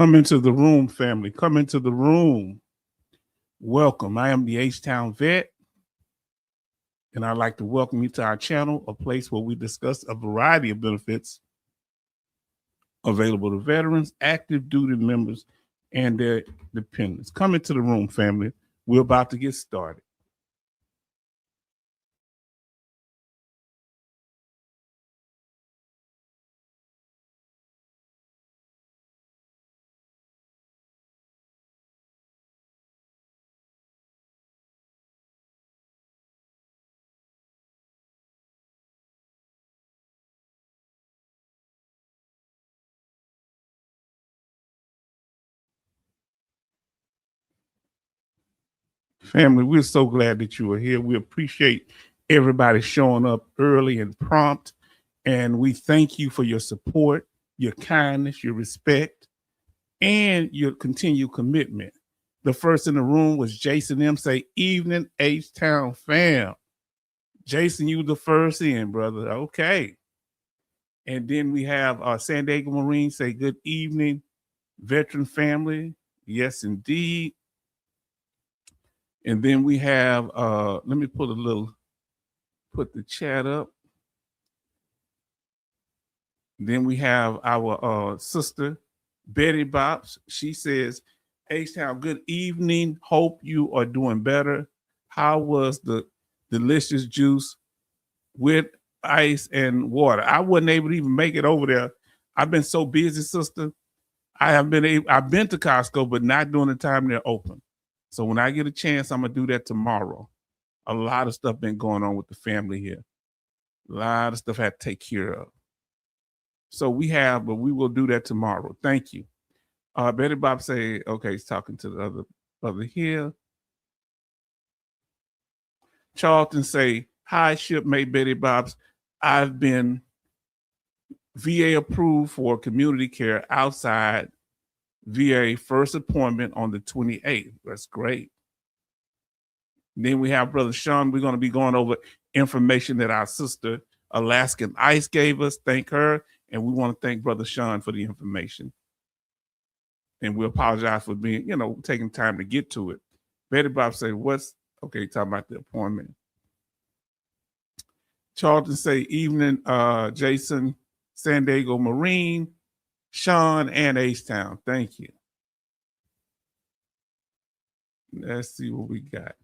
Come into the room, family. Come into the room. Welcome. I am the H-Town Vet, and I'd like to welcome you to our channel, a place where we discuss a variety of benefits available to veterans, active duty members, and their dependents. Come into the room, family. We're about to get started. Family, we're so glad that you are here. We appreciate everybody showing up early and prompt, and we thank you for your support, your kindness, your respect, and your continued commitment. The first in the room was Jason M. Say, evening, H-Town fam. Jason, you the first in, brother. Okay. And then we have San Diego Marine say, good evening, veteran family. Yes, indeed. And then we have, let me put the chat up. Then we have our sister, Betty Bops. She says, H-Town, good evening. Hope you are doing better. How was the delicious juice with ice and water? I wasn't able to even make it over there. I've been so busy, sister. I've been to Costco, but not during the time they're open. So when I get a chance, I'm gonna do that tomorrow. A lot of stuff been going on with the family here. A lot of stuff I had to take care of. So but we will do that tomorrow. Thank you. Betty Bob say, okay, he's talking to the other here. Charlton say, hi, shipmate Betty Bob's. I've been VA approved for community care outside VA first appointment on the 28th. That's great. And then we have Brother Sean. We're going to be going over information that our sister Alaskan Ice gave us. Thank her. And we want to thank Brother Sean for the information. And we apologize for being, taking time to get to it. Betty Bob say, okay, talking about the appointment. Charlton say, evening, Jason, San Diego Marine, Sean, and H-Town. Thank you. Let's see what we got.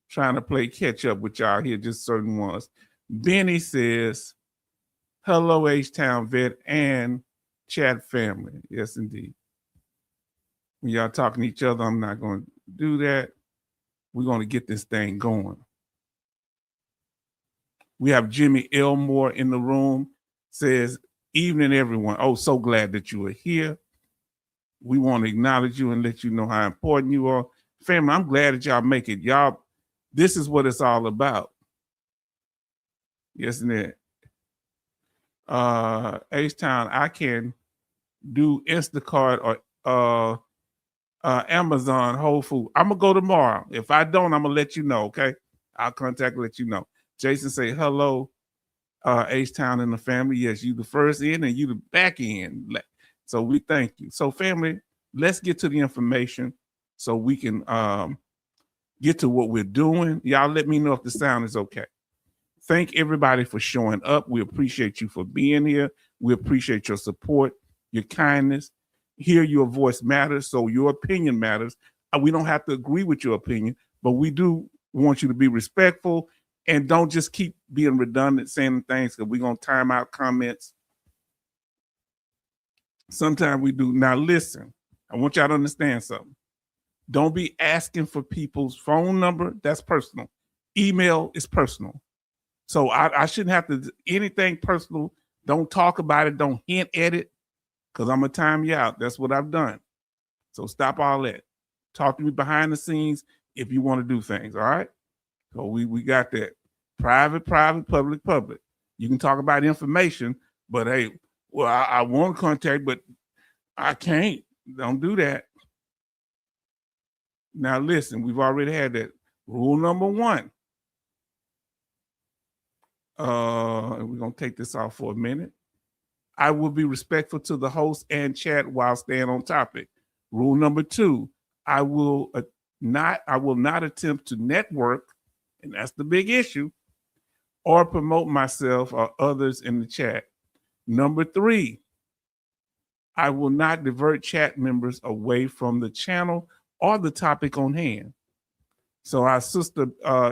Trying to play catch up with y'all here, just certain ones. Benny says, hello, H-Town Vet and chat family. Yes, indeed. When y'all talking to each other, I'm not going to do that. We're going to get this thing going. We have Jimmy Elmore in the room. Says, evening, everyone. Oh, so glad that you are here. We want to acknowledge you and let you know how important you are. Family, I'm glad that y'all make it. Y'all, this is what it's all about. Yes, Ned. H-Town, I can do Instacart or Amazon, Whole Food. I'm going to go tomorrow. If I don't, I'm going to let you know, okay? I'll contact let you know. Jason say, hello, H-Town and the family. Yes, you the first in and you the back end. So we thank you. So family, let's get to the information so we can get to what we're doing. Y'all let me know if the sound is okay. Thank everybody for showing up. We appreciate you for being here. We appreciate your support, your kindness. Hear your voice matters, so your opinion matters. We don't have to agree with your opinion, but we do want you to be respectful and don't just keep being redundant saying things because we're going to time out comments. Sometimes we do. Now listen, I want y'all to understand something. Don't be asking for people's phone number. That's personal. Email is personal. So I shouldn't have to do anything personal. Don't talk about it. Don't hint at it because I'm going to time you out. That's what I've done. So stop all that. Talk to me behind the scenes if you want to do things, all right? So we got that. Private, public. You can talk about information, but hey, well, I want contact, but I can't. Don't do that. Now listen, we've already had that. Rule number 1. We're going to take this off for a minute. I will be respectful to the host and chat while staying on topic. Rule number 2, I will not attempt to network, and that's the big issue, or promote myself or others in the chat. Number 3, I will not divert chat members away from the channel or the topic on hand. So our sister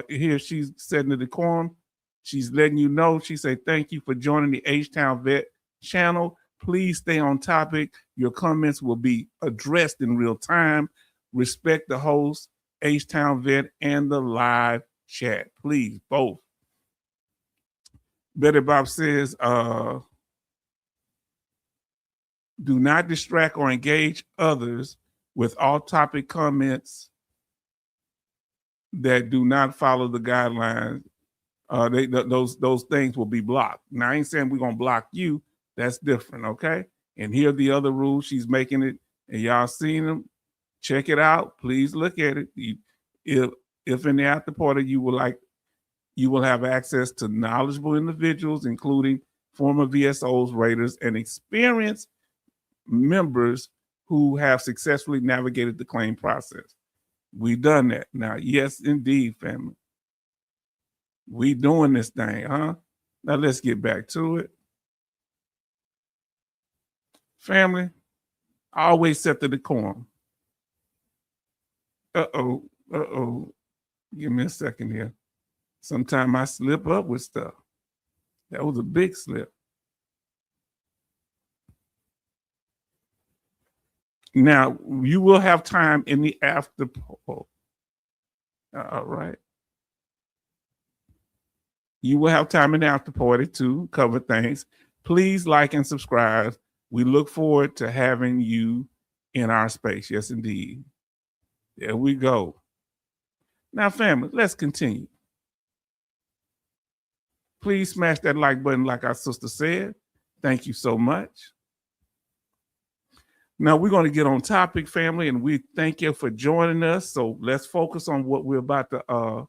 here, she's setting the decorum. She's letting you know. She said, thank you for joining the H-Town Vet channel. Please stay on topic. Your comments will be addressed in real time. Respect the host, H-Town Vet, and the live chat. Please, both. Betty Bob says, do not distract or engage others with off-topic comments that do not follow the guidelines. Those things will be blocked. Now, I ain't saying we're going to block you. That's different, okay? And here are the other rules. She's making it, and y'all seen them. Check it out. Please look at it. If in the after party you will have access to knowledgeable individuals, including former VSOs, raters, and experienced members who have successfully navigated the claim process. We've done that. Now, yes, indeed, family. We doing this thing, huh? Now let's get back to it. Family, I always set the decorum. Uh-oh. Give me a second here. Sometimes I slip up with stuff. That was a big slip. Now, you will have time in the after poll. All right. You will have time in the after party to cover things. Please like and subscribe. We look forward to having you in our space. Yes, indeed. There we go. Now, family, let's continue. Please smash that like button like our sister said. Thank you so much. Now, we're going to get on topic, family, and we thank you for joining us. So let's focus on what we're about to,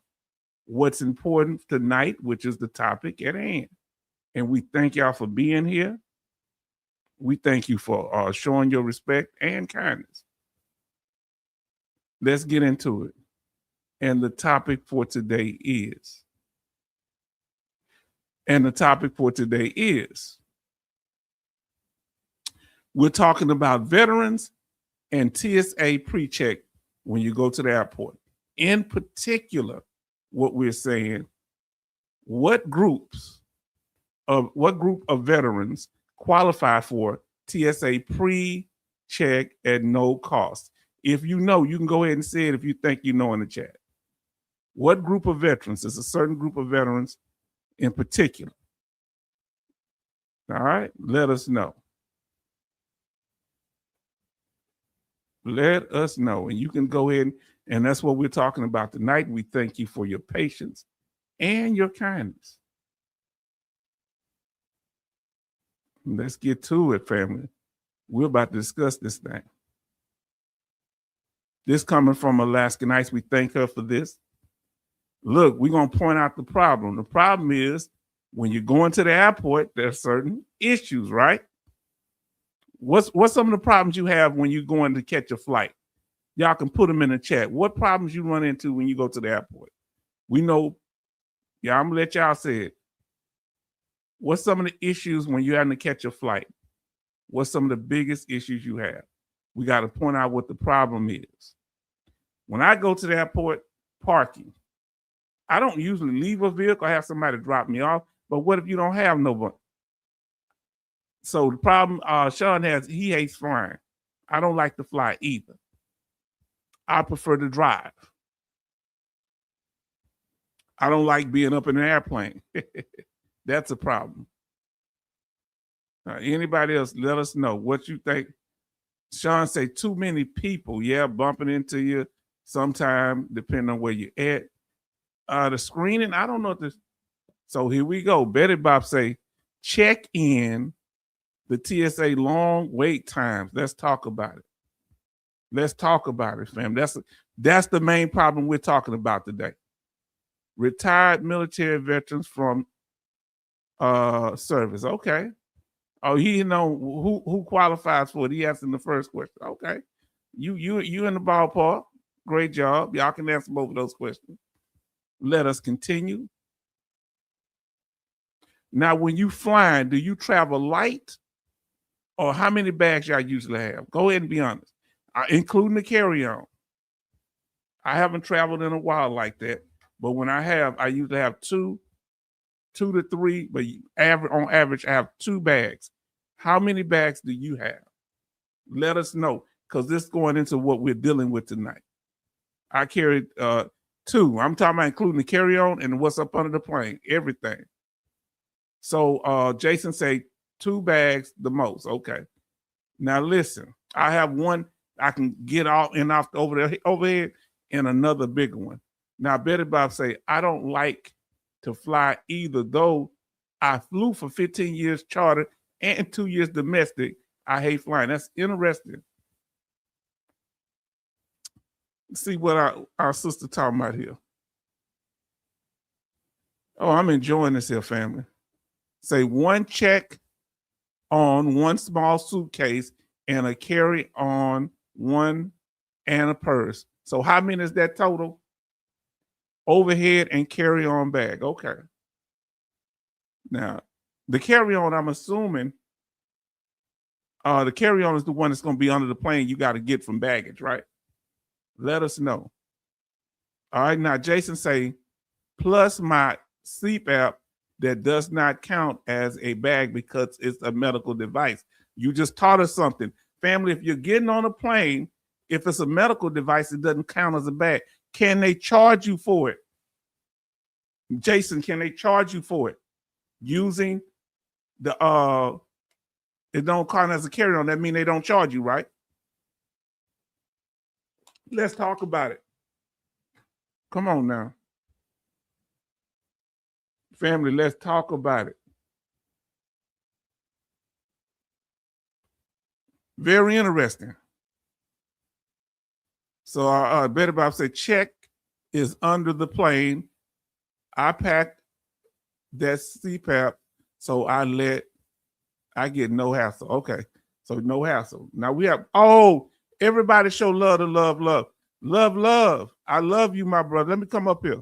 what's important tonight, which is the topic at hand. And we thank y'all for being here. We thank you for showing your respect and kindness. Let's get into it. And the topic for today is, we're talking about veterans and TSA pre-check when you go to the airport. In particular, what we're saying, what group of veterans qualify for TSA pre-check at no cost? If you know, you can go ahead and say it if you think you know in the chat. What group of veterans? There's a certain group of veterans in particular. All right, let us know. Let us know. And you can go ahead, and that's what we're talking about tonight. We thank you for your patience and your kindness. Let's get to it, family. We're about to discuss this thing. This coming from Alaska Nights. We thank her for this. Look, we're going to point out the problem. The problem is when you're going to the airport, there's certain issues, right? What's some of the problems you have when you're going to catch a flight? Y'all can put them in the chat. What problems you run into when you go to the airport? We know, yeah, I'm going to let y'all say it. What's some of the issues when you're having to catch a flight? What's some of the biggest issues you have? We got to point out what the problem is. When I go to the airport, parking. I don't usually leave a vehicle. I have somebody drop me off. But what if you don't have nobody? So the problem Sean has, he hates flying. I don't like to fly either. I prefer to drive. I don't like being up in an airplane. That's a problem. Anybody else, let us know what you think. Sean say too many people, yeah, bumping into you sometime, depending on where you're at. The screening, I don't know if this. So here we go. Betty Bob say, check in the TSA long wait times. Let's talk about it. Let's talk about it, fam. That's the main problem we're talking about today. Retired military veterans from service. Okay. Oh, he know who qualifies for it. He asked in the first question. Okay. You in the ballpark. Great job. Y'all can answer both of those questions. Let us continue. Now, when you flying, do you travel light, or how many bags y'all usually have? Go ahead and be honest, including the carry-on. I haven't traveled in a while like that, but when I have, I usually have two to three, but on average, I have 2 bags. How many bags do you have? Let us know, because this is going into what we're dealing with tonight. I carried 2. I'm talking about including the carry-on and what's up under the plane, everything. So Jason say 2 bags the most. Okay. Now listen, I have one I can get off and off overhead, and another bigger one. Now Betty Bob say, I don't like to fly either, though I flew for 15 years charter and 2 years domestic. I hate flying. That's interesting. See what our sister talking about here. Oh, I'm enjoying this here, family. Say 1 check on 1 small suitcase and a carry on 1 and a purse. So how many is that total? Overhead and carry on bag. Okay. Now, the carry on, I'm assuming the carry on is the one that's going to be under the plane you got to get from baggage, right? Let us know. All right. Now, Jason say, plus my CPAP that does not count as a bag because it's a medical device. You just taught us something. Family, if you're getting on a plane, if it's a medical device, it doesn't count as a bag. Can they charge you for it? Jason, can they charge you for it? Using the it don't count as a carry-on. That means they don't charge you, right? Let's talk about it. Come on now. Family, let's talk about it. Very interesting. So Betty Bob said, check is under the plane. I packed that CPAP, so I get no hassle. Okay, so no hassle. Now we have, everybody show love to love. Love. I love you, my brother. Let me come up here.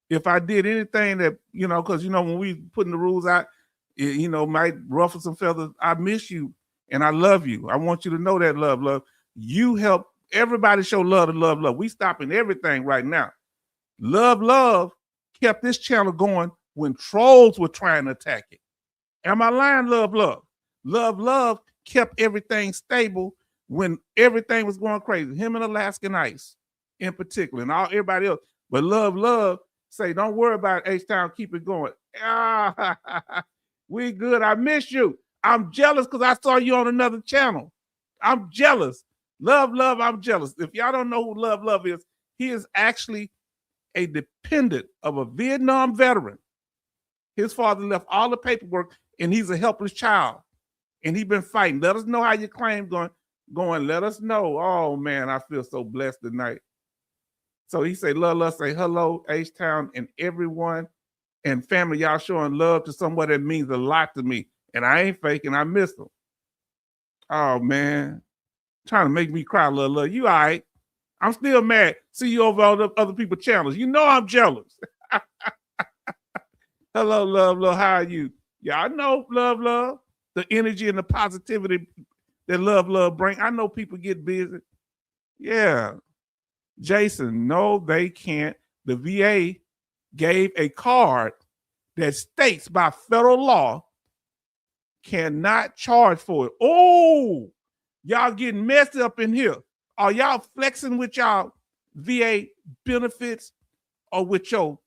If I did anything that, because, when we putting the rules out, it, might ruffle some feathers, I miss you and I love you. I want you to know that, love. You help everybody show love to love. We stopping everything right now. Love kept this channel going when trolls were trying to attack it. Am I lying? Love. Love kept everything stable when everything was going crazy. Him and Alaskan Ice in particular, and everybody else. But love say, don't worry about it, H-Town, keep it going. We good. I miss you. I'm jealous because I saw you on another channel. I'm jealous. Love, I'm jealous. If y'all don't know who Love is, he is actually a dependent of a Vietnam veteran. His father left all the paperwork, and he's a helpless child. And he's been fighting. Let us know how your claim going. Let us know. Oh, man, I feel so blessed tonight. So he say, love, say hello, H-Town, and everyone. And family, y'all showing love to someone that means a lot to me. And I ain't faking. I miss them. Oh, man. Trying to make me cry, love. You all right? I'm still mad. See you over on other people's channels. You know I'm jealous. Hello, love. How are you? Yeah, I know, love. The energy and the positivity that love bring. I know people get busy. Yeah. Jason, no, they can't. The VA gave a card that states by federal law cannot charge for it. Oh, y'all getting messed up in here. Are y'all flexing with y'all VA benefits or with your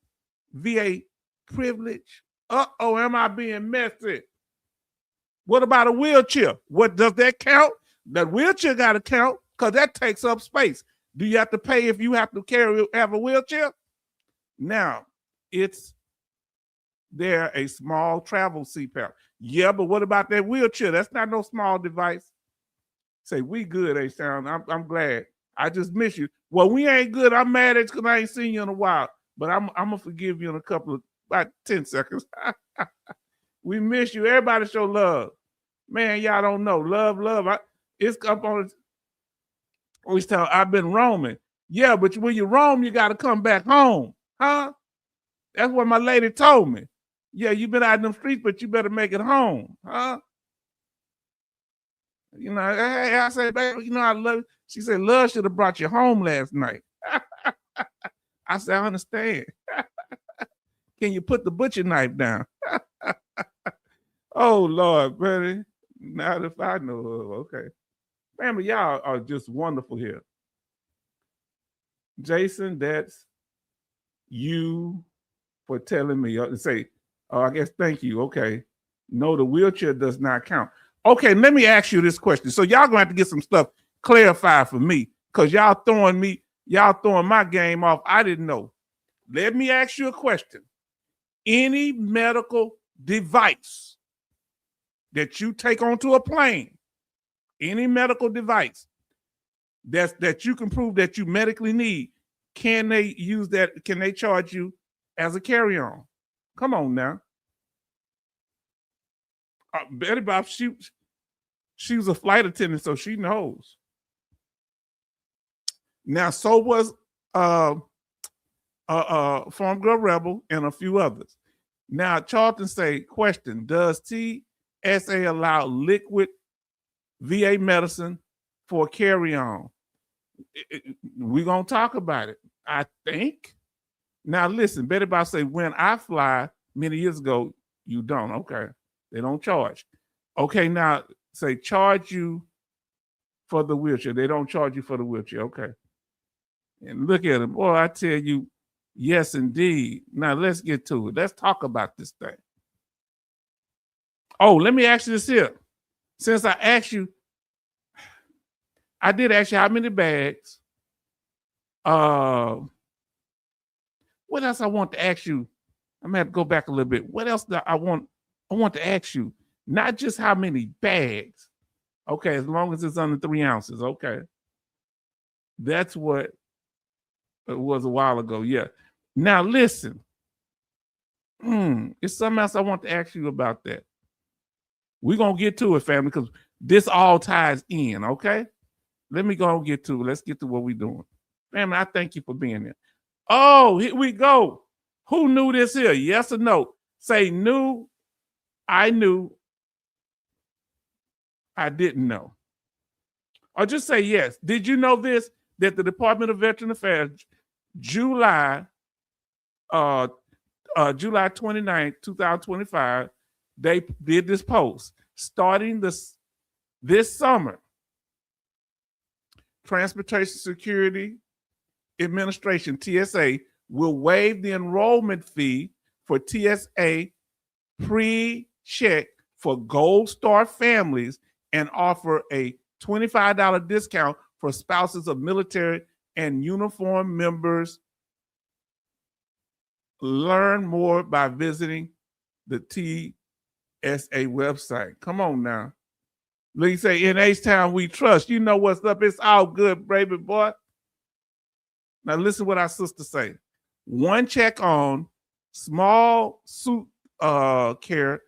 VA privilege? Am I being messy? What about a wheelchair? What does that count? That wheelchair got to count because that takes up space. Do you have to pay if you have to have a wheelchair? Now, it's there a small travel CPAP. Yeah, but what about that wheelchair? That's not no small device. Say, we good, H-Town. I'm glad. I just miss you. Well, we ain't good. I'm mad at you because I ain't seen you in a while. But I'm going to forgive you in about 10 seconds. We miss you. Everybody show love. Man, y'all don't know. Love. It's up on Always tell I've been roaming. Yeah, but when you roam, you got to come back home, huh? That's what my lady told me. Yeah, you've been out in them streets, but you better make it home, huh? You know, hey, I said, baby, you know, I love you. She said, love should have brought you home last night. I said, I understand. Can you put the butcher knife down? Oh, Lord, buddy. Not if I know her. Okay. Family, y'all are just wonderful here. Jason, that's you for telling me. Say, oh, I guess thank you. Okay. No, the wheelchair does not count. Okay, let me ask you this question. So y'all gonna have to get some stuff clarified for me because y'all throwing my game off. I didn't know. Let me ask you a question. Any medical device that you take onto a plane, any medical device that you can prove that you medically need, can they use that? Can they charge you as a carry-on? Come on now. Betty Bob, she was a flight attendant, so she knows. Now, so was Farm Girl Rebel and a few others. Now, Charlton say, question, does TSA allow liquid VA medicine for carry-on? We're going to talk about it, I think. Now, listen, Betty Bob say, when I fly many years ago, you don't. Okay. They don't charge. Okay, now, say charge you for the wheelchair. They don't charge you for the wheelchair. Okay. And look at them. Boy, I tell you, yes, indeed. Now, let's get to it. Let's talk about this thing. Oh, let me ask you this here. Since I asked you, I did ask you how many bags. What else I want to ask you? I'm gonna have to go back a little bit. What else do I want to ask you? Not just how many bags. Okay, as long as it's under 3 ounces. Okay. That's what it was a while ago. Yeah. Now listen. It's something else I want to ask you about that. We're gonna get to it, family, because this all ties in, okay? Let me go and get to it. Let's get to what we're doing. Family, I thank you for being there. Oh, here we go. Who knew this here? Yes or no? Say knew, I knew, I didn't know. Or just say yes. Did you know this? That the Department of Veteran Affairs, July 29th, 2025, they did this post. Starting this summer, Transportation Security Administration, TSA, will waive the enrollment fee for TSA pre-check for Gold Star families and offer a $25 discount for spouses of military and uniformed members. Learn more by visiting the TSA website. Come on now. Look, you say, in H-Town we trust. You know what's up. It's all good, baby boy. Now listen what our sister say. One check on small suit care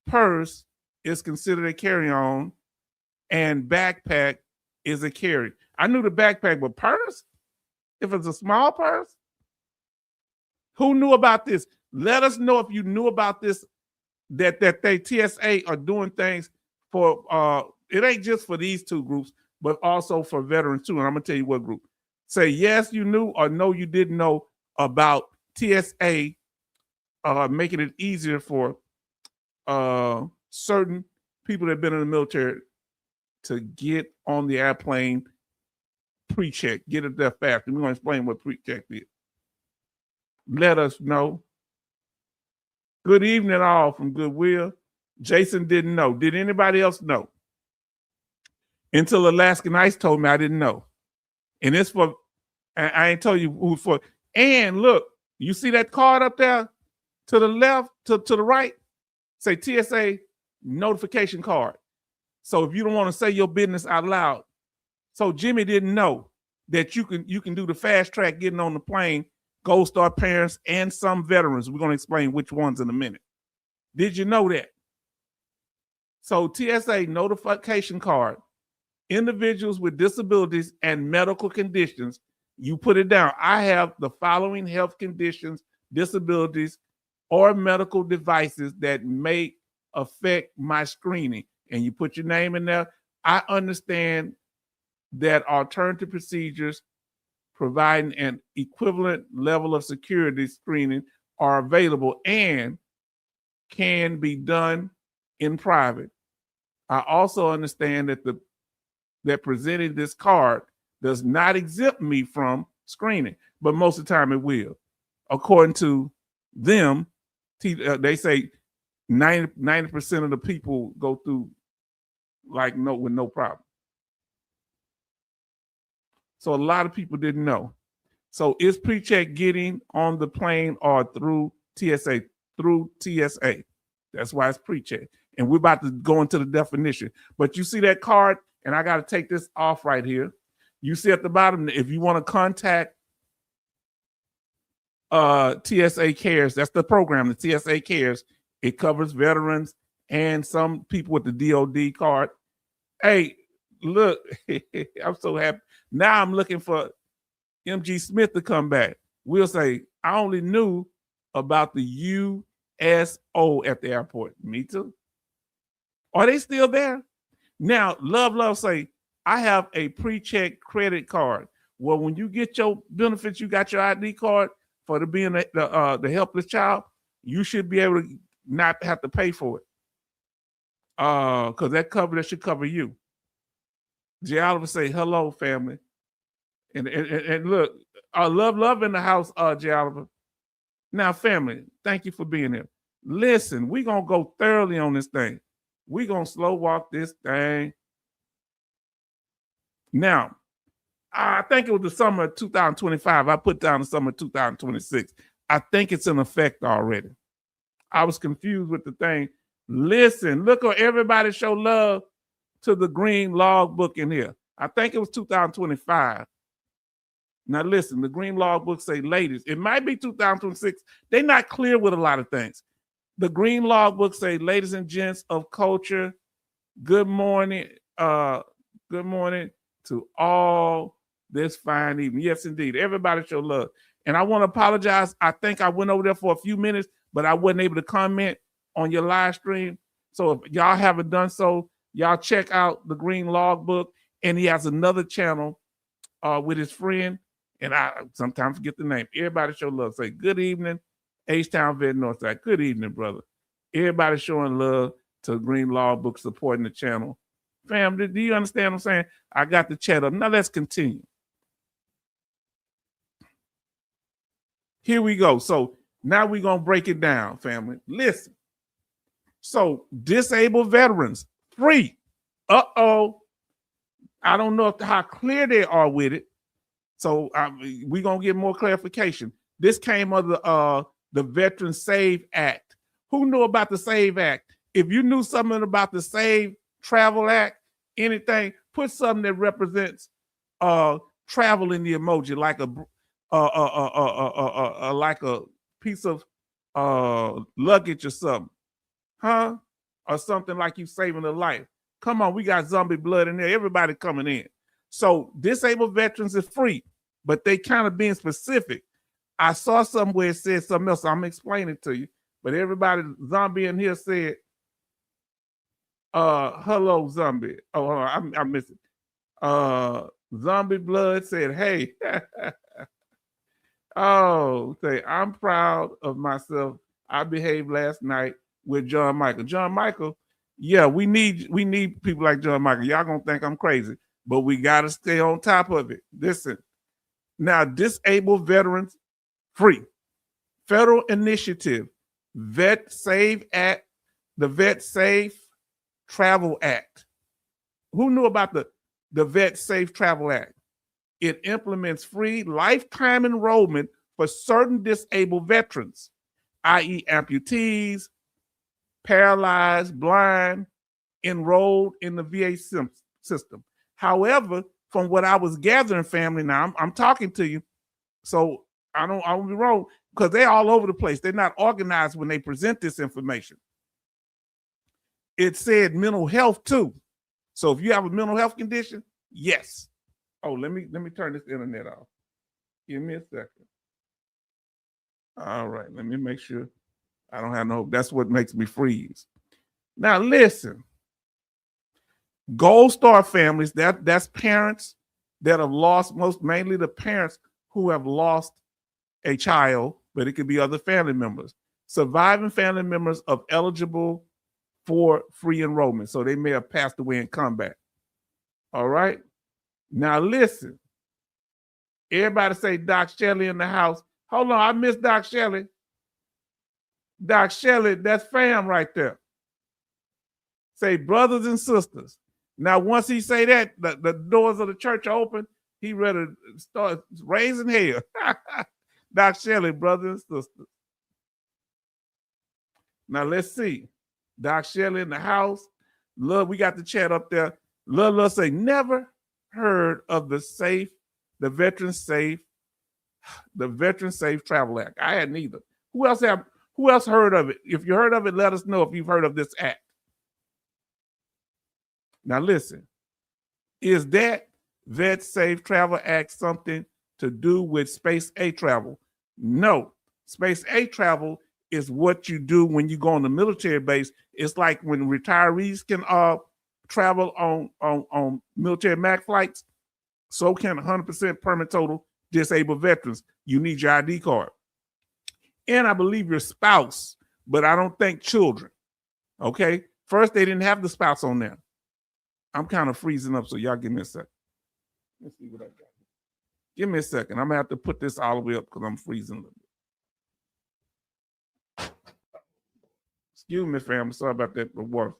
purse is considered a carry-on, and backpack is a carry. I knew the backpack, but purse? If it's a small purse? Who knew about this? Let us know if you knew about this, that they TSA are doing things for, it ain't just for these two groups, but also for veterans too. And I'm going to tell you what group. Say yes, you knew, or no, you didn't know about TSA making it easier for certain people that have been in the military to get on the airplane pre-check, get it there fast. And we're going to explain what pre-check is. Let us know. Good evening, all from Goodwill. Jason didn't know. Did anybody else know? Until Alaskan Ice told me I didn't know. And it's for, I ain't told you who for. And look, you see that card up there to the left, to the right? Say TSA notification card. So if you don't want to say your business out loud. So Jimmy didn't know that you can do the fast track getting on the plane, Gold Star parents and some veterans. We're going to explain which ones in a minute. Did you know that? So TSA notification card individuals with disabilities and medical conditions. You put it down. I have the following health conditions, disabilities, or medical devices that may affect my screening. And you put your name in there. I understand that alternative procedures providing an equivalent level of security screening are available and can be done in private. I also understand that presenting this card does not exempt me from screening, but most of the time it will. According to them, they say 90% of the people go through with no problem. So a lot of people didn't know. So is PreCheck getting on the plane or through TSA? Through TSA. That's why it's PreCheck. And we're about to go into the definition. But you see that card, and I got to take this off right here. You see at the bottom, if you want to contact TSA Cares, that's the program, the TSA Cares. It covers veterans and some people with the DOD card. Hey, look, I'm so happy. Now I'm looking for MG Smith to come back. We'll say, I only knew about the USO at the airport. Me too. Are they still there? Now, Love say, I have a PreCheck credit card. Well, when you get your benefits, you got your ID card for being the helpless child, you should be able to not have to pay for it. Because that should cover you. J. Oliver say, hello, family. And look, love in the house, J. Oliver. Now, family, thank you for being here. Listen, we're going to go thoroughly on this thing. We're going to slow walk this thing. Now, I think it was the summer of 2025. I put down the summer of 2026. I think it's in effect already. I was confused with the thing. Listen, look, everybody show love to the green logbook in here. I think it was 2025. Now listen, the green logbook say ladies. It might be 2026. They're not clear with a lot of things. The green logbook say, ladies and gents of culture, good morning. Good morning to all this fine evening. Yes, indeed. Everybody show love. And I want to apologize. I think I went over there for a few minutes, but I wasn't able to comment on your live stream. So if y'all haven't done so, y'all check out the green logbook. And he has another channel with his friend. And I sometimes forget the name. Everybody show love. Say, good evening, H-Town Vet Northside. Good evening, brother. Everybody showing love to Green Logbook, supporting the channel. Fam, do you understand what I'm saying? I got the chat up. Now let's continue. Here we go. So now we're going to break it down, family. Listen. So disabled veterans, free. Uh-oh. I don't know how clear they are with it. So we're going to get more clarification. This came under the Veteran Save Act. Who knew about the Save Act? If you knew something about the Save Travel Act, anything, put something that represents travel in the emoji, like a piece of luggage or something. Huh? Or something like you saving a life. Come on, we got zombie blood in there. Everybody coming in. So disabled veterans is free, but they kind of being specific. I saw somewhere it said something else. I'm explaining it to you. But everybody, zombie in here said, hello, zombie. Oh, I missed it. Zombie blood said, hey. Oh, say, I'm proud of myself. I behaved last night with John Michael. John Michael, yeah, we need people like John Michael. Y'all gonna think I'm crazy, but we gotta stay on top of it. Listen, now disabled veterans, free. Federal initiative, Vet Save Act, the Vet Safe Travel Act. Who knew about the Vet Safe Travel Act? It implements free lifetime enrollment for certain disabled veterans, i.e. amputees, paralyzed, blind, enrolled in the VA system. However, from what I was gathering, family, now I'm talking to you, so I won't be wrong, because they're all over the place. They're not organized when they present this information. It said mental health too. So if you have a mental health condition, yes. Oh, let me turn this internet off. Give me a second. All right, let me make sure I don't have no. That's what makes me freeze. Now listen, Gold Star families. That's parents that have lost, most mainly the parents who have lost a child, but it could be other family members. Surviving family members of eligible for free enrollment. So they may have passed away in combat. All right. Now listen. Everybody say Doc Shelley in the house. Hold on, I miss Doc Shelley. Doc Shelley, that's fam right there. Say brothers and sisters. Now, once he say that, the doors of the church are open. He ready to start raising hell. Doc Shelley, brothers and sisters. Now let's see. Doc Shelley in the house. Love, we got the chat up there. Love say, never heard of the Veteran Safe Travel Act. I hadn't either. Who else heard of it? If you heard of it, let us know if you've heard of this act. Now listen, is that Vet Safe Travel Act something to do with Space A travel? No. Space A travel is what you do when you go on the military base. It's like when retirees can travel on military MAC flights, so can 100% permanent total disabled veterans. You need your ID card. And I believe your spouse, but I don't think children. Okay? First, they didn't have the spouse on there. I'm kind of freezing up, so y'all give me a second. Let's see what I got. Give me a second. I'm going to have to put this all the way up because I'm freezing a little bit. Excuse me, fam. Sorry about that. The water.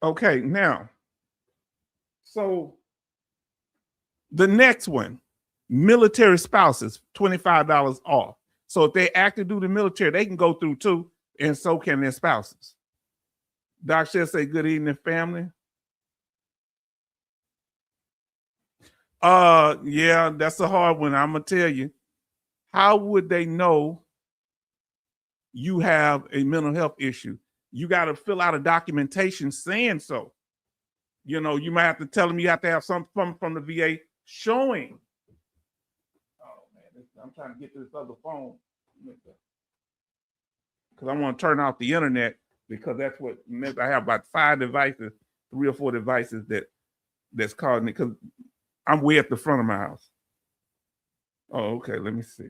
Okay, now, so the next one, military spouses, $25 off. So if they active duty military, they can go through too, and so can their spouses. Doc Shell say, good evening, family. Yeah, that's a hard one. I'm gonna tell you. How would they know you have a mental health issue? You got to fill out a documentation saying so. You know, you might have to tell them you have to have something from the VA showing. Oh man, I'm trying to get to this other phone because I want to turn off the internet because that's what I have about 5 devices, 3 or 4 devices that's causing it because I'm way at the front of my house. Oh, okay. Let me see.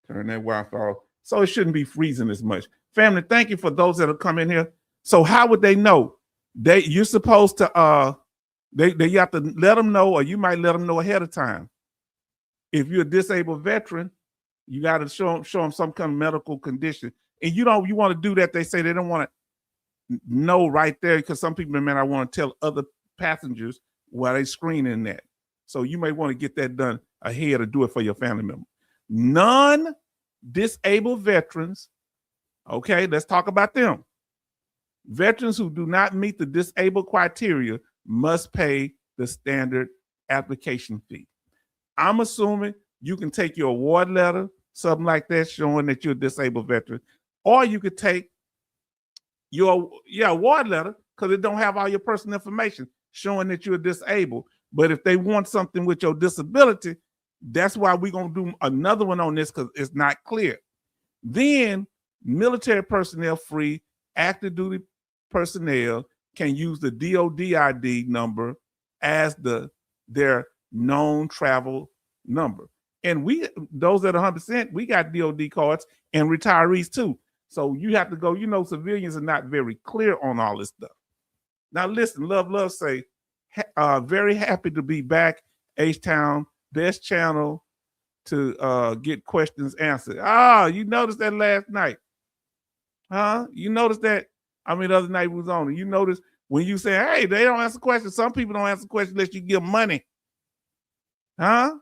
Turn that Wi-Fi off. So it shouldn't be freezing as much. Family, thank you for those that have come in here. So how would they know? You're supposed to you have to let them know, or you might let them know ahead of time. If you're a disabled veteran, you got to show them some kind of medical condition. And you want to do that. They say they don't want to know right there because some people may not want to tell other passengers while they screening that. So you may want to get that done ahead or do it for your family member. Non-disabled veterans, okay, let's talk about them. Veterans who do not meet the disabled criteria must pay the standard application fee. I'm assuming you can take your award letter, something like that, showing that you're a disabled veteran, or you could take your award letter because it don't have all your personal information showing that you're disabled. But if they want something with your disability, that's why we're going to do another one on this because it's not clear. Then military personnel free, active duty personnel can use the DOD ID number as their known travel number. And those that are 100%, we got DOD cards and retirees too. So you have to go, civilians are not very clear on all this stuff. Now listen, Love say, very happy to be back, H-Town, best channel to get questions answered. You noticed that last night. Huh? You noticed that? I mean, the other night we was on. You noticed when you say, hey, they don't answer questions. Some people don't answer questions unless you give them money. Huh?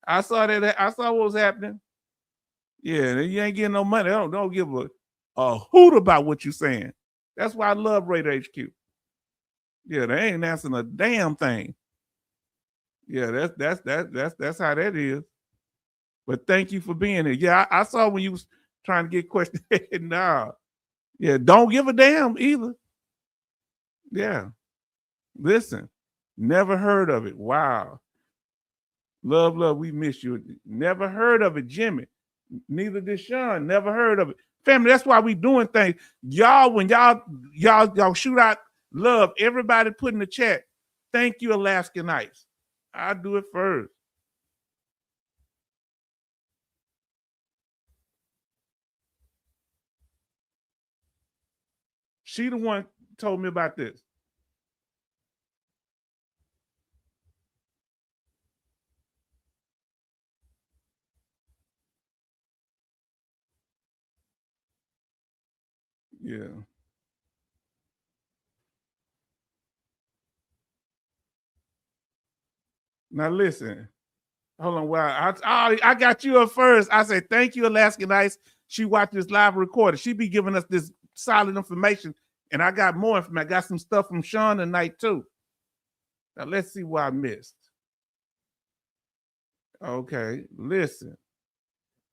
I saw that. I saw what was happening. Yeah, you ain't getting no money. Don't give a hoot about what you're saying. That's why I love Radar HQ. Yeah, they ain't answering a damn thing. Yeah, that's how that is. But thank you for being here. Yeah, I saw when you was trying to get questions. Nah. Yeah, don't give a damn either. Yeah. Listen, never heard of it. Wow. Love, we miss you. Never heard of it, Jimmy. Neither did Sean. Never heard of it. Family, that's why we doing things. Y'all, when y'all shoot out love, everybody put in the chat, thank you, Alaskan Ice. I'll do it first. She the one told me about this. Yeah. Now listen. Hold on. Wow. I got you up first. I said, thank you, Alaskan Ice. She watched this live recording. She be giving us this solid information. And I got more information. I got some stuff from Sean tonight, too. Now let's see what I missed. Okay. Listen.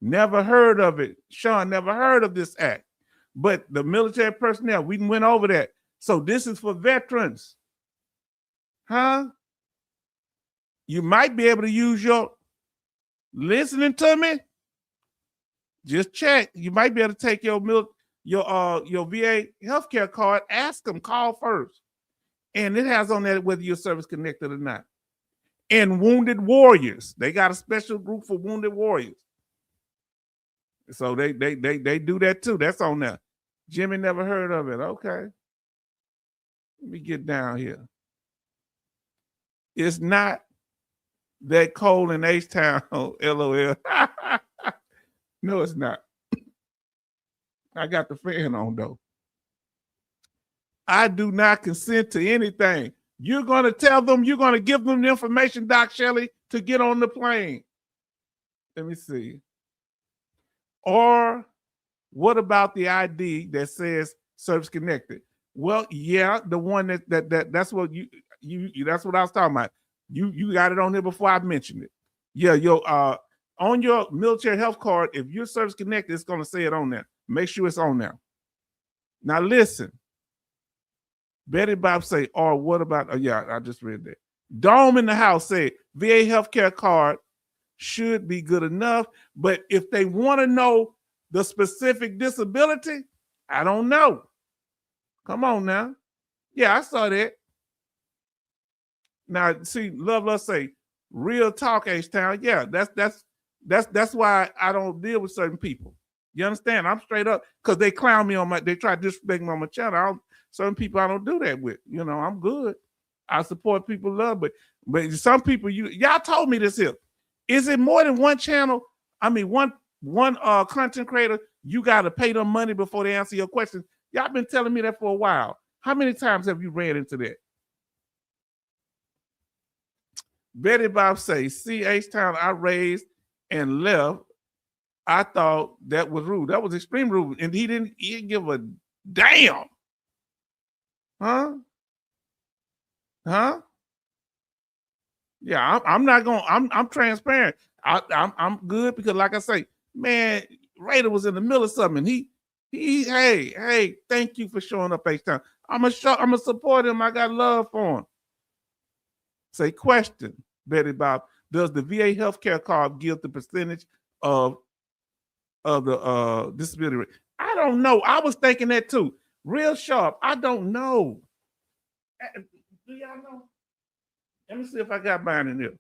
Never heard of it. Sean never heard of this act. But the military personnel, we went over that. So this is for veterans. Huh? You might be able to use your listening to me. Just check. You might be able to take your VA healthcare card. Ask them. Call first, and it has on there whether you're service connected or not. And wounded warriors. They got a special group for wounded warriors. So they do that too. That's on there. Jimmy never heard of it. Okay. Let me get down here. It's not that cold in H-Town, LOL. No, it's not. I got the fan on though. I do not consent to anything. You're going to tell them, you're going to give them the information, Doc Shelley, to get on the plane. Let me see. Or what about the ID that says service connected? Well, yeah, the one that's what you that's what I was talking about. You got it on there before I mentioned it. Yeah, on your military health card, if you're service connected, it's gonna say it on there. Make sure it's on there. Now listen. Betty Bob say, or what about yeah, I just read that. Dome in the house say VA healthcare card should be good enough, but if they want to know the specific disability, I don't know. Come on now. Yeah, I saw that. Now, see, love say, real talk, H-Town. Yeah, that's why I don't deal with certain people. You understand? I'm straight up because they clown me they try to disrespect me on my channel. Certain people I don't do that with. You know, I'm good. I support people love, but some people y'all told me this here. Is it more than one channel? I mean, one content creator, you got to pay them money before they answer your questions. Y'all been telling me that for a while. How many times have you ran into that? Betty Bob says, H-Town I raised and left. I thought that was rude. That was extreme rude. And he didn't give a damn. Huh? Huh? Yeah, I'm not going. I'm transparent. I'm good because, like I say, man, Raider was in the middle of something. Hey, thank you for showing up, H-Town. I'm a support him. I got love for him. Say question, Betty Bob. Does the VA healthcare card give the percentage of the disability rate? I don't know. I was thinking that too. Real sharp. I don't know. Do y'all know? Let me see if I got mine in there.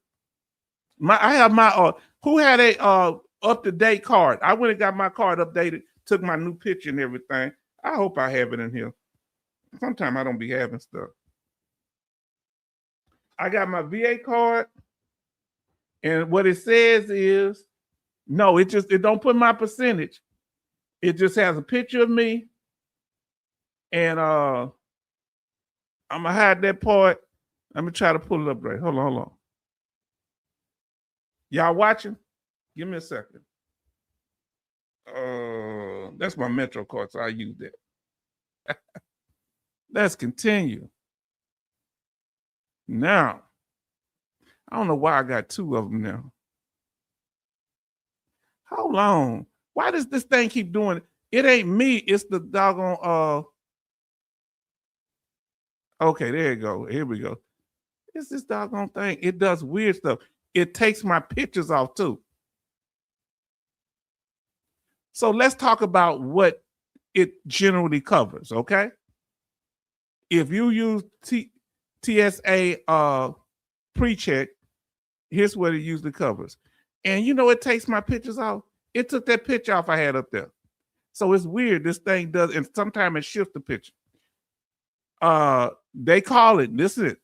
I have my who had a up-to-date card. I went and got my card updated, took my new picture and everything. I hope I have it in here. Sometimes I don't be having stuff. I got my VA card, and what it says is no, it don't put my percentage. It just has a picture of me, and I'm gonna hide that part. Let me try to pull it up right. Hold on. Y'all watching? Give me a second. That's my Metro card, so I use that. Let's continue. Now, I don't know why I got two of them now. Hold on. Why does this thing keep doing it? It ain't me. It's the doggone. Okay, there you go. Here we go. It's this doggone thing. It does weird stuff. It takes my pictures off too. So let's talk about what it generally covers, okay? If you use TSA pre-check, here's what it usually covers. And you know, it takes my pictures off. It took that picture off I had up there. So it's weird. This thing does, and sometimes it shifts the picture. They call it, this is it,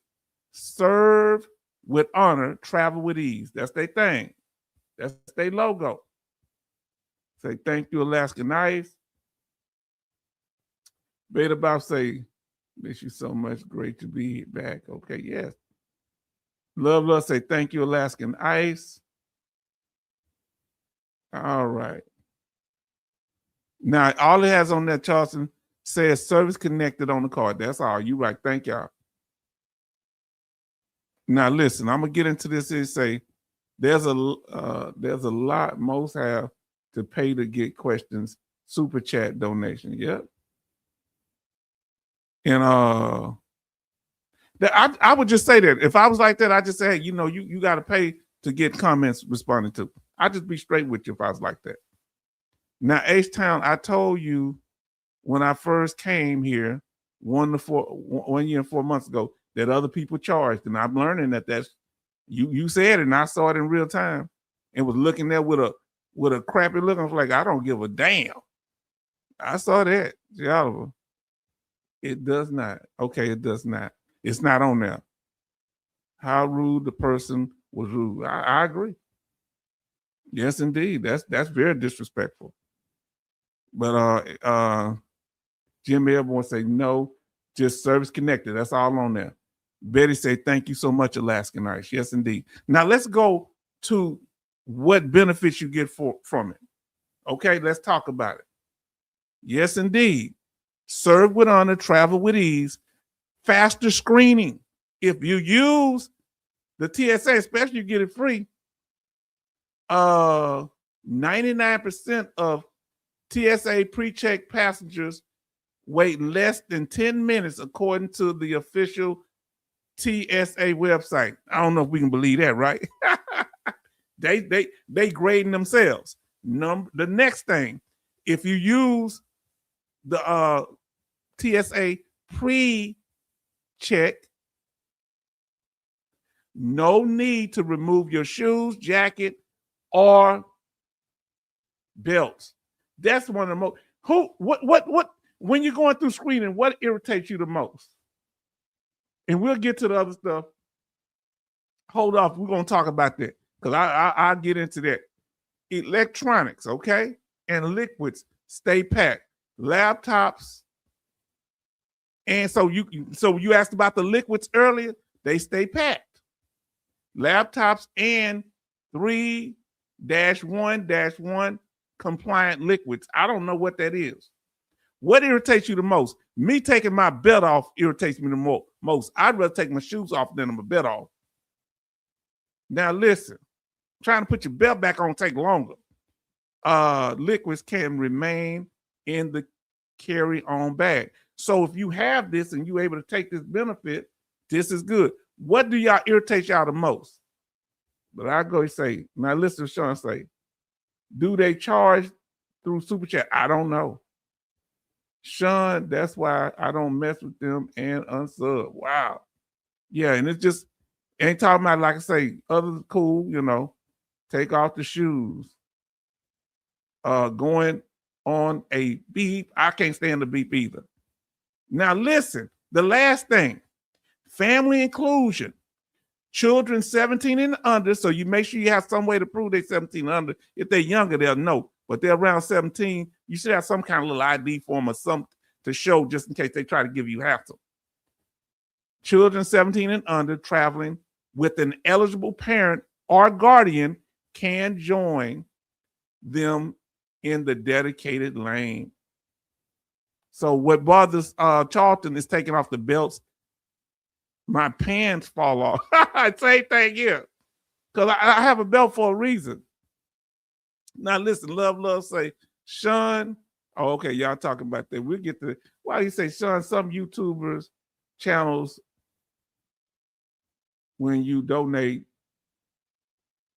serve with honor, travel with ease. That's their thing. That's their logo. Say, thank you, Alaska Nice. Beta Bob say, miss you so much. Great to be back. Okay, yes. Love, say, thank you, Alaskan Ice. All right. Now, all it has on that, Charleston, says service connected on the card. That's all. You right. Thank y'all. Now, listen, I'm going to get into this and say there's a lot most have to pay to get questions, super chat donation. Yep. And I would just say that if I was like that, I just say, hey, you know, you got to pay to get comments responded to. I'd just be straight with you if I was like that. Now, H-Town, I told you when I first came here 1 year and 4 months ago that other people charged, and I'm learning that that's you said it, and I saw it in real time, and was looking there with a crappy look. I was like, I don't give a damn. I saw that, Oliver. It does not. Okay, it does not. It's not on there. How rude the person was rude. I agree. Yes, indeed. That's very disrespectful. But Jim Airborne say no, just service connected. That's all on there. Betty say thank you so much, Alaskan Ice. Yes, indeed. Now let's go to what benefits you get from it. Okay, let's talk about it. Yes, indeed. Serve with honor, travel with ease, faster screening. If you use the TSA, especially you get it free. 99% of TSA pre-check passengers wait less than 10 minutes, according to the official TSA website. I don't know if we can believe that, right? They grading themselves. The next thing, if you use the TSA pre-check, no need to remove your shoes, jacket, or belts. That's one of the most. What? When you're going through screening, what irritates you the most? And we'll get to the other stuff. Hold off. We're gonna talk about that because I'll get into that. Electronics, okay, and liquids stay packed. Laptops, and so you asked about the liquids earlier. They stay packed. Laptops and 3-1-1 compliant liquids. I don't know what that is. What irritates you the most? Me taking my belt off irritates me the most. I'd rather take my shoes off than my belt off. Now listen, trying to put your belt back on take longer. Liquids can remain in the carry-on bag. So if you have this and you're able to take this benefit, this is good. What do y'all irritate y'all the most? But I go say, now listen to Sean say, do they charge through Super Chat? I don't know. Sean, that's why I don't mess with them and unsub. Wow. Yeah, and it's just, ain't talking about, like I say, others cool, you know, take off the shoes. Going on a beep. I can't stand the beep either. Now listen, the last thing, family inclusion. Children 17 and under, so you make sure you have some way to prove they're 17 and under. If they're younger, they'll know. But they're around 17, you should have some kind of little ID form or something to show just in case they try to give you hassle. Children 17 and under traveling with an eligible parent or guardian can join them in the dedicated lane. So what bothers Charlton is taking off the belts. My pants fall off. Same thing here. Because I have a belt for a reason. Now listen, love say, Sean. Oh, okay, y'all talking about that. We'll get to why you say, Sean, some YouTubers channels when you donate,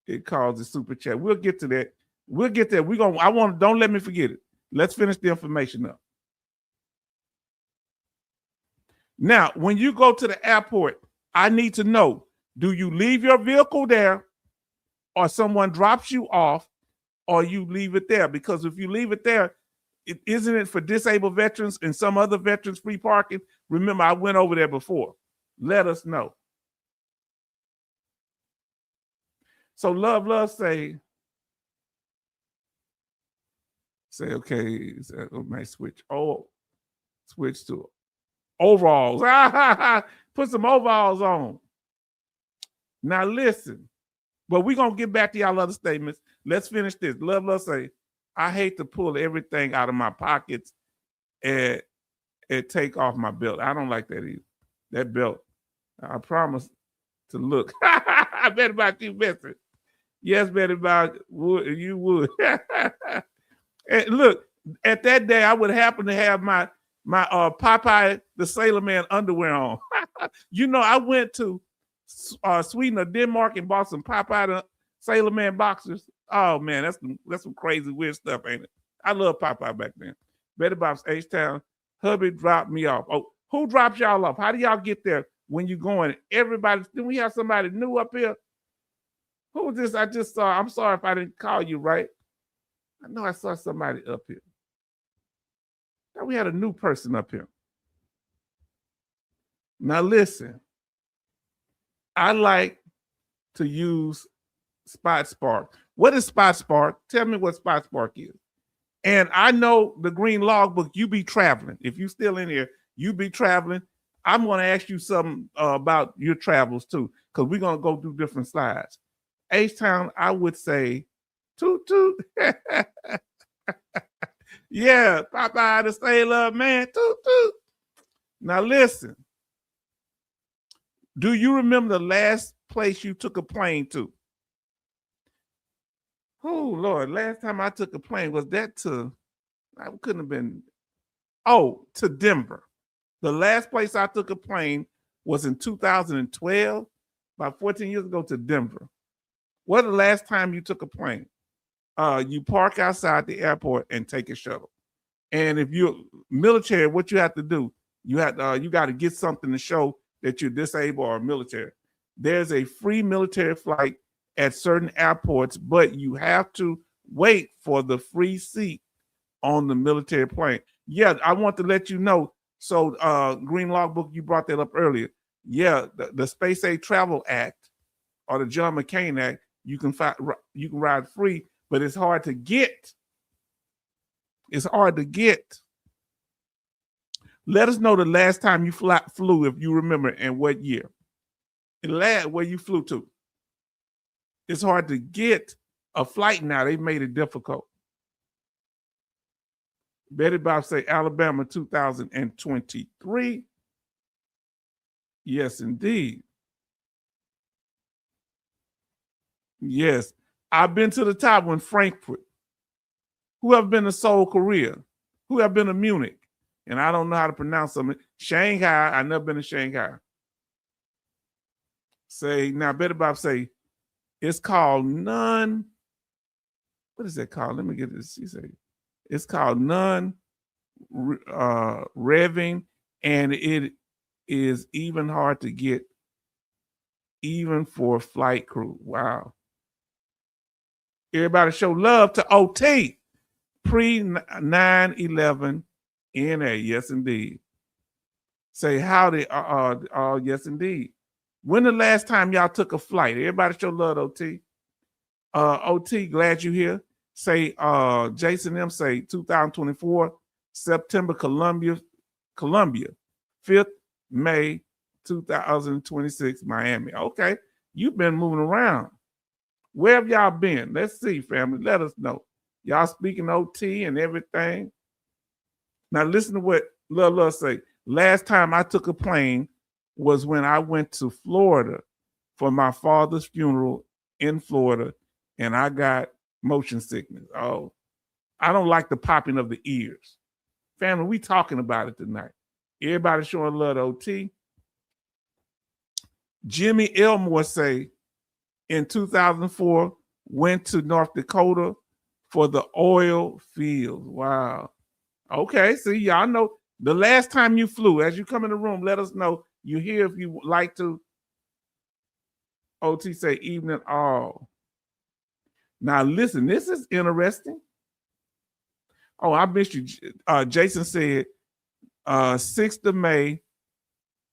it calls the super chat. We'll get to that. We'll get there. Don't let me forget it. Let's finish the information up. Now, when you go to the airport, I need to know, do you leave your vehicle there or someone drops you off or you leave it there? Because if you leave it there, isn't it for disabled veterans and some other veterans free parking? Remember, I went over there before. Let us know. So love say, okay, might switch to overalls. Put some overalls on. Now listen, but we're going to get back to y'all other statements. Let's finish this. Love say, I hate to pull everything out of my pockets and take off my belt. I don't like that either. That belt. I promise to look. I bet about you missing. Yes, bet about you would. And look, at that day, I would happen to have my Popeye the Sailor Man underwear on. You know, I went to Sweden or Denmark and bought some Popeye the Sailor Man boxers. Oh man, that's some crazy weird stuff, ain't it? I love Popeye back then. Betty Bob's H-Town. Hubby dropped me off. Oh, who drops y'all off? How do y'all get there when you going? Everybody, do we have somebody new up here? Who was this I just saw? I'm sorry if I didn't call you right. I know I saw somebody up here. Now we had a new person up here. Now listen, I like to use Spot Spark. What is Spot Spark? Tell me what Spot Spark is. And I know the green logbook, you be traveling. If you still in here, you be traveling. I'm going to ask you something about your travels too, because we're going to go through different slides. H-Town, I would say, toot toot. Yeah, Popeye the Sailor Man, toot toot. Now listen, do you remember the last place you took a plane to? Oh, Lord, last time I took a plane, was that I couldn't have been, to Denver. The last place I took a plane was in 2012, about 14 years ago, to Denver. What the last time you took a plane? You park outside the airport and take a shuttle. And if you're military, what you have to do, you got to get something to show that you're disabled or military. There's a free military flight at certain airports, but you have to wait for the free seat on the military plane. Yeah, I want to let you know. So Green Logbook, you brought that up earlier. Yeah, the Space Age Travel Act or the John McCain Act, you can ride free, but it's hard to get. It's hard to get. Let us know the last time you flew, if you remember, and what year. Where you flew to. It's hard to get a flight now. They made it difficult. Betty Bob say Alabama 2023. Yes, indeed. Yes. I've been to the top one, Frankfurt. Who have been to Seoul, Korea? Who have been to Munich? And I don't know how to pronounce them. Shanghai. I've never been to Shanghai. Say, now Betty Bob say, it's called what is that called? Let me get this. She say, it's called revving, and it is even hard to get, even for flight crew. Wow. Everybody show love to OT. Pre-9/11 NA. Yes, indeed. Say howdy. Yes, indeed. When the last time y'all took a flight? Everybody show love to OT. OT, glad you here. Say Jason M. say 2024 September, Columbia, 5th May 2026 Miami. Okay, you've been moving around. Where have y'all been? Let's see, family. Let us know. Y'all speaking OT and everything. Now listen to what Love say. Last time I took a plane was when I went to Florida for my father's funeral in Florida, and I got motion sickness. Oh, I don't like the popping of the ears. Family, we talking about it tonight. Everybody showing love to OT. Jimmy Elmore say in 2004 went to North Dakota for the oil fields. Wow. Okay, see, y'all know the last time you flew. As you come in the room, let us know. You hear if you like to. OT say evening all. Now listen, this is interesting. Oh, I missed you. Jason said 6th of May,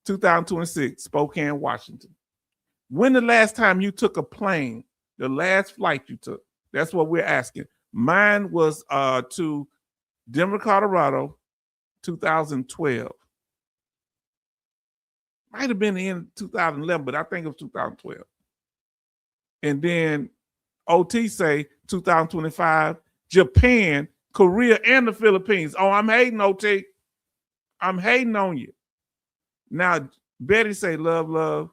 2026, Spokane, Washington. When the last time you took a plane, the last flight you took? That's what we're asking. Mine was to Denver, Colorado, 2012. Might have been in 2011, but I think it was 2012. And then OT say 2025, Japan, Korea, and the Philippines. Oh, I'm hating, OT. I'm hating on you. Now, Betty say, love.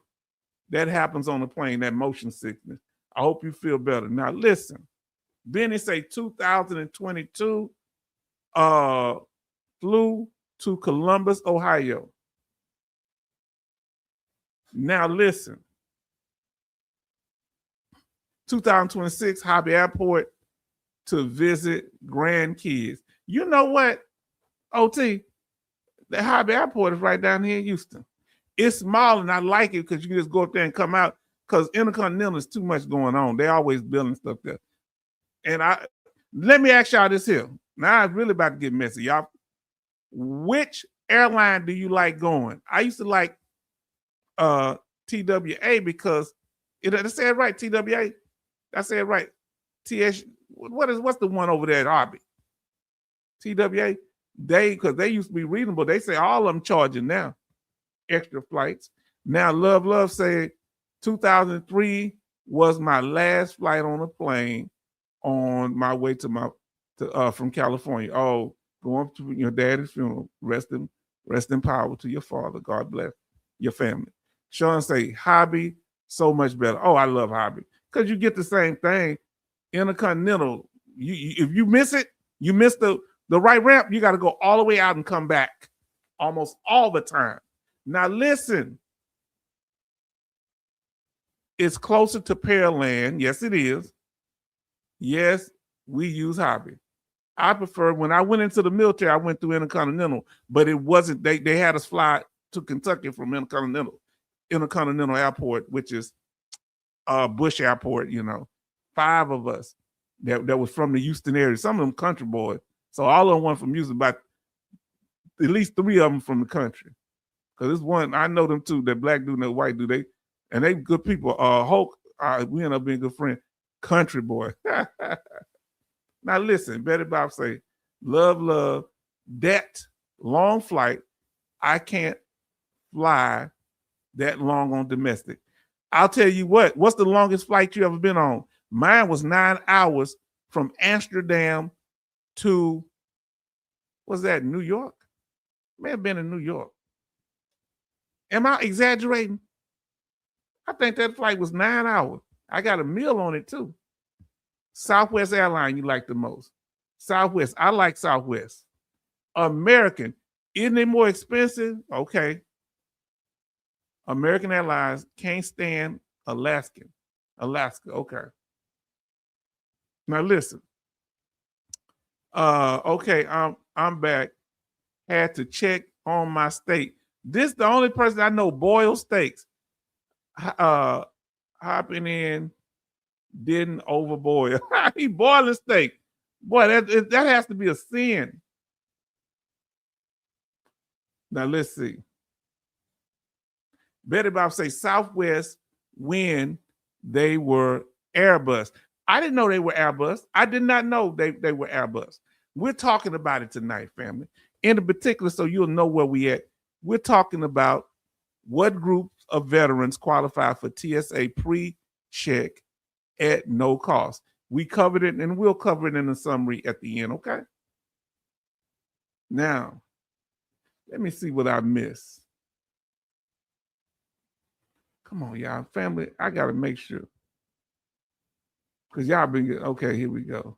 That happens on the plane, that motion sickness. I hope you feel better. Now, listen. Benny say 2022, flew to Columbus, Ohio. Now, listen. 2026, Hobby Airport to visit grandkids. You know what, OT? The Hobby Airport is right down here in Houston. It's small, and I like it because you can just go up there and come out, because Intercontinental is too much going on. They always building stuff there. And let me ask y'all this here. Now it's really about to get messy, y'all. Which airline do you like going? I used to like TWA because I said it right, TWA. I said it right. What's the one over there at Arby? TWA. Because they used to be reasonable. They say all of them charging now extra flights. Now Love said 2003 was my last flight on a plane on my way from California. Oh, going to your daddy's funeral. Rest in power to your father. God bless your family. Sean say Hobby, so much better. Oh, I love Hobby because you get the same thing. Intercontinental, if you miss it, you miss the right ramp, you got to go all the way out and come back almost all the time. Now listen, it's closer to Pearland. Yes, it is. Yes, we use Hobby. I prefer, when I went into the military, I went through Intercontinental, but it wasn't, they had us fly to Kentucky from Intercontinental Airport, which is Bush Airport, 5 of us that was from the Houston area. Some of them country boys. So all of them went from Houston, about at least 3 of them from the country. Because this one, I know them too, that black dude and that white dude, they good people. Hulk, we end up being good friends. Country boy. Now listen, Betty Bob say, love, that long flight, I can't fly that long on domestic. I'll tell you what's the longest flight you ever been on? Mine was 9 hours from Amsterdam to, what's that, New York? May have been in New York. Am I exaggerating? I think that flight was 9 hours. I got a meal on it too. Southwest airline you like the most? Southwest, I like Southwest. American, isn't it more expensive? Okay. American Airlines, can't stand Alaska, okay. Now listen. Okay, I'm back. Had to check on my steak. This the only person I know boiled steaks. Hopping in, didn't overboil. He boiling steak. Boy, that has to be a sin. Now let's see. Betty Bob say Southwest when they were Airbus. I didn't know they were Airbus. I did not know they were Airbus. We're talking about it tonight, family. In particular, so you'll know where we at. We're talking about what groups of veterans qualify for TSA pre-check at no cost. We covered it, and we'll cover it in the summary at the end, okay? Now, let me see what I missed. Come on, y'all. Family, I got to make sure. Because y'all been good. Okay, here we go.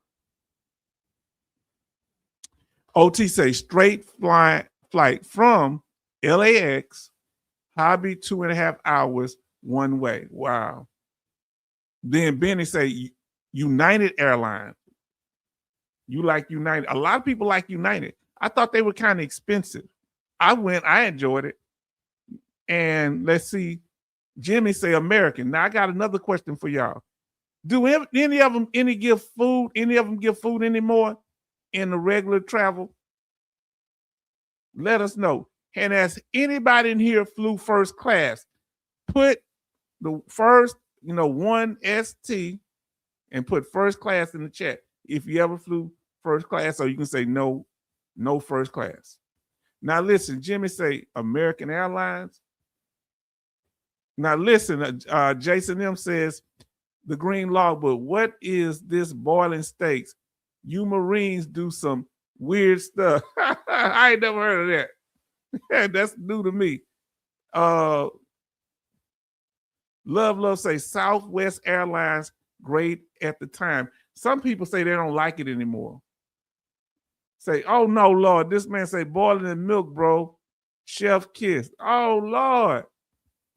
OT say straight flight from LAX, Hobby 2.5 hours one way. Wow. Then Benny say United Airlines. You like United. A lot of people like United. I thought they were kind of expensive. I went, I enjoyed it. And let's see, Jimmy say American. Now I got another question for y'all. Do any of them give food? Any of them give food anymore in the regular travel? Let us know. And has anybody in here flew first class? Put the first, 1ST and put first class in the chat. If you ever flew first class, or you can say no first class. Now listen, Jimmy say American Airlines. Now listen, Jason M says the green logbook. What is this boiling steaks? You Marines do some weird stuff. I ain't never heard of that. That's new to me. Love say Southwest Airlines great at the time. Some people say they don't like it anymore. Say, oh no, Lord, this man say boiling in milk, bro. Chef kiss. Oh Lord.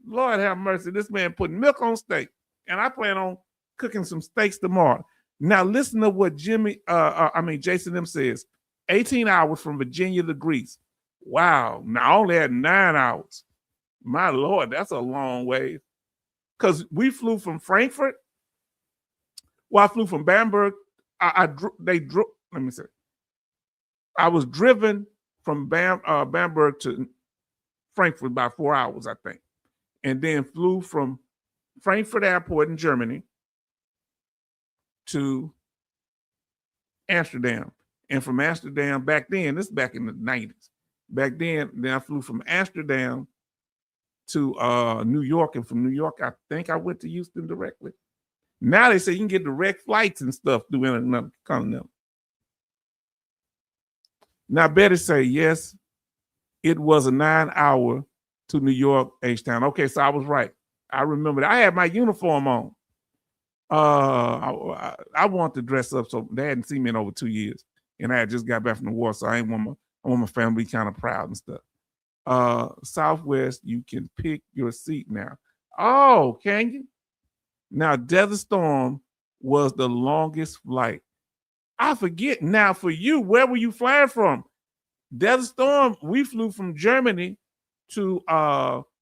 Lord have mercy. This man putting milk on steak. And I plan on cooking some steaks tomorrow. Now listen to what Jason M says. 18 hours from Virginia to Greece. Wow. Now I only had 9 hours. My Lord, that's a long way. Because we flew from Frankfurt. Well, I flew from Bamberg. Let me say. I was driven from Bamberg to Frankfurt about 4 hours, I think. And then flew from Frankfurt Airport in Germany to Amsterdam. And from Amsterdam, back then, this is back in the 90s. Back then I flew from Amsterdam to New York. And from New York, I think I went to Houston directly. Now they say you can get direct flights and stuff through Intercontinental. Now Betty say, yes, it was a 9-hour to New York, H-Town. Okay, so I was right. I remember that. I had my uniform on. I want to dress up, so they hadn't seen me in over 2 years. And I had just got back from the war, so I want my family kind of proud and stuff. Southwest, you can pick your seat now. Oh, can you? Now, Desert Storm was the longest flight. I forget. Now, for you, where were you flying from? Desert Storm, we flew from Germany to,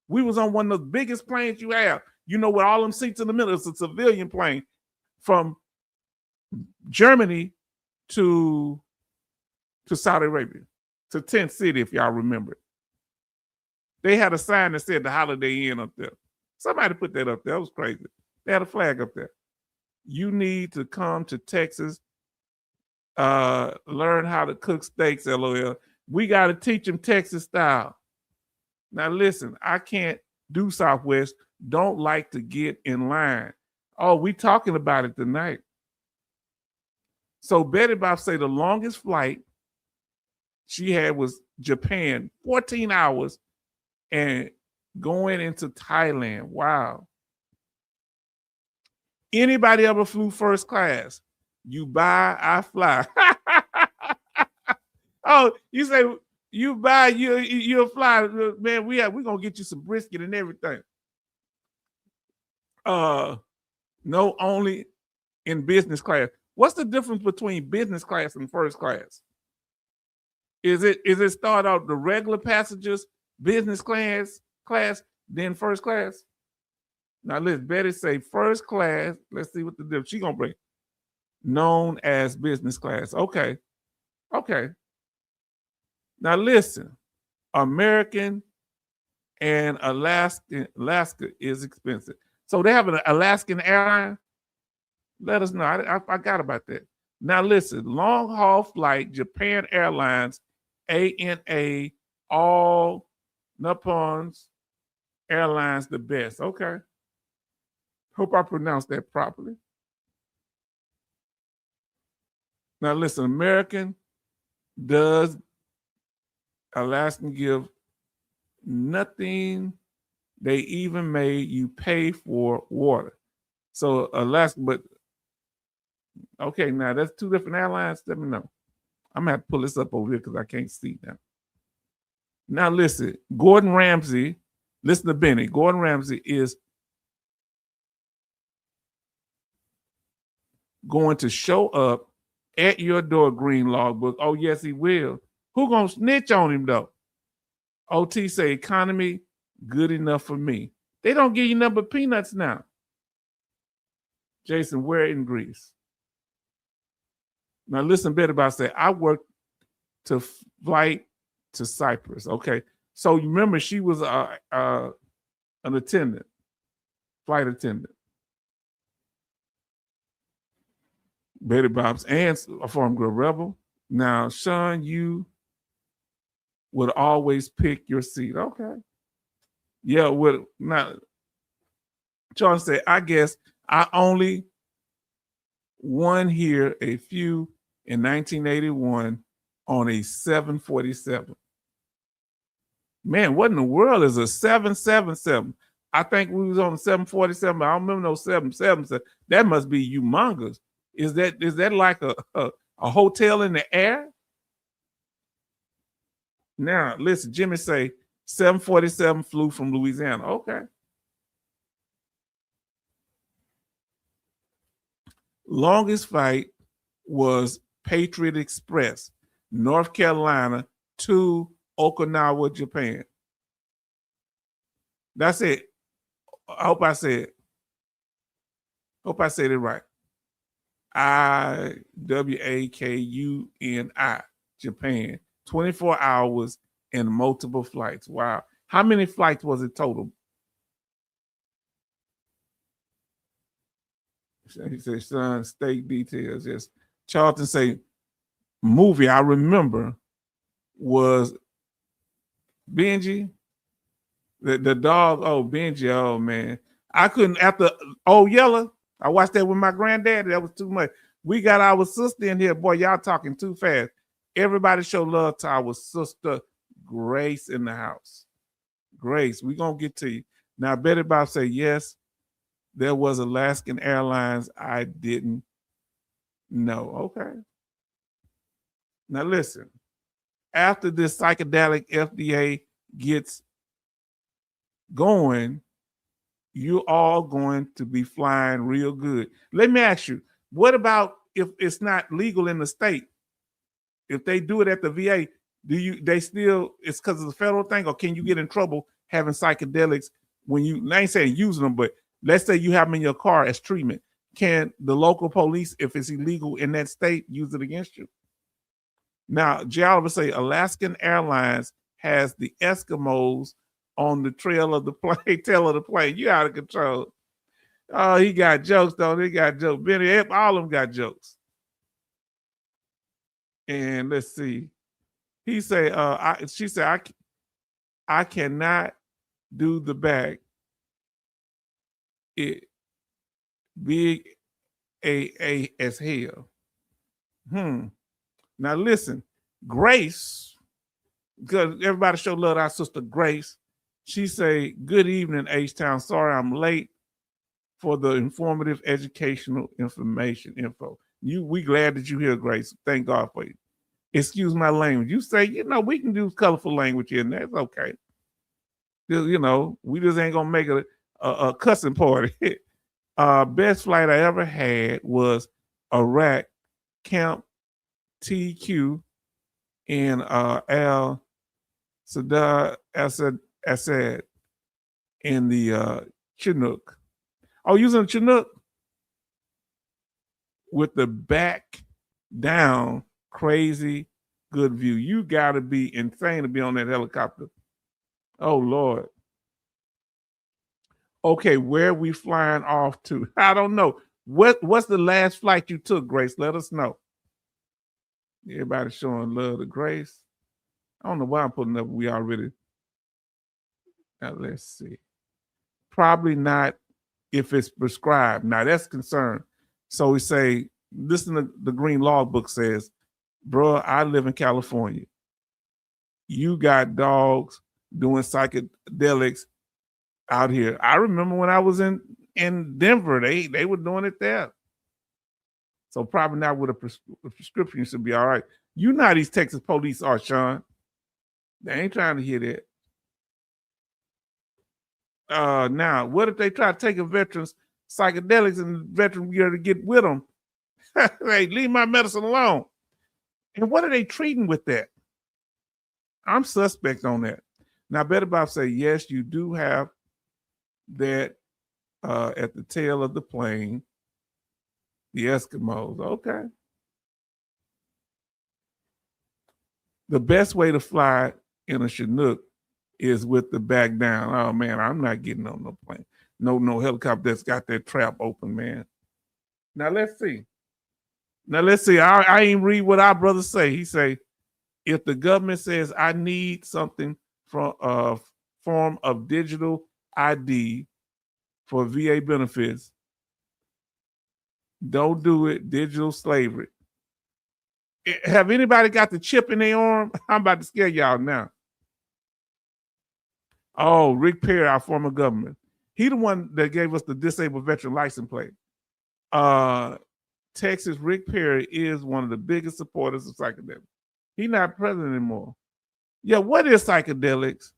we was on one of the biggest planes you have. You know, with all them seats in the middle, it's a civilian plane. From Germany to Saudi Arabia, to Tent City, if y'all remember. They had a sign that said the Holiday Inn up there. Somebody put that up there. That was crazy. They had a flag up there. You need to come to Texas, learn how to cook steaks, LOL. We got to teach them Texas style. Now listen, I can't do Southwest. Don't like to get in line. Oh, we talking about it tonight. So Betty Bob say the longest flight she had was Japan, 14 hours, and going into Thailand. Wow. Anybody ever flew first class? You buy, I fly. Oh, you say you buy, you'll fly. Man, we're gonna get you some brisket and everything. No, only in business class. What's the difference between business class and first class? Is it start out the regular passengers, business class, then first class? Now let's Betty say first class. Let's see what the difference she's gonna bring. Known as business class. Okay. Now listen, American and Alaska is expensive. So they have an Alaskan airline. Let us know. I forgot about that. Now listen, long haul flight, Japan Airlines, ANA, all Nippons Airlines, the best. Okay. Hope I pronounced that properly. Now listen, American does Alaskan give nothing. They even made you pay for water. So Alaska, but Okay, now that's two different airlines. Let me know. I'm gonna have to pull this up over here because I can't see now. Now listen, Gordon Ramsay. Listen to Benny. Gordon Ramsay is going to show up at your door, green logbook. Oh, yes, he will. Who gonna snitch on him though? OT say economy good enough for me. They don't give you nothing but peanuts now. Jason, where in Greece? Now listen, better about say I worked to flight to Cyprus. Okay, so you remember she was an attendant, flight attendant. Betty Bob's and a Farm Girl Rebel. Now, Sean, you would always pick your seat. Okay. Yeah, would now Sean said, I guess I only won here a few in 1981 on a 747. Man, what in the world is a 777? I think we was on a 747. I don't remember no 777. That must be humongous. Is that like a hotel in the air? Now, listen, Jimmy say 747 flew from Louisiana. Okay. Longest flight was Patriot Express, North Carolina to Okinawa, Japan. That's it. I hope I said it right. Iwakuni, Japan. 24 hours and multiple flights. Wow. How many flights was it total? He said, son, state details. Yes. Charlton say, movie I remember was Benji. The dog, Benji, oh man. I couldn't, after Old Yeller, I watched that with my granddad. That was too much. We got our sister in here. Boy, y'all talking too fast. Everybody show love to our sister Grace in the house. Grace, we gonna get to you. Now, Betty Bob say, yes, there was Alaskan Airlines. I didn't know. Okay. Now listen, after this psychedelic FDA gets going, you're all going to be flying real good. Let me ask you, what about if it's not legal in the state? If they do it at the VA, it's because of the federal thing, or can you get in trouble having psychedelics when I ain't saying using them, but let's say you have them in your car as treatment. Can the local police, if it's illegal in that state, use it against you? Now, J. Oliver say Alaskan Airlines has the Eskimos on the tail of the plane. You out of control. Oh, he got jokes, though. He got jokes. Benny, all of them got jokes. And let's see. He say, she said, I cannot do the back. It big a as hell. Now listen, Grace, because everybody show love to our sister Grace. She say, good evening, H-Town. Sorry I'm late for the informative educational info. We glad that you here, Grace. Thank God for you. Excuse my language. You say, we can use colorful language in there. It's okay. We just ain't gonna make it a cussing party. Best flight I ever had was Iraq, Camp TQ in Al Sadr Assad in the Chinook. Oh, using Chinook with the back down, crazy good view. You gotta be insane to be on that helicopter. Oh Lord. Okay, where are we flying off to? I don't know. What's the last flight you took, Grace? Let us know. Everybody showing love to Grace. I don't know why I'm putting up. We already. Now let's see. Probably not if it's prescribed. Now that's concern. So we say, listen to the Green Law Book says, bro, I live in California. You got dogs doing psychedelics out here. I remember when I was in Denver, they were doing it there. So probably not with a prescription, you should be all right. You know how these Texas police are, Sean. They ain't trying to hear that. Now, what if they try to take a veteran's psychedelics and the veteran to get with them? Hey, leave my medicine alone. And what are they treating with that? I'm suspect on that. Now, Better Bob say, yes, you do have that at the tail of the plane, the Eskimos. Okay. The best way to fly in a Chinook is with the back down. Oh man, I'm not getting on no plane. No helicopter that's got that trap open, man. Now let's see. I ain't read what our brother say. He say, if the government says I need something from a form of digital ID for VA benefits, don't do it. Digital slavery. Have anybody got the chip in their arm? I'm about to scare y'all now. Oh, Rick Perry, our former governor. He the one that gave us the disabled veteran license plate. Texas, Rick Perry is one of the biggest supporters of psychedelics. He's not president anymore. Yeah, what is psychedelics?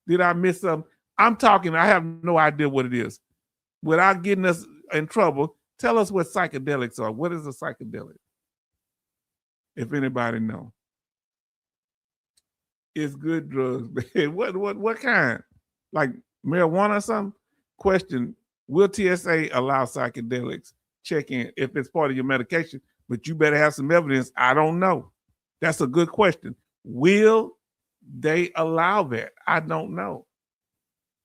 Did I miss something? I'm talking, I have no idea what it is. Without getting us in trouble, tell us what psychedelics are. What is a psychedelic? If anybody know. It's good drugs. What kind? Like marijuana or something? Question, will TSA allow psychedelics? Check in if it's part of your medication, but you better have some evidence. I don't know. That's a good question. Will they allow that? I don't know.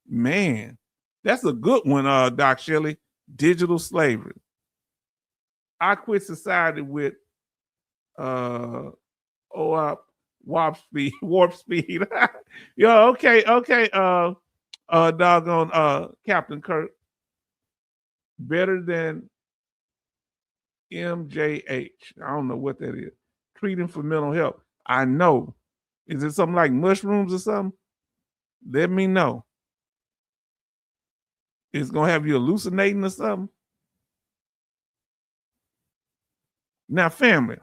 Man, that's a good one, Doc Shelley. Digital slavery. I quit society with warp speed. Yo, okay, doggone Captain Kirk. Better than MJH. I don't know what that is. Treating for mental health. I know. Is it something like mushrooms or something? Let me know. It's gonna have you hallucinating or something. Now, family.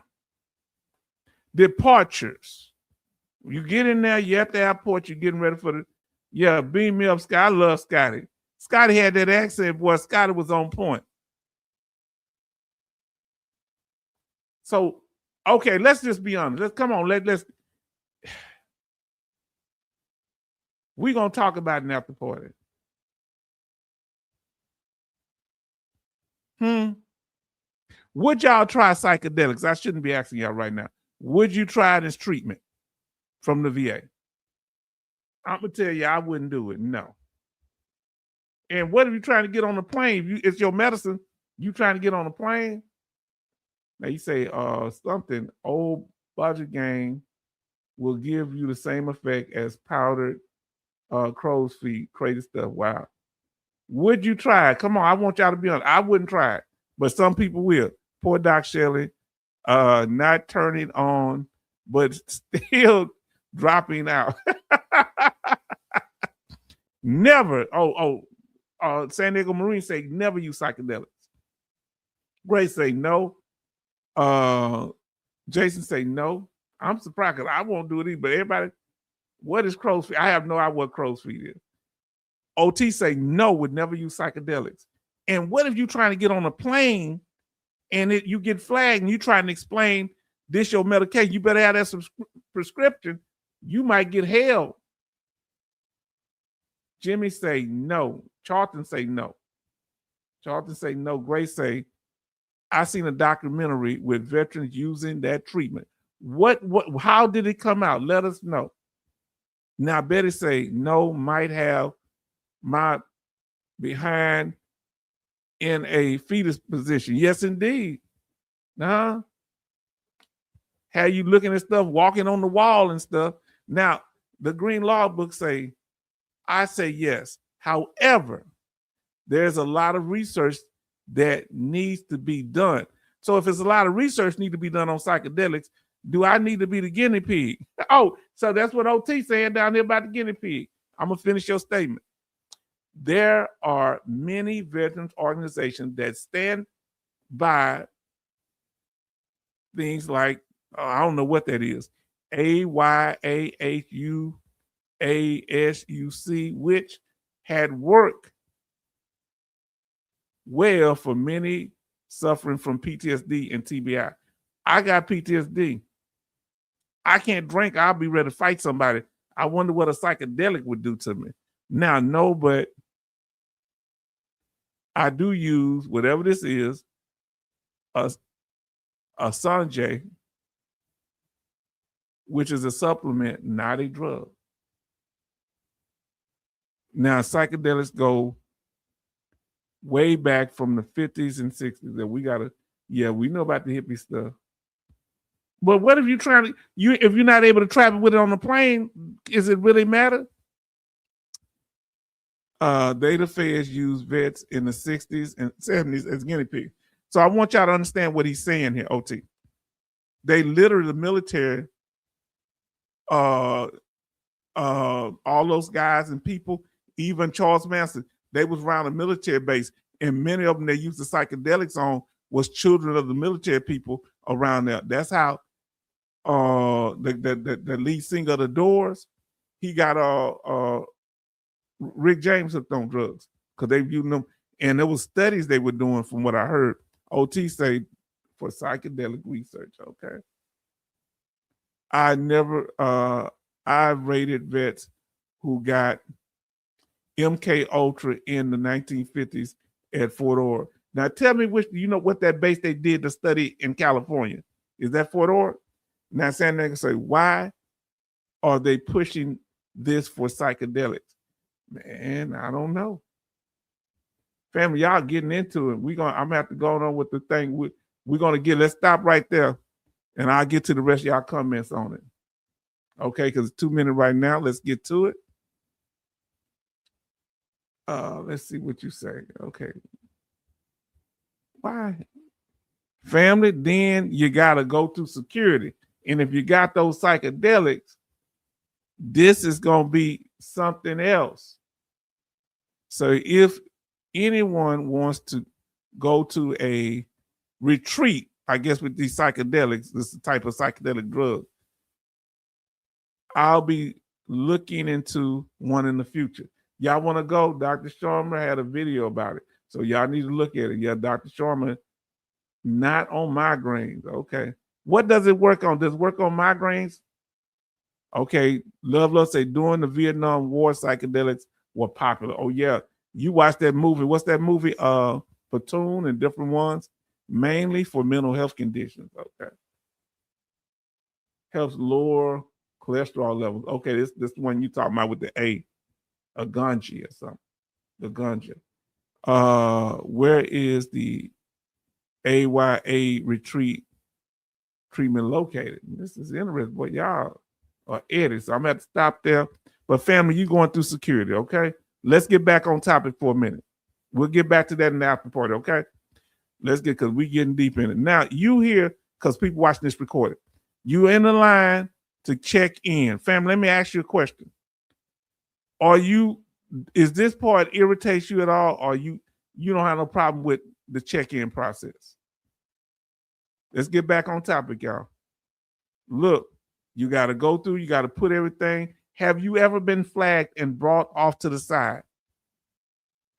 Departures. You get in there, you're at the airport, you're getting ready for beam me up, Scott. I love Scotty. Scotty had that accent, boy. Scotty was on point. So, okay, let's just be honest. Let's we're gonna talk about an after party. Would y'all try psychedelics? I shouldn't be asking y'all right now. Would you try it as treatment from the VA? I'm gonna tell you, I wouldn't do it. No. And what if you're trying to get on a plane? It's your medicine. You trying to get on a plane? Now you say something old budget gang will give you the same effect as powdered crow's feet. Crazy stuff. Wow. Would you try it? Come on, I want y'all to be honest. I wouldn't try it, but some people will. Poor Doc Shelley, not turning on, but still dropping out. Never. San Diego Marine say never use psychedelics. Grace say no. Jason say no. I'm surprised because I won't do it either. But everybody, what is crow's feet? I have no idea what crow's feet is. OT say no, would never use psychedelics. And what if you trying to get on a plane and you get flagged and you trying to explain this your medication? You better have that prescription. You might get held. Jimmy say no. Charlton say no. Grace say, I seen a documentary with veterans using that treatment. How did it come out? Let us know. Now Betty say no, might have my behind in a fetus position. Yes, indeed. Have you looking at stuff, walking on the wall and stuff. Now, the Green Law book say, I say yes. However, there's a lot of research that needs to be done. So if there's a lot of research need to be done on psychedelics, do I need to be the guinea pig? Oh, so that's what OT saying down here about the guinea pig. I'm going to finish your statement. There are many veterans organizations that stand by things like, I don't know what that is, AYAHUASUC, which had worked well for many suffering from PTSD and TBI. I got PTSD. I can't drink. I'll be ready to fight somebody. I wonder what a psychedelic would do to me. Now, no, but I do use whatever this is, a Sanjay, which is a supplement, not a drug. Now, psychedelics go way back from the 50s and 60s that we know about the hippie stuff. But what if if you're not able to travel with it on the plane, does it really matter? The feds used vets in the 60s and 70s as guinea pigs. So I want y'all to understand what he's saying here, OT. They literally, the military, all those guys and people, even Charles Manson, they was around a military base, and many of them they used the psychedelics on was children of the military people around there. That's how the lead singer of the Doors, he got Rick James hooked on drugs because they viewed them, and there was studies they were doing from what I heard. OT say for psychedelic research. Okay, I rated vets who got MK Ultra in the 1950s at Fort Ord. Now tell me what that base they did the study in California. Is that Fort Ord? Now San Diego say, why are they pushing this for psychedelics? Man, I don't know. Family, y'all getting into it. I'm gonna have to go on with the thing. We're gonna let's stop right there, and I'll get to the rest of y'all comments on it. Okay, because it's 2 minutes right now. Let's get to it. Let's see what you say. Okay. Why? Family, then you gotta go through security. And if you got those psychedelics, this is gonna be something else. So if anyone wants to go to a retreat, I guess with these psychedelics, this type of psychedelic drug, I'll be looking into one in the future. Y'all want to go? Dr. Sharma had a video about it. So y'all need to look at it. Yeah, Dr. Sharma, not on migraines. Okay. What does it work on? Does it work on migraines? Okay. Love say during the Vietnam War, psychedelics were popular. Oh, yeah. You watched that movie. What's that movie? Platoon and different ones, mainly for mental health conditions. Okay. Helps lower cholesterol levels. Okay, this one you talking about with the A ganja or something. The ganja. Where is the AYA retreat treatment located? This is interesting, but y'all are idiots. So I'm gonna have to stop there. But family, you going through security, okay? Let's get back on topic for a minute. We'll get back to that in the after party, okay? Because we getting deep in it. Now, you here, because people watching this recorded. You in the line to check in. Family, let me ask you a question. Is this part irritates you at all, or you don't have no problem with the check-in process? Let's get back on topic, y'all. Look, you got to go through, you got to put everything. Have you ever been flagged and brought off to the side?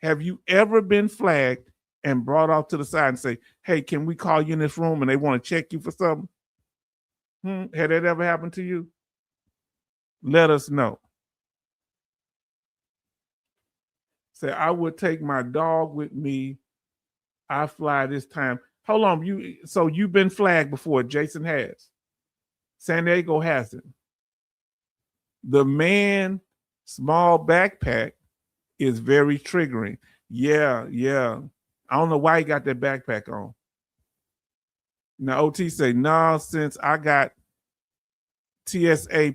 Have you ever been flagged and brought off to the side and say, hey, can we call you in this room and they want to check you for something? Had that ever happened to you? Let us know. Say, I would take my dog with me. I fly this time. Hold on. So you've been flagged before. Jason has. San Diego hasn't. The man small backpack is very triggering. Yeah. I don't know why he got that backpack on. Now OT say, nah, since I got TSA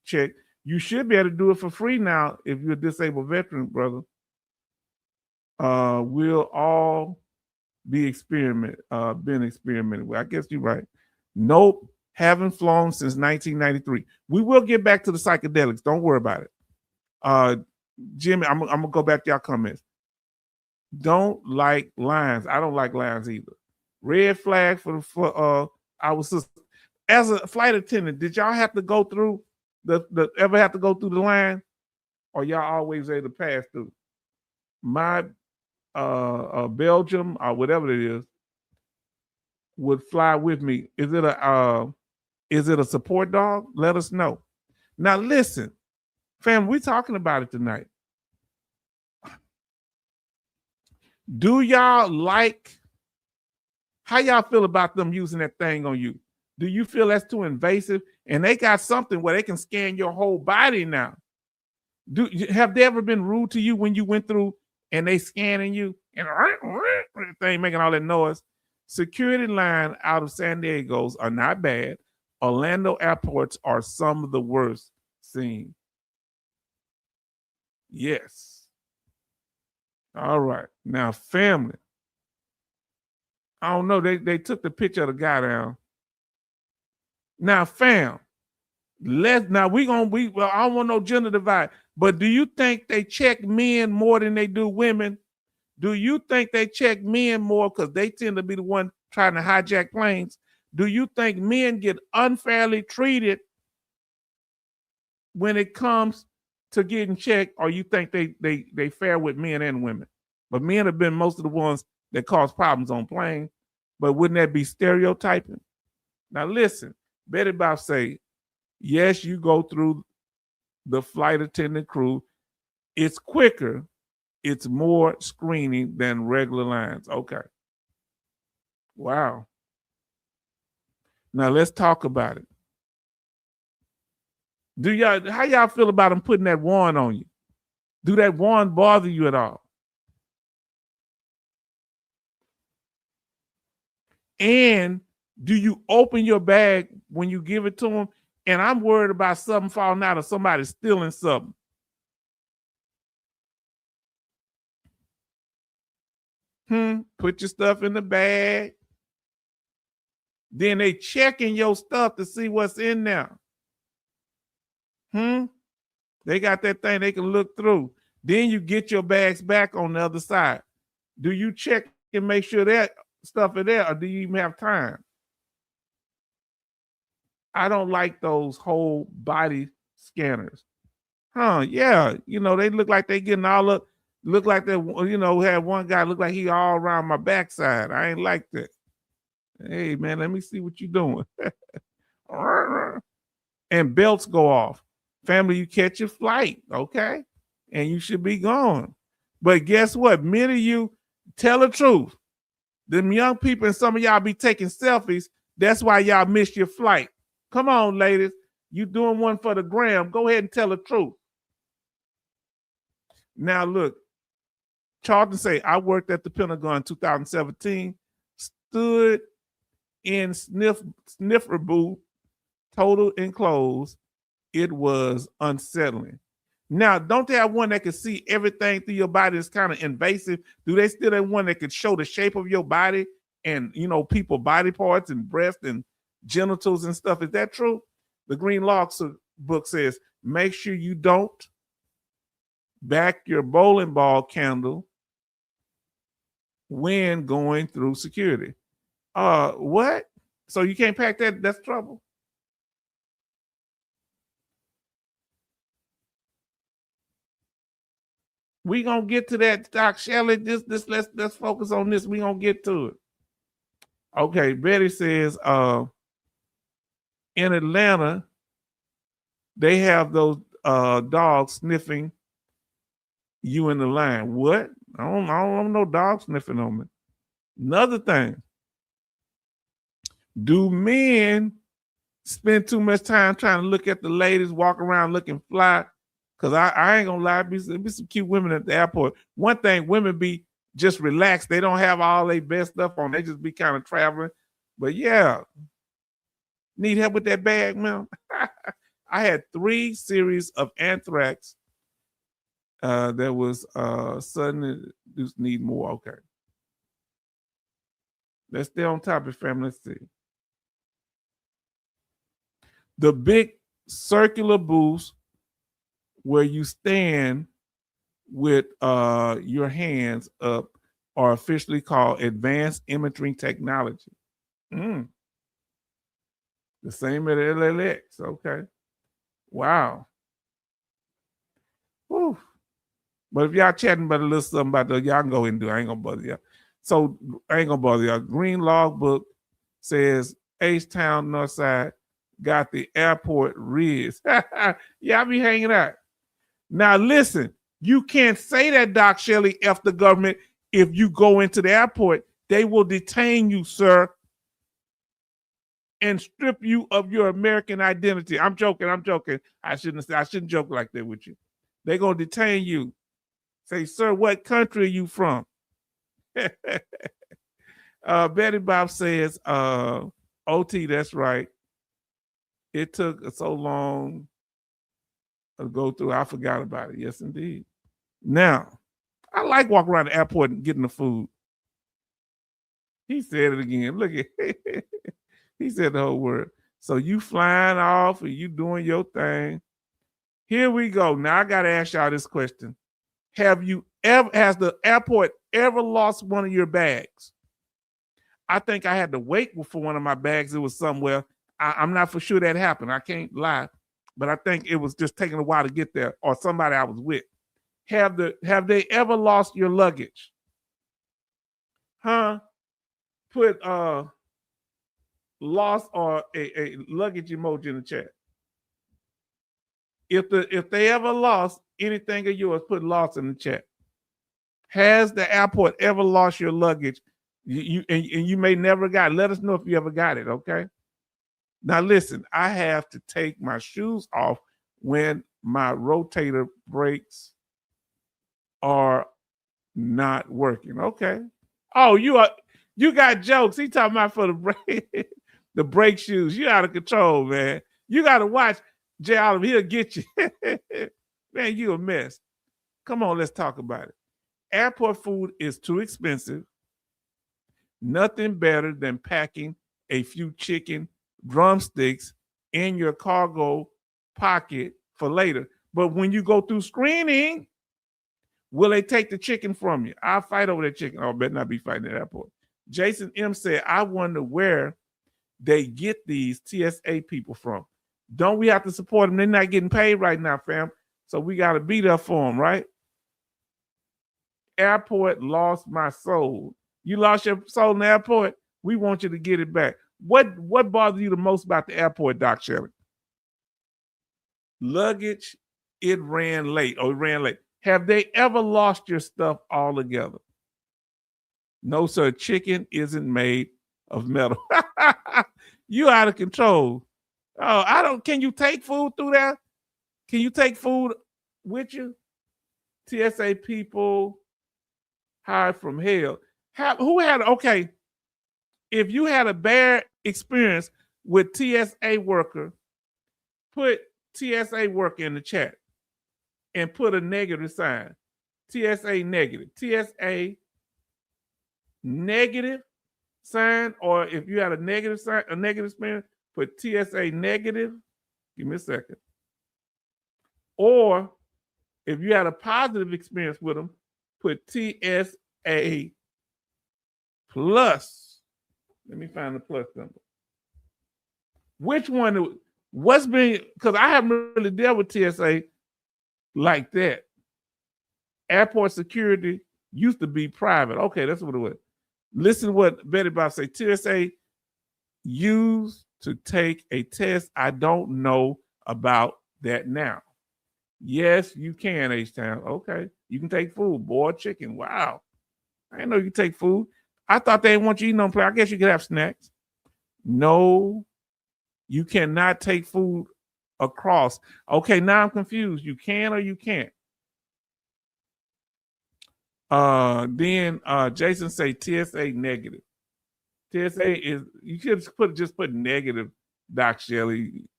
check, you should be able to do it for free now if you're a disabled veteran, brother. We'll all been experimented with. I guess you're right. Nope, haven't flown since 1993. We will get back to the psychedelics. Don't worry about it. Jimmy, I'm gonna go back to y'all comments. Don't like lines. I don't like lines either. Red flag for our sister. As a flight attendant, did y'all have to go through the ever have to go through the line, or y'all always able to pass through? My Belgium or whatever it is would fly with me. Is it a support dog? Let us know. Now listen, fam, we're talking about it tonight. Do y'all like how y'all feel about them using that thing on you? Do you feel that's too invasive? And they got something where they can scan your whole body now. Have they ever been rude to you when you went through and they scanning you and the thing making all that noise? Security line out of San Diego's are not bad. Orlando airports are some of the worst seen. Yes. All right. Now, family. I don't know. They took the picture of the guy down. Now, fam. I don't want no gender divide, but do you think they check men more than they do women? Do you think they check men more because they tend to be the one trying to hijack planes? Do you think men get unfairly treated when it comes to getting checked, or you think they fair with men and women? But men have been most of the ones that cause problems on planes. But wouldn't that be stereotyping? Now listen, Betty Bob say, yes, you go through the flight attendant crew. It's quicker. It's more screening than regular lines. Okay. Wow. Now let's talk about it. How y'all feel about them putting that wand on you? Do that wand bother you at all? And do you open your bag when you give it to them? And I'm worried about something falling out or somebody stealing something. Put your stuff in the bag. Then they checking your stuff to see what's in there. They got that thing they can look through. Then you get your bags back on the other side. Do you check and make sure that stuff is there, or do you even have time? I don't like those whole body scanners. Yeah. They look like they getting all up. Look like they, had one guy look like he all around my backside. I ain't like that. Hey, man, let me see what you're doing. And belts go off. Family, you catch your flight, okay? And you should be gone. But guess what? Many of you tell the truth. Them young people and some of y'all be taking selfies. That's why y'all missed your flight. Come on, ladies. You doing one for the gram. Go ahead and tell the truth. Now, look. Charlton say, I worked at the Pentagon in 2017, stood in sniffer booth, total enclosed. It was unsettling. Now, don't they have one that can see everything through your body that's kind of invasive? Do they still have one that could show the shape of your body and, people body parts and breast and genitals and stuff? Is that true? The Green Locks book says, make sure you don't back your bowling ball candle when going through security. What? So you can't pack that? That's trouble. We gonna get to that, Doc Shelley. Let's focus on this. We gonna get to it. Okay, Betty says, in Atlanta, they have those dogs sniffing you in the line. What? I don't want no dog sniffing on me. Another thing, do men spend too much time trying to look at the ladies, walk around looking fly? Because I ain't gonna lie, be some cute women at the airport. One thing, women be just relaxed. They don't have all their best stuff on. They just be kind of traveling. But yeah, need help with that bag, man? I had 3 series of anthrax. There was suddenly just need more. Okay. Let's stay on topic, family. Let's see. The big circular booths where you stand with your hands up are officially called advanced imaging technology. The same at LLX. Okay. Wow. Whew. But if y'all chatting about a little something about that, y'all can go and do. I ain't gonna bother y'all. So I ain't gonna bother y'all. Green Logbook says H-Town Northside got the airport riz. Y'all be hanging out. Now listen, you can't say that, Doc Shelley, F the government. If you go into the airport, they will detain you, sir, and strip you of your American identity. I'm joking. I shouldn't joke like that with you. They're gonna detain you. Say, sir, what country are you from? Betty Bob says, OT, that's right. It took so long to go through. I forgot about it. Yes, indeed. Now, I like walking around the airport and getting the food. He said it again. Look at he said the whole word. So you flying off and you doing your thing. Here we go. Now I got to ask y'all this question. Has the airport ever lost one of your bags? I think I had to wait for one of my bags. It was somewhere. I'm not for sure that happened. I can't lie. But I think it was just taking a while to get there, or somebody I was with. Have they ever lost your luggage? Huh? Put lost or a luggage emoji in the chat. If they ever lost anything of yours, put lost in the chat. Has the airport ever lost your luggage? You may never got it. Let us know if you ever got it, okay? Now listen, I have to take my shoes off when my rotator brakes are not working. Okay. Oh, you got jokes. He talking about for the brake, the brake shoes. You out of control, man. You got to watch Jay Oliver. He'll get you. Man, you a mess. Come on, let's talk about it. Airport food is too expensive. Nothing better than packing a few chicken drumsticks in your cargo pocket for later. But when you go through screening, will they take the chicken from you? I'll fight over that chicken. Oh, better not be fighting at the airport. Jason M said, I wonder where they get these TSA people from. Don't we have to support them? They're not getting paid right now, fam. So we got to be there for them, right? Airport lost my soul. You lost your soul in the airport? We want you to get it back. What bothers you the most about the airport, Doc Shelley? Luggage, it ran late. Have they ever lost your stuff altogether? No, sir. Chicken isn't made of metal. You out of control. Oh, can you take food through there? Can you take food with you? TSA people hired from hell. If you had a bad experience with TSA worker, put TSA worker in the chat and put a negative sign. TSA negative. TSA negative sign, or if you had a negative sign, a negative experience, put TSA negative. Give me a second. Or if you had a positive experience with them, put TSA plus. Let me find the plus number. Which one? What's been, because I haven't really dealt with TSA like that. Airport security used to be private. Okay, that's what it was. Listen to what Betty Bob say. TSA used to take a test. I don't know about that now. Yes, you can, H-Town. Okay. You can take food. Boiled chicken. Wow. I didn't know you could take food. I thought they didn't want you to eat no play. I guess you could have snacks. No, you cannot take food across. Okay, now I'm confused. You can or you can't? Then Jason say TSA negative. TSA is, you should just put negative, Doc Shelley.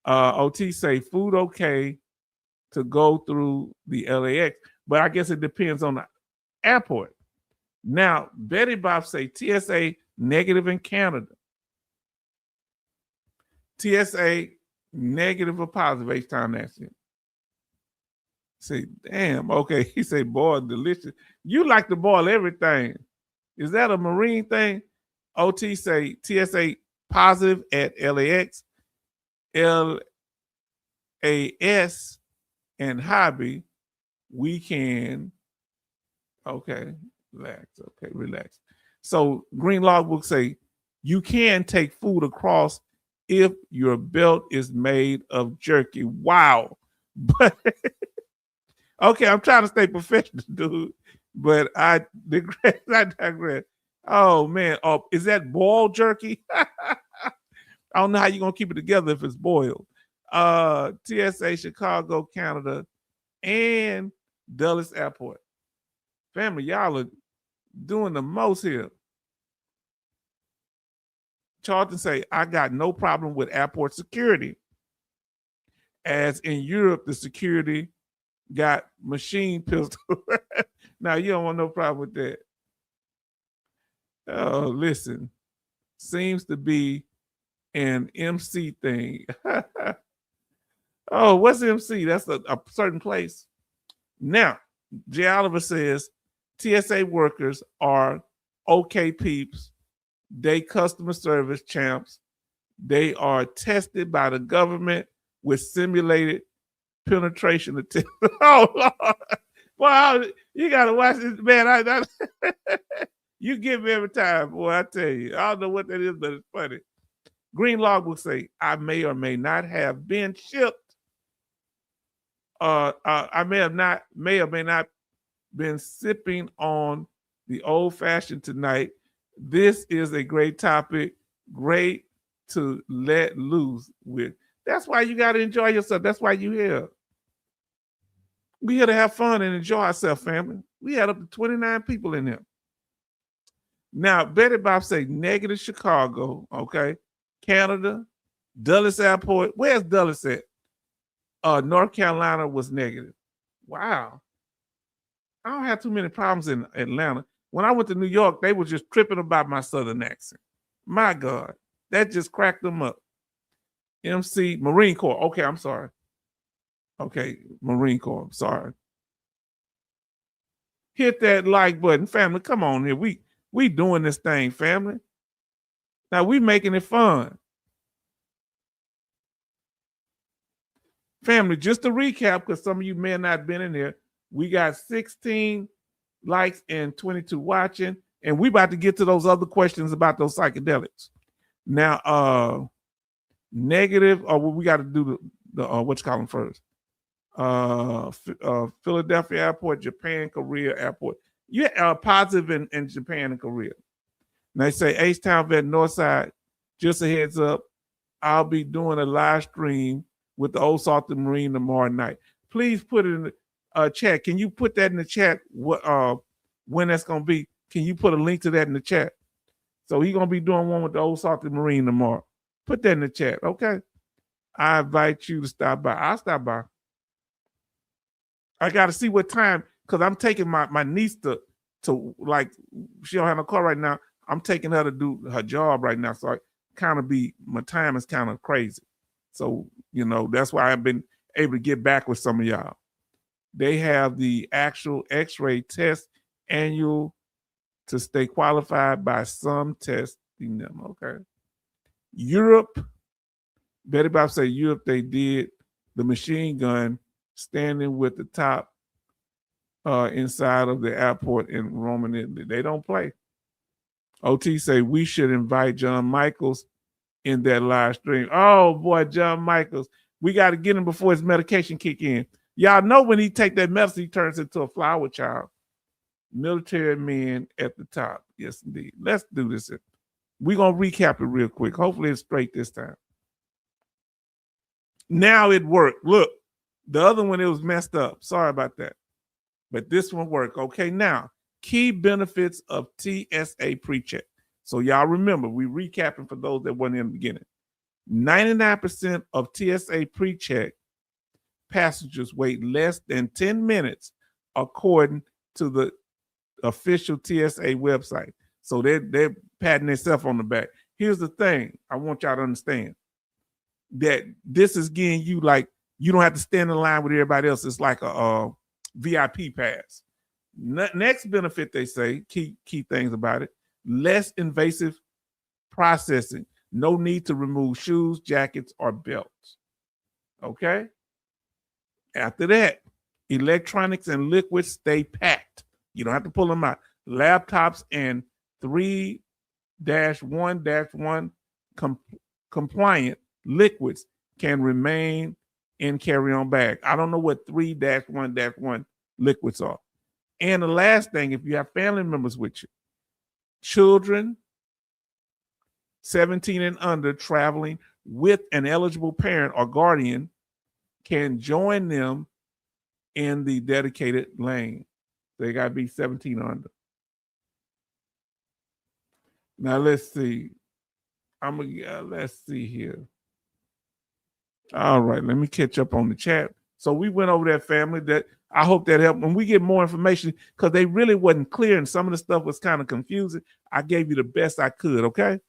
OT say food okay to go through the LAX, but I guess it depends on the airport. Now, Betty Bob say TSA negative in Canada. TSA negative or positive, H-Town that's it. Say, damn, okay. He say, boil delicious. You like to boil everything. Is that a Marine thing? OT say TSA positive at LAX, LAS, and hobby. We can, okay, relax. Okay, relax. So Green Logbook say you can take food across if your belt is made of jerky. Wow. But okay, I'm trying to stay professional, dude. But I digress. I digress. Oh man. Oh, is that boiled jerky? I don't know how you're gonna keep it together if it's boiled. TSA Chicago, Canada, and Dulles Airport. Family, y'all are doing the most here. Charlton say, I got no problem with airport security. As in Europe, the security got machine pistol. Now, you don't want no problem with that. Oh, listen. Seems to be an MC thing. Oh, what's MC? That's a certain place. Now, Jay Oliver says TSA workers are okay peeps. They customer service champs. They are tested by the government with simulated penetration attempts. Oh, Lord. Wow, you got to watch this, man. You give me every time, boy, I tell you. I don't know what that is, but it's funny. Green Log will say, I may or may not have been shipped. I may or may not been sipping on the old fashioned tonight. This is a great topic, great to let loose with. That's why you got to enjoy yourself. That's why you here. We here to have fun and enjoy ourselves, family. We had up to 29 people in here. Now, Betty Bob say negative Chicago, okay? Canada, Dulles Airport. Where's Dulles at? North Carolina was negative. Wow. I don't have too many problems in Atlanta. When I went to New York, they were just tripping about my Southern accent. My God, that just cracked them up. MC, Marine Corps. Okay, I'm sorry. Okay, Marine Corps. I'm sorry. Hit that like button, family. Come on here. We doing this thing, family. Now we making it fun. Family, just to recap, because some of you may have not been in there, we got 16 likes and 22 watching, and we about to get to those other questions about those psychedelics. Now, negative, or we got to do the what you call them first? Philadelphia Airport, Japan, Korea Airport. Yeah, positive in Japan and Korea. And they say H-Town Vet Northside, just a heads up, I'll be doing a live stream with the Old Salted Marine tomorrow night. Please put it in the chat. Can you put that in the chat? What when that's gonna be? Can you put a link to that in the chat? So he's gonna be doing one with the Old Salted Marine tomorrow. Put that in the chat, okay? I invite you to stop by. I'll stop by. I gotta see what time, because I'm taking my niece to like, she don't have no car right now. I'm taking her to do her job right now. So I kind of my time is kind of crazy. So, you know, that's why I've been able to get back with some of y'all. They have the actual x-ray test annual to stay qualified by some testing them. Okay. Europe, Betty Bob say Europe, they did the machine gun standing with the top inside of the airport in Roman Italy. They don't play. OT say we should invite John Michaels in that live stream. Oh boy, John Michaels. We got to get him before his medication kick in. Y'all know when he take that medicine, he turns into a flower child. Military men at the top. Yes, indeed. Let's do this. We're going to recap it real quick. Hopefully it's straight this time. Now it worked. Look, the other one, it was messed up. Sorry about that. But this one worked. Okay, now, key benefits of TSA PreCheck. So y'all remember, we recapping for those that weren't in the beginning. 99% of TSA PreCheck passengers wait less than 10 minutes according to the official TSA website. So they're patting themselves on the back. Here's the thing I want y'all to understand, that this is getting you like You don't have to stand in line with everybody else. It's like a VIP pass. Next benefit, they say, key things about it, less invasive processing. No need to remove shoes, jackets, or belts. Okay? After that, electronics and liquids stay packed. You don't have to pull them out. Laptops and 3-1-1 compliant liquids can remain in carry-on bag. I don't know what 3-1-1 liquids are. And the last thing, if you have family members with you, children 17 and under traveling with an eligible parent or guardian can join them in the dedicated lane. They got to be 17 or under. Now let's see. Let's see here. All right, let me catch up on the chat. So we went over that, family. That I hope that helped. When we get more information, because they really wasn't clear and some of the stuff was kind of confusing, I gave you the best I could, okay?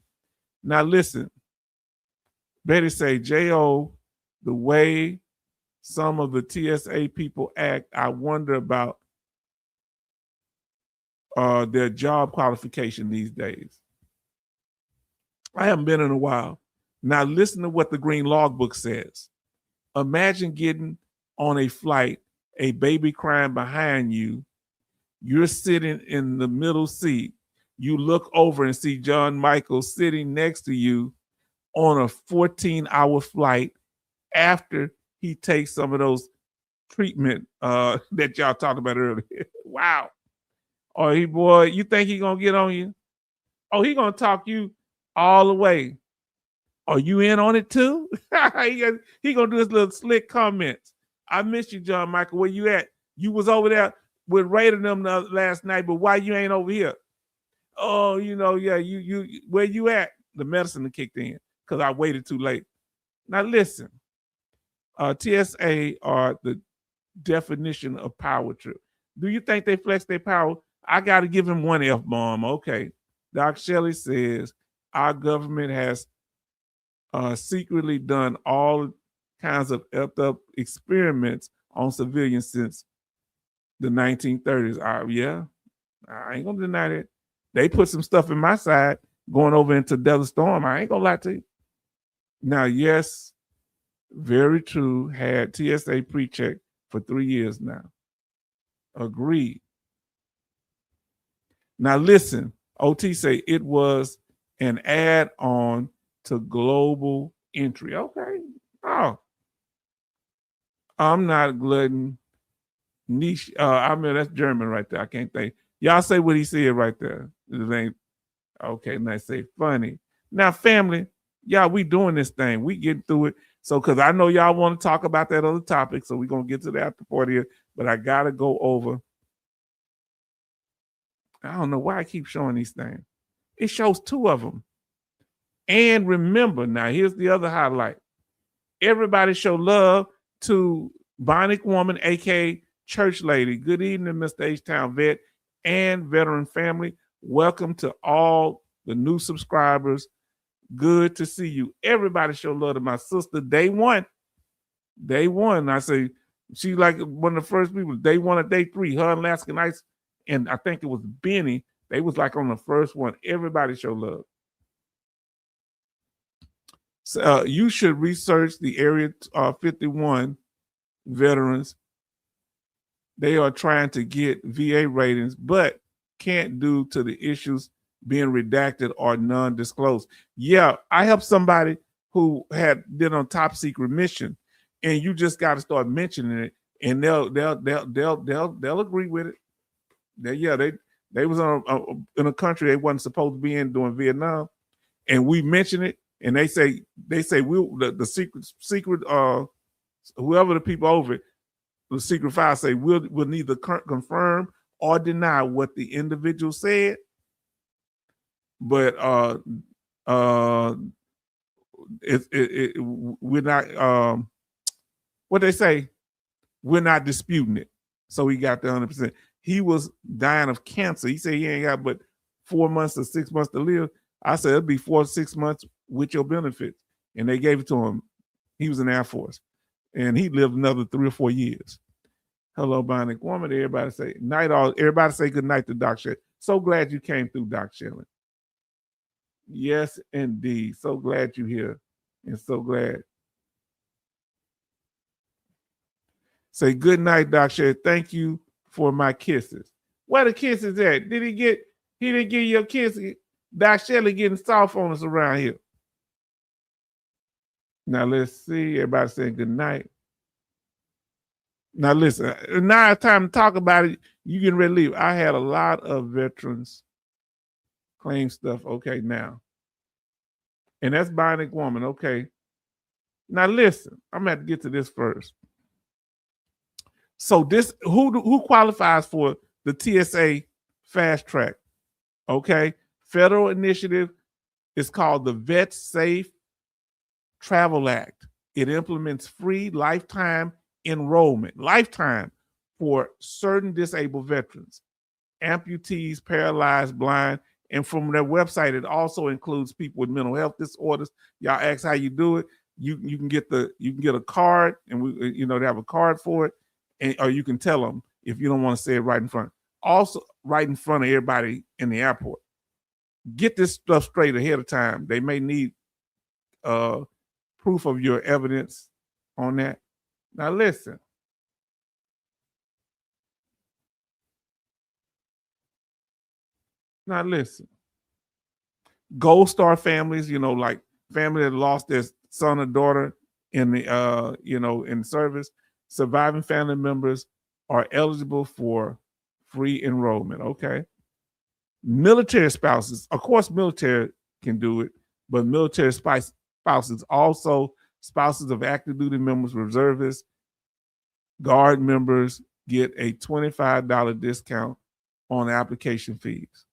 Now listen. Betty say, J.O., the way some of the TSA people act, I wonder about their job qualification these days. I haven't been in a while. Now listen to what the Green Logbook says. Imagine getting on a flight, a baby crying behind you. You're sitting in the middle seat. You look over and see John Michael sitting next to you on a 14-hour flight after he takes some of those treatment that y'all talked about earlier. Wow. Oh, boy, you think he gonna get on you? Oh, he gonna talk you all the way. Are you in on it too? he gonna do his little slick comments. I miss you, John Michael. Where you at? You was over there with Raider them last night, but why you ain't over here? Oh, yeah, you where you at? The medicine kicked in because I waited too late. Now listen, TSA are the definition of power trip. Do you think they flex their power? I got to give him one F-bomb. Okay. Doc Shelley says our government has secretly done all kinds of effed up experiments on civilians since the 1930s. Yeah, I ain't gonna deny that. They put some stuff in my side going over into Desert Storm. I ain't gonna lie to you. Now, yes, very true. Had TSA pre-check for 3 years now. Agreed. Now listen, OT say it was an add-on to global entry. Okay. Oh, I'm not a glutton. Niche. I mean, that's German right there. I can't think. Y'all say what he said right there. It ain't okay. Now say funny. Now, family, y'all, we doing this thing. We getting through it. So, because I know y'all want to talk about that other topic, so we're gonna get to the after party here. But I gotta go over. I don't know why I keep showing these things. It shows 2 of them. And remember, now here's the other highlight. Everybody show love to Bionic Woman, aka Church Lady. Good evening, Mr. H-Town Vet and veteran family. Welcome to all the new subscribers. Good to see you. Everybody show love to my sister. Day one. I say she's like one of the first people. Day 1 or day 3. Her and Alaskan Ice, and I think it was Benny. They was like on the first one. Everybody show love. So, you should research the Area 51 veterans. They are trying to get VA ratings, but can't due to the issues being redacted or non-disclosed. Yeah, I helped somebody who had been on top secret mission, and you just got to start mentioning it, and they'll agree with it. They was in a country they wasn't supposed to be in during Vietnam, and we mention it. And they say the secret whoever the people over it, the secret file say we'll neither confirm or deny what the individual said, but we're not what they say, we're not disputing it. So he got the 100%. He was dying of cancer. He said he ain't got but 4 months or 6 months to live. I said it'll be 4 to 6 months with your benefits. And they gave it to him. He was in the Air Force. and he lived another 3 or 4 years. Hello, Bionic Woman. Everybody say night. Everybody say good night to Doc Shelley. So glad you came through, Doc Shelley. Yes, indeed. So glad you're here, and so glad. Say good night, Doc Shelley. Thank you for my kisses. Where the kisses at? Did he get? He didn't give you a kiss. Doc Shelley getting soft on us around here. Now let's see. Everybody saying good night. Now listen. Now it's time to talk about it. You getting ready to leave. I had a lot of veterans claim stuff. Okay, now. And that's Bionic Woman. Okay. Now listen. I'm gonna have to get to this first. So this who qualifies for the TSA fast track? Okay. Federal initiative is called the Vet Safe Travel Act. It implements free lifetime enrollment, lifetime, for certain disabled veterans, amputees, paralyzed, blind, and from their website, it also includes people with mental health disorders. Y'all ask how you do it. You can get a card, and they have a card for it, and or you can tell them if you don't want to say it right in front. Also, right in front of everybody in the airport. Get this stuff straight ahead of time. They may need proof of your evidence on that. Now listen. Gold Star families, like family that lost their son or daughter in the in service, surviving family members are eligible for free enrollment. Okay. Military spouses, of course, military can do it, but military spouses, also spouses of active duty members, reservists, guard members get a $25 discount on application fees.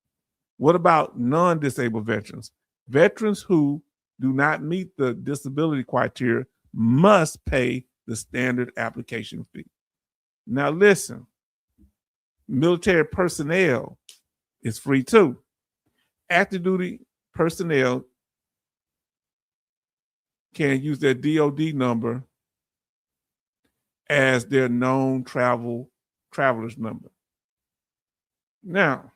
What about non-disabled veterans? Veterans who do not meet the disability criteria must pay the standard application fee. Now listen, military personnel is free too. Active duty personnel can use their DOD number as their known traveler's number. Now,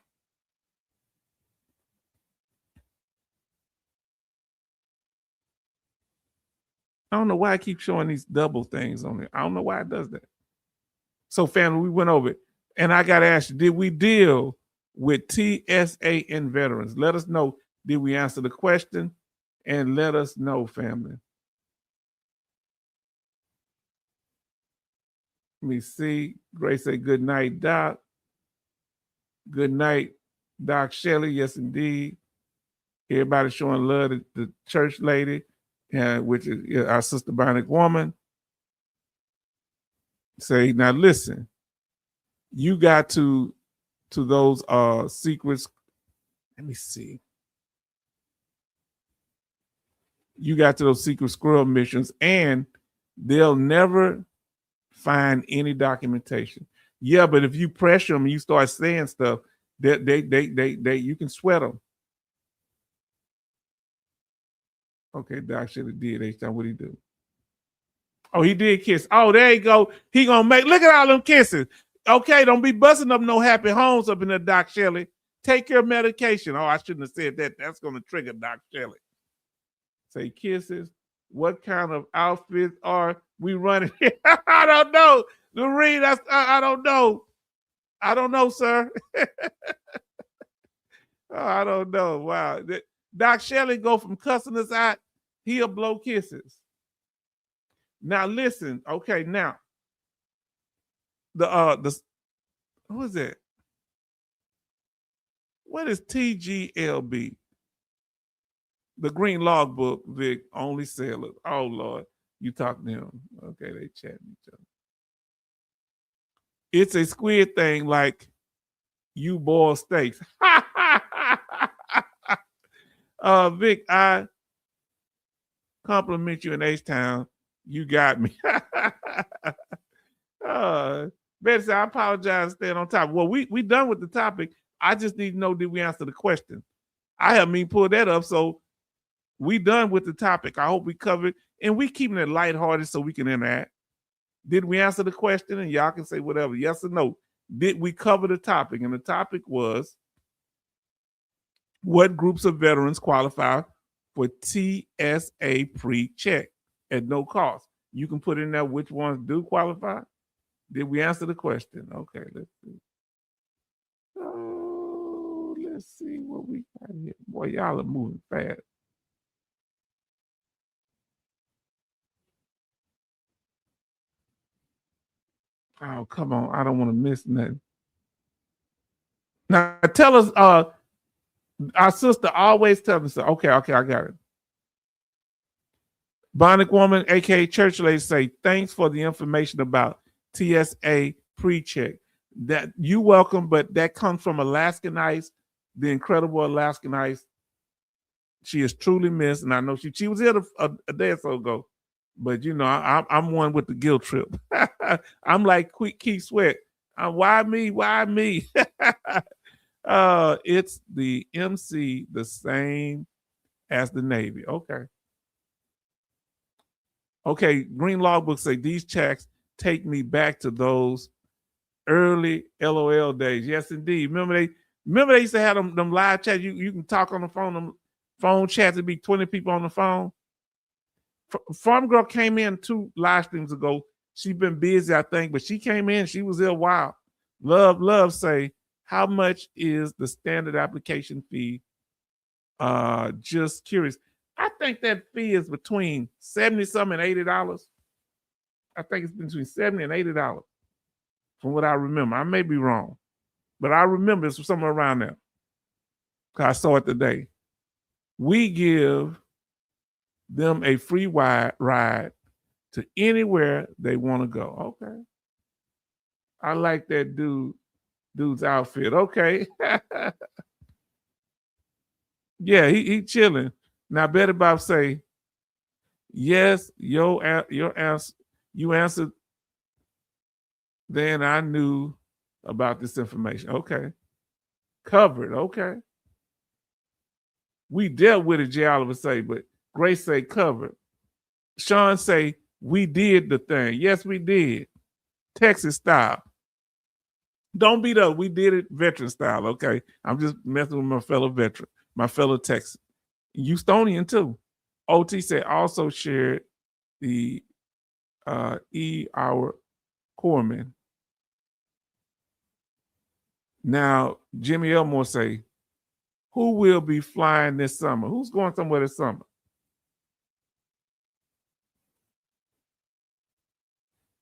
I don't know why I keep showing these double things on it. I don't know why it does that. So, family, we went over it. And I got to ask you, did we deal with TSA and veterans? Let us know. Did we answer the question? And let us know, family. Let me see. Grace said, good night, Doc. Good night, Doc Shelley. Yes, indeed. Everybody showing love to the church lady, which is our sister Bionic Woman. Say, now listen, you got to those secrets. Let me see. You got to those secret squirrel missions, and they'll never find any documentation. Yeah, but if you pressure them and you start saying stuff, they you can sweat them. Okay, Doc should have did H time. What did he do? Oh, he did kiss. Oh, there you go. He gonna make. Look at all them kisses. Okay, don't be busting up no happy homes up in there, Doc Shelley. Take your medication. Oh, I shouldn't have said that. That's gonna trigger Doc Shelley. Say kisses. What kind of outfits are we running? I don't know. Lorene, I don't know. I don't know, sir. I don't know. Wow. Doc Shelley go from cussing us out, he'll blow kisses. Now listen, okay, now the who is that? What is TGLB? The Green Logbook, Vic, only sailor. Oh Lord, you talking to him. Okay, they chatting each other. It's a squid thing like you boil steaks. Vic, I compliment you in H-Town. You got me. Betty said, I apologize for staying on top. Well, we done with the topic. I just need to know, did we answer the question? I haven't even pulled that up, so we done with the topic. I hope we covered, and we keeping it lighthearted so we can interact. Did we answer the question? And y'all can say whatever, yes or no. Did we cover the topic? And the topic was, what groups of veterans qualify for TSA pre-check at no cost? You can put in there which ones do qualify. Did we answer the question? Okay, let's see. Oh, let's see what we got here. Boy, y'all are moving fast. Oh, come on. I don't want to miss nothing. Now tell us, our sister always tells us, so. Okay, I got it. Bionic Woman, aka Church Lady, say, thanks for the information about TSA pre-check. That you welcome, but that comes from Alaskan Ice, the incredible Alaskan Ice. She is truly missed, and I know she was here a day or so ago. But you know, I'm one with the guilt trip. I'm like Keith Sweat. Why me? Why me? It's the MC, the same as the Navy. Okay. Green Logbook say these checks take me back to those early LOL days. Yes, indeed. Remember they used to have them live chats. You can talk on the phone. Them phone chats. It'd be 20 people on the phone. Farm Girl came in 2 live streams ago. She's been busy, I think, but she came in. She was there a while. Love say, how much is the standard application fee? Just curious. I think that fee is between $70-something and $80. I think it's between $70 and $80 from what I remember. I may be wrong, but I remember it's somewhere around there. I saw it today. We give them a free ride to anywhere they want to go. Okay. I like that dude's outfit. Okay. Yeah, he chilling. Now Betty Bob say, yes, your answer, you answered, then I knew about this information. Okay. Covered. Okay. We dealt with it, J. Oliver say, but Grace say covered. Sean say, we did the thing. Yes, we did. Texas style. Don't beat up. We did it veteran style. Okay. I'm just messing with my fellow veteran, my fellow Texan. Houstonian too. OT said also shared the our corpsman. Now, Jimmy Elmore say, who will be flying this summer? Who's going somewhere this summer?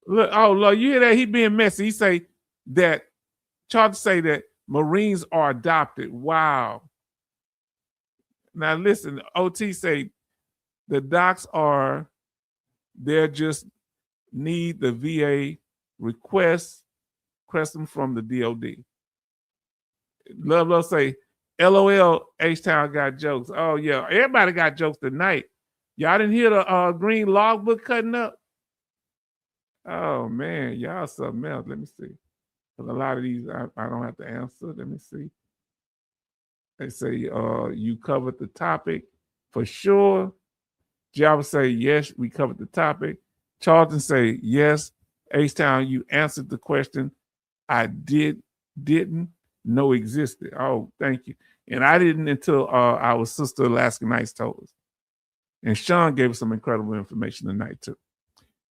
Look, you hear that? He being messy. He say that, Charles say that Marines are adopted. Wow. Now listen, OT say the docs they're just need the VA request them from the DOD. Love say, LOL, H-Town got jokes. Oh yeah, everybody got jokes tonight. Y'all didn't hear the green logbook cutting up? Oh man, y'all something else. Let me see. Because a lot of these I don't have to answer. Let me see. They say you covered the topic for sure. Java say yes, we covered the topic. Charlton say yes. H-Town, you answered the question I didn't know existed. Oh, thank you. And I didn't until our sister Alaska Nights told us. And Sean gave us some incredible information tonight too.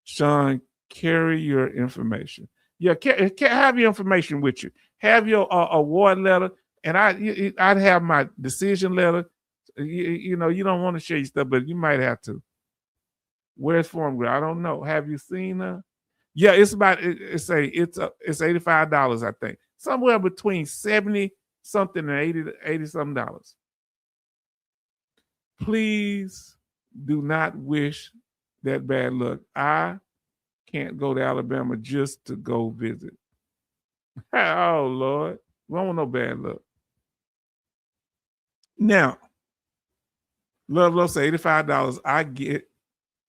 Sean, carry your information. Yeah, have your information with you. Have your award letter, and I'd have my decision letter. You know, you don't want to share your stuff, but you might have to. Where's Form Girl? I don't know. Have you seen her? Yeah, it's about it's $85, I think. Somewhere between 70 something and 80 something dollars. Please do not wish that bad luck. I can't go to Alabama just to go visit. Oh Lord, we don't want no bad luck. Now, Love say $85. I get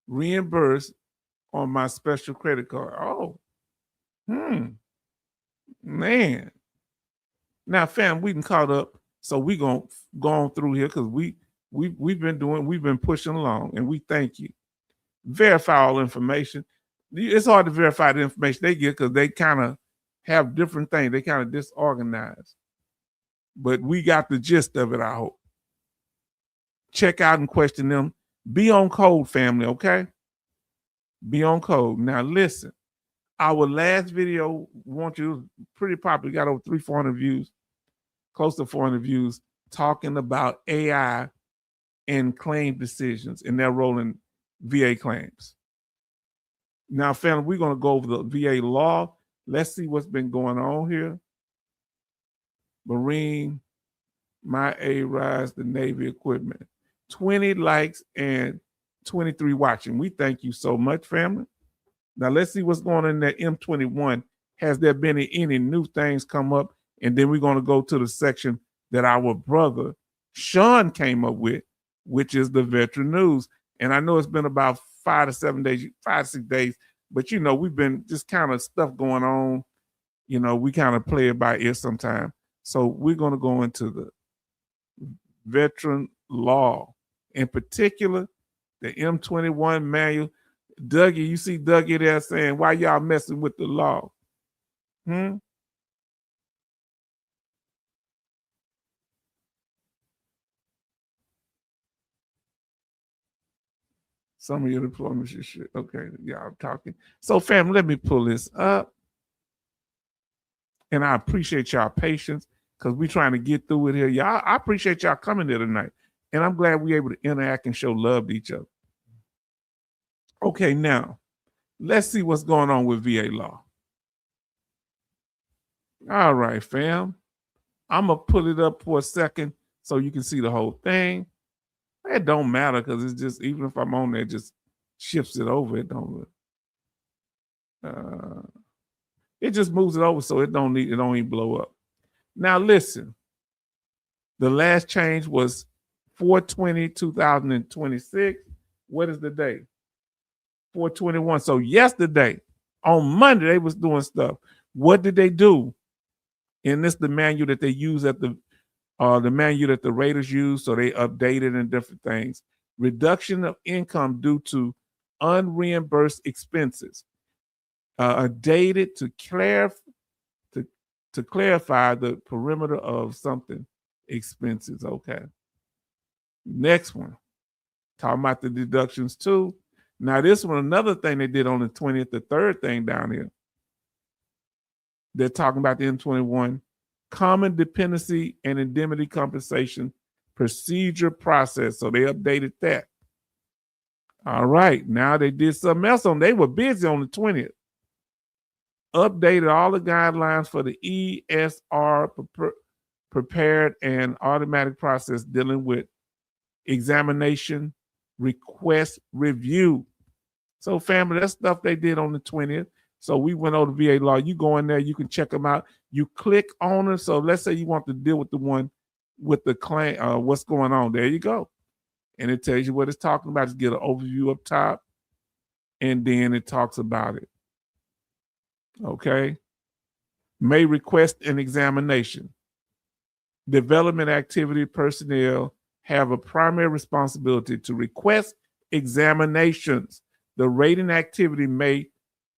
reimbursed on my special credit card. Oh, man. Now, fam, we can caught up, so we gonna go on through here because we've been pushing along, and we thank you. Verify all information. It's hard to verify the information they get because they kind of have different things. They kind of disorganized. But we got the gist of it, I hope. Check out and question them. Be on code, family, okay? Be on code. Now, listen. Our last video, pretty popular, got over 400 views, close to 400 views, talking about AI and claim decisions and their role in VA claims. Now, family, we're going to go over the VA law. Let's see what's been going on here. Marine, my A rise, the Navy equipment. 20 likes and 23 watching. We thank you so much, family. Now, let's see what's going on in that M21. Has there been any new things come up? And then we're going to go to the section that our brother Sean came up with, which is the veteran news. And I know it's been about 5 to 6 days, but we've been just kind of stuff going on. We kind of play it by ear sometimes. So we're going to go into the veteran law, in particular, the M21 manual. Dougie, you see Dougie there saying, why y'all messing with the law? Some of your deployments, you should. Okay, y'all talking. So, fam, let me pull this up. And I appreciate y'all patience because we're trying to get through it here. Y'all, I appreciate y'all coming here tonight. And I'm glad we're able to interact and show love to each other. Okay, now, let's see what's going on with VA law. All right, fam. I'm going to pull it up for a second so you can see the whole thing. It don't matter because it's just, even if I'm on there, it just shifts it over. It don't. It just moves it over so it don't even blow up. Now listen, the last change was 4/20/2026. What is the date? 4/21. So yesterday, on Monday, they was doing stuff. What did they do? And this the manual that they use at the manual that the Raiders use, so they updated and different things. Reduction of income due to unreimbursed expenses. Dated to clarify the perimeter of something expenses. Okay. Next one. Talking about the deductions too. Now this one, another thing they did on the 20th, the third thing down here. They're talking about the M21 common dependency and indemnity compensation procedure process. So they updated that. All right. Now they did something else they were busy on the 20th. Updated all the guidelines for the ESR prepared and automatic process dealing with examination, request, review. So family, that's stuff they did on the 20th. So we went over VA law. You go in there, you can check them out. You click on it. So let's say you want to deal with the one with the claim, what's going on. There you go. And it tells you what it's talking about. Just get an overview up top. And then it talks about it. Okay. May request an examination. Development activity personnel have a primary responsibility to request examinations. The rating activity may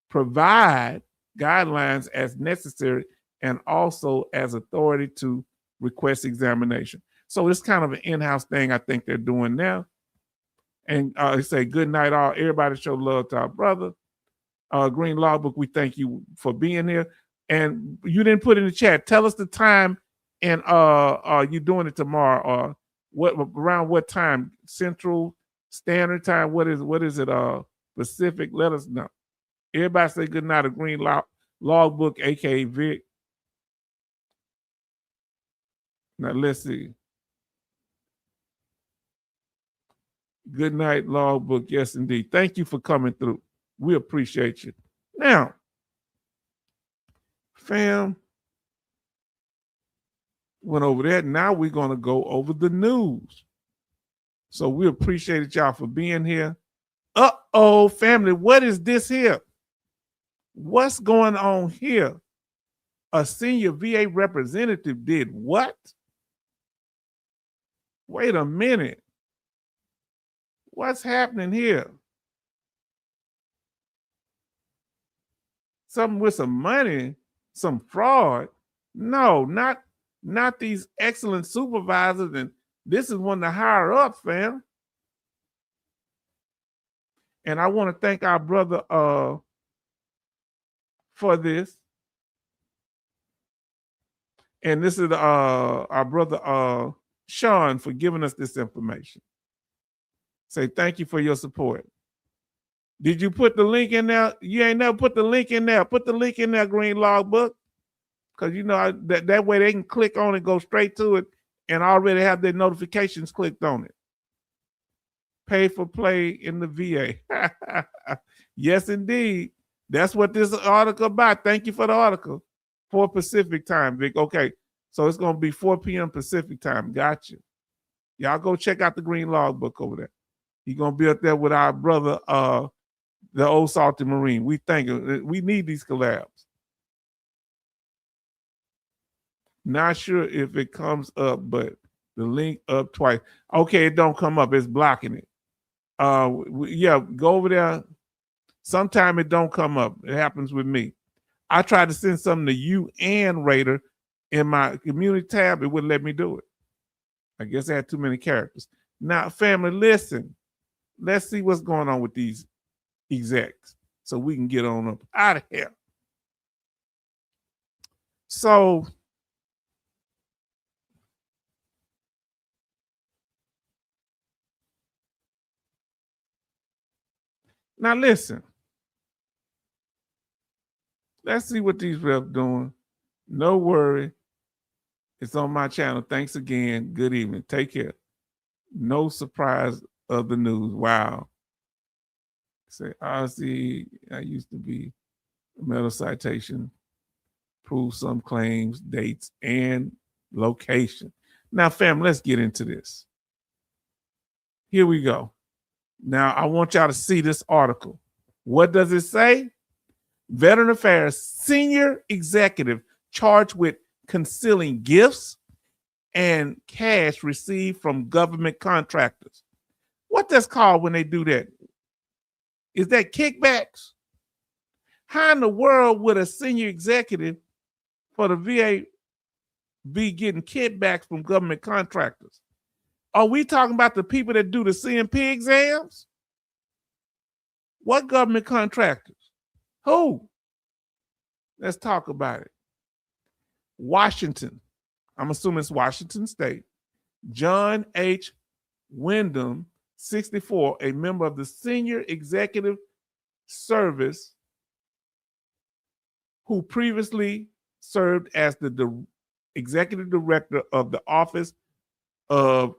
provide guidelines as necessary and also as authority to request examination. So it's kind of an in-house thing I think they're doing now. And they say, good night, all. Everybody show love to our brother. Green Logbook, we thank you for being here. And you didn't put in the chat. Tell us the time and you doing it tomorrow. Around what time? Central Standard Time? What is it? Pacific? Let us know. Everybody say good night to Green Logbook, aka Vic. Now let's see. Good night, Logbook. Yes, indeed. Thank you for coming through. We appreciate you. Now, fam, went over that. Now we're going to go over the news. So we appreciate y'all for being here. Uh-oh, family, what is this here? What's going on here? A senior VA representative did what? Wait a minute. What's happening here? something with some money, some fraud. No, not these excellent supervisors. And this is one of the higher ups, fam. And I want to thank our brother for this. And this is our brother Sean for giving us this information. Say thank you for your support. Did you put the link in there? You ain't never put the link in there. Put the link in there, Green Logbook. Because you know that way they can click on it, go straight to it, and already have their notifications clicked on it. Pay for play in the VA. Yes, indeed. That's what this article about. Thank you for the article. 4 Pacific time, Vic. Okay, so it's going to be 4 p.m. Pacific time. Gotcha. Y'all go check out the Green Logbook over there. He's going to be up there with our brother, the old Salty Marine. We need these collabs. Not sure if it comes up, but the link up twice. Okay, it don't come up. It's blocking it. Yeah, go over there. Sometime it don't come up. It happens with me. I tried to send something to you and Raider in my community tab. It wouldn't let me do it. I guess I had too many characters. Now, family, listen. Let's see what's going on with these execs so we can get on up out of here. So, now listen. Let's see what these reps doing. No worry. It's on my channel. Thanks again. Good evening. Take care. No surprise of the news. Wow. Say, Ozzy, I used to be a metal citation. Prove some claims, dates, and location. Now, fam, let's get into this. Here we go. Now, I want y'all to see this article. What does it say? Veteran Affairs senior executive charged with concealing gifts and cash received from government contractors. What that's called when they do that? Is that kickbacks? How in the world would a senior executive for the VA be getting kickbacks from government contractors? Are we talking about the people that do the CMP exams? What government contractors? Who? Let's talk about it. Washington. I'm assuming it's Washington State. John H. Wyndham, 64, a member of the Senior Executive Service, who previously served as the executive director of the Office of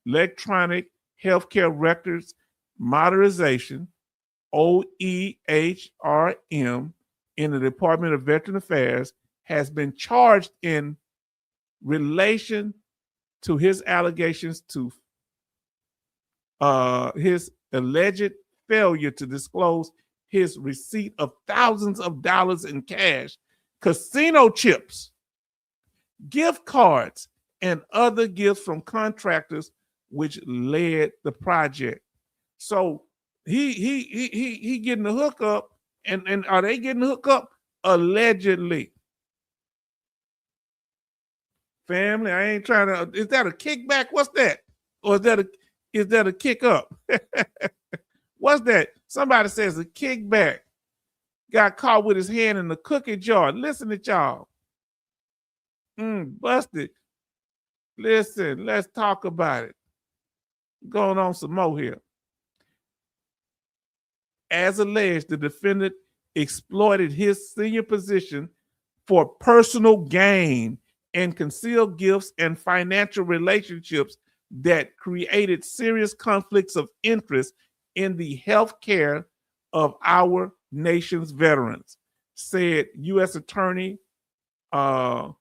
Electronic Healthcare Records Modernization, OEHRM, in the Department of Veteran Affairs, has been charged in relation to his allegations to his alleged failure to disclose his receipt of thousands of dollars in cash, casino chips, gift cards, and other gifts from contractors which led the project. So he getting the hookup, and are they getting the hookup? Allegedly. Family, I ain't trying to. Is that a kickback? What's that? Or is that a kick up? What's that? Somebody says a kickback. Got caught with his hand in the cookie jar. Listen to y'all. Busted. Listen, let's talk about it. Going on some more here. As alleged, the defendant exploited his senior position for personal gain and concealed gifts and financial relationships that created serious conflicts of interest in the health care of our nation's veterans, said U.S. Attorney Perot.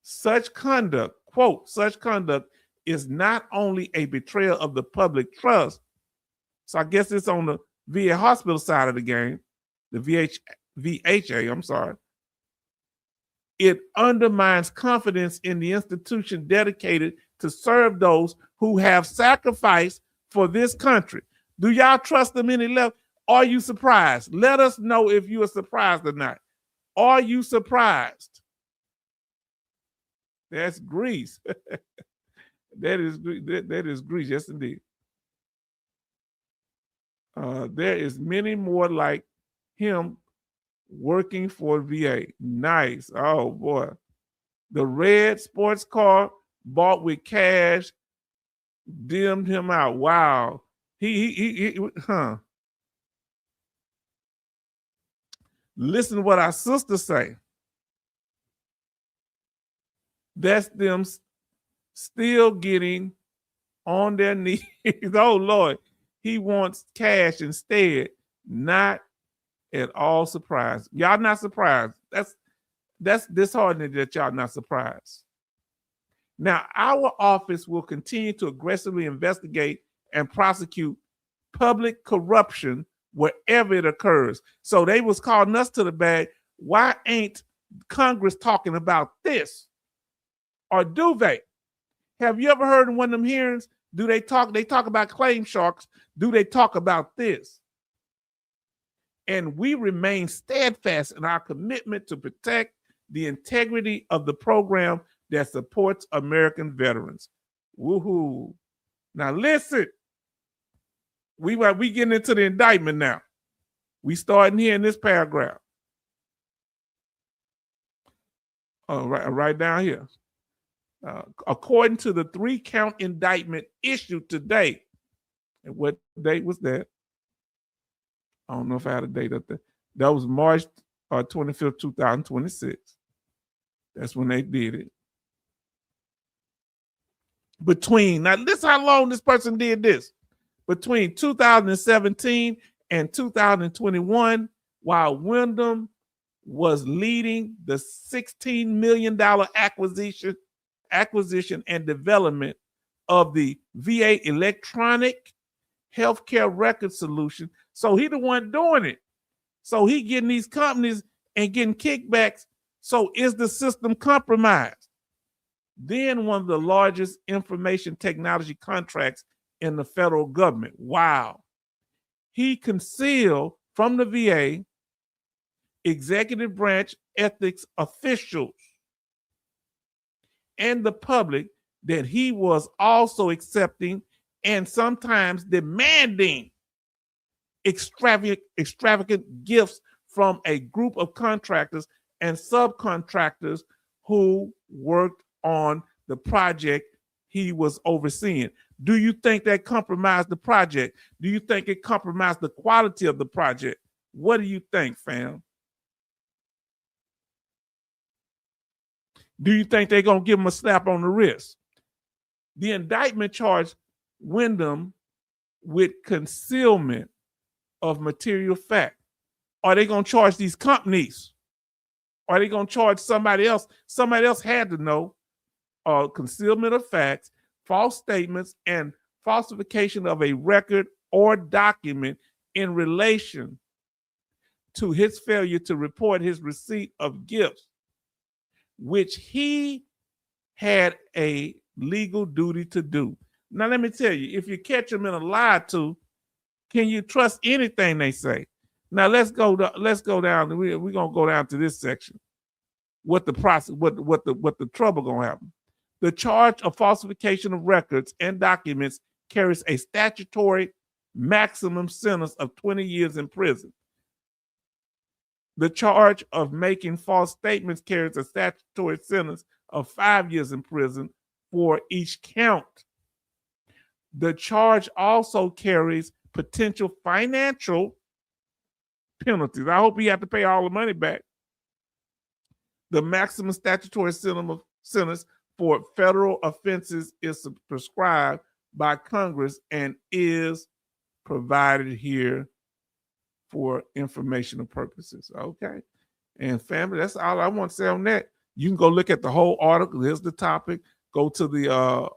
Such conduct, quote, such conduct is not only a betrayal of the public trust. So I guess it's on the VA hospital side of the game, the VHA, I'm sorry. It undermines confidence in the institution dedicated to serve those who have sacrificed for this country. Do y'all trust them any level? Are you surprised? Let us know if you are surprised or not. Are you surprised? That's Greece. That is Greece. Yes, indeed. There is many more like him working for VA. Nice. Oh boy. The red sports car bought with cash dimmed him out. Wow. Huh. Listen to what our sisters say. That's them still getting on their knees. Oh Lord. He wants cash instead. Not at all surprised. Y'all not surprised. That's disheartening that y'all not surprised. Now, our office will continue to aggressively investigate and prosecute public corruption wherever it occurs. So they was calling us to the bag. Why ain't Congress talking about this? Or do they? Have you ever heard in one of them hearings? Do they talk? They talk about claim sharks. Do they talk about this? And we remain steadfast in our commitment to protect the integrity of the program that supports American veterans. Woohoo. Now listen, we getting into the indictment now. We starting here in this paragraph. Right down here. According to the 3-count indictment issued today, and what date was that? I don't know if I had a date up there. That was March 25th, 2026. That's when they did it. Now this is how long this person did this. Between 2017 and 2021, while Wyndham was leading the $16 million acquisition and development of the VA electronic healthcare record solution. So he the one doing it. So he getting these companies and getting kickbacks. So is the system compromised? Then one of the largest information technology contracts in the federal government. Wow. He concealed from the VA executive branch ethics officials and the public that he was also accepting and sometimes demanding extravagant gifts from a group of contractors and subcontractors who worked on the project he was overseeing. Do you think that compromised the project? Do you think it compromised the quality of the project? What do you think, fam? Do you think they're going to give him a slap on the wrist? The indictment charged Wyndham with concealment of material fact. Are they going to charge these companies? Are they going to charge somebody else? Somebody else had to know. Concealment of facts, false statements, and falsification of a record or document in relation to his failure to report his receipt of gifts, which he had a legal duty to do. Now, let me tell you, if you catch them in a lie to, can you trust anything they say? Now, let's go down. We're going to go down to this section. What the process, what the trouble going to happen. The charge of falsification of records and documents carries a statutory maximum sentence of 20 years in prison. The charge of making false statements carries a statutory sentence of 5 years in prison for each count. The charge also carries potential financial penalties. I hope he have to pay all the money back. The maximum statutory sentence for federal offenses is prescribed by Congress and is provided here for informational purposes. Okay. And family, that's all I want to say on that. You can go look at the whole article. Here's the topic. Go to the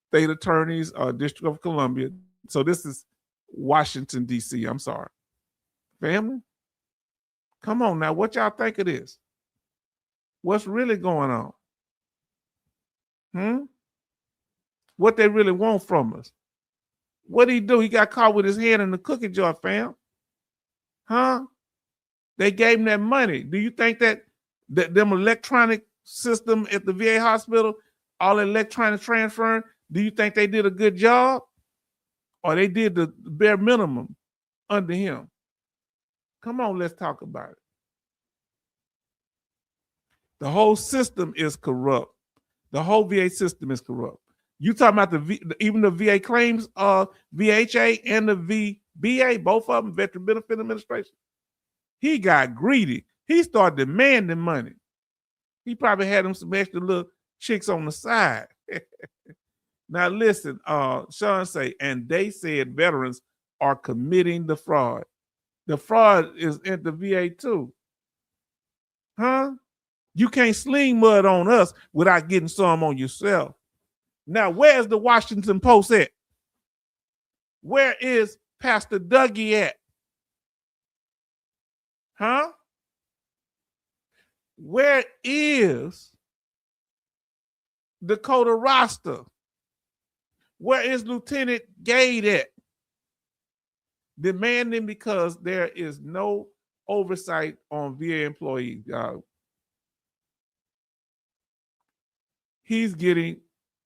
state attorney's District of Columbia. So this is Washington, D.C. I'm sorry. Family, come on now. What y'all think of this? What's really going on? What they really want from us? What did he do? He got caught with his hand in the cookie jar, fam. Huh? They gave him that money. Do you think that them electronic system at the VA hospital, all electronic transferring, do you think they did a good job? Or they did the bare minimum under him? Come on, let's talk about it. The whole system is corrupt. The whole VA system is corrupt. You talking about even the VA claims, VHA and the VBA, both of them, Veteran Benefit Administration. He got greedy. He started demanding money. He probably had him some extra little chicks on the side. Now listen, Sean say, and they said veterans are committing the fraud. The fraud is at the VA too. Huh? You can't sling mud on us without getting some on yourself. Now, where's the Washington Post at? Where is Pastor Dougie at? Huh? Where is Dakota Roster? Where is Lieutenant Gade at? Demanding because there is no oversight on VA employees. He's getting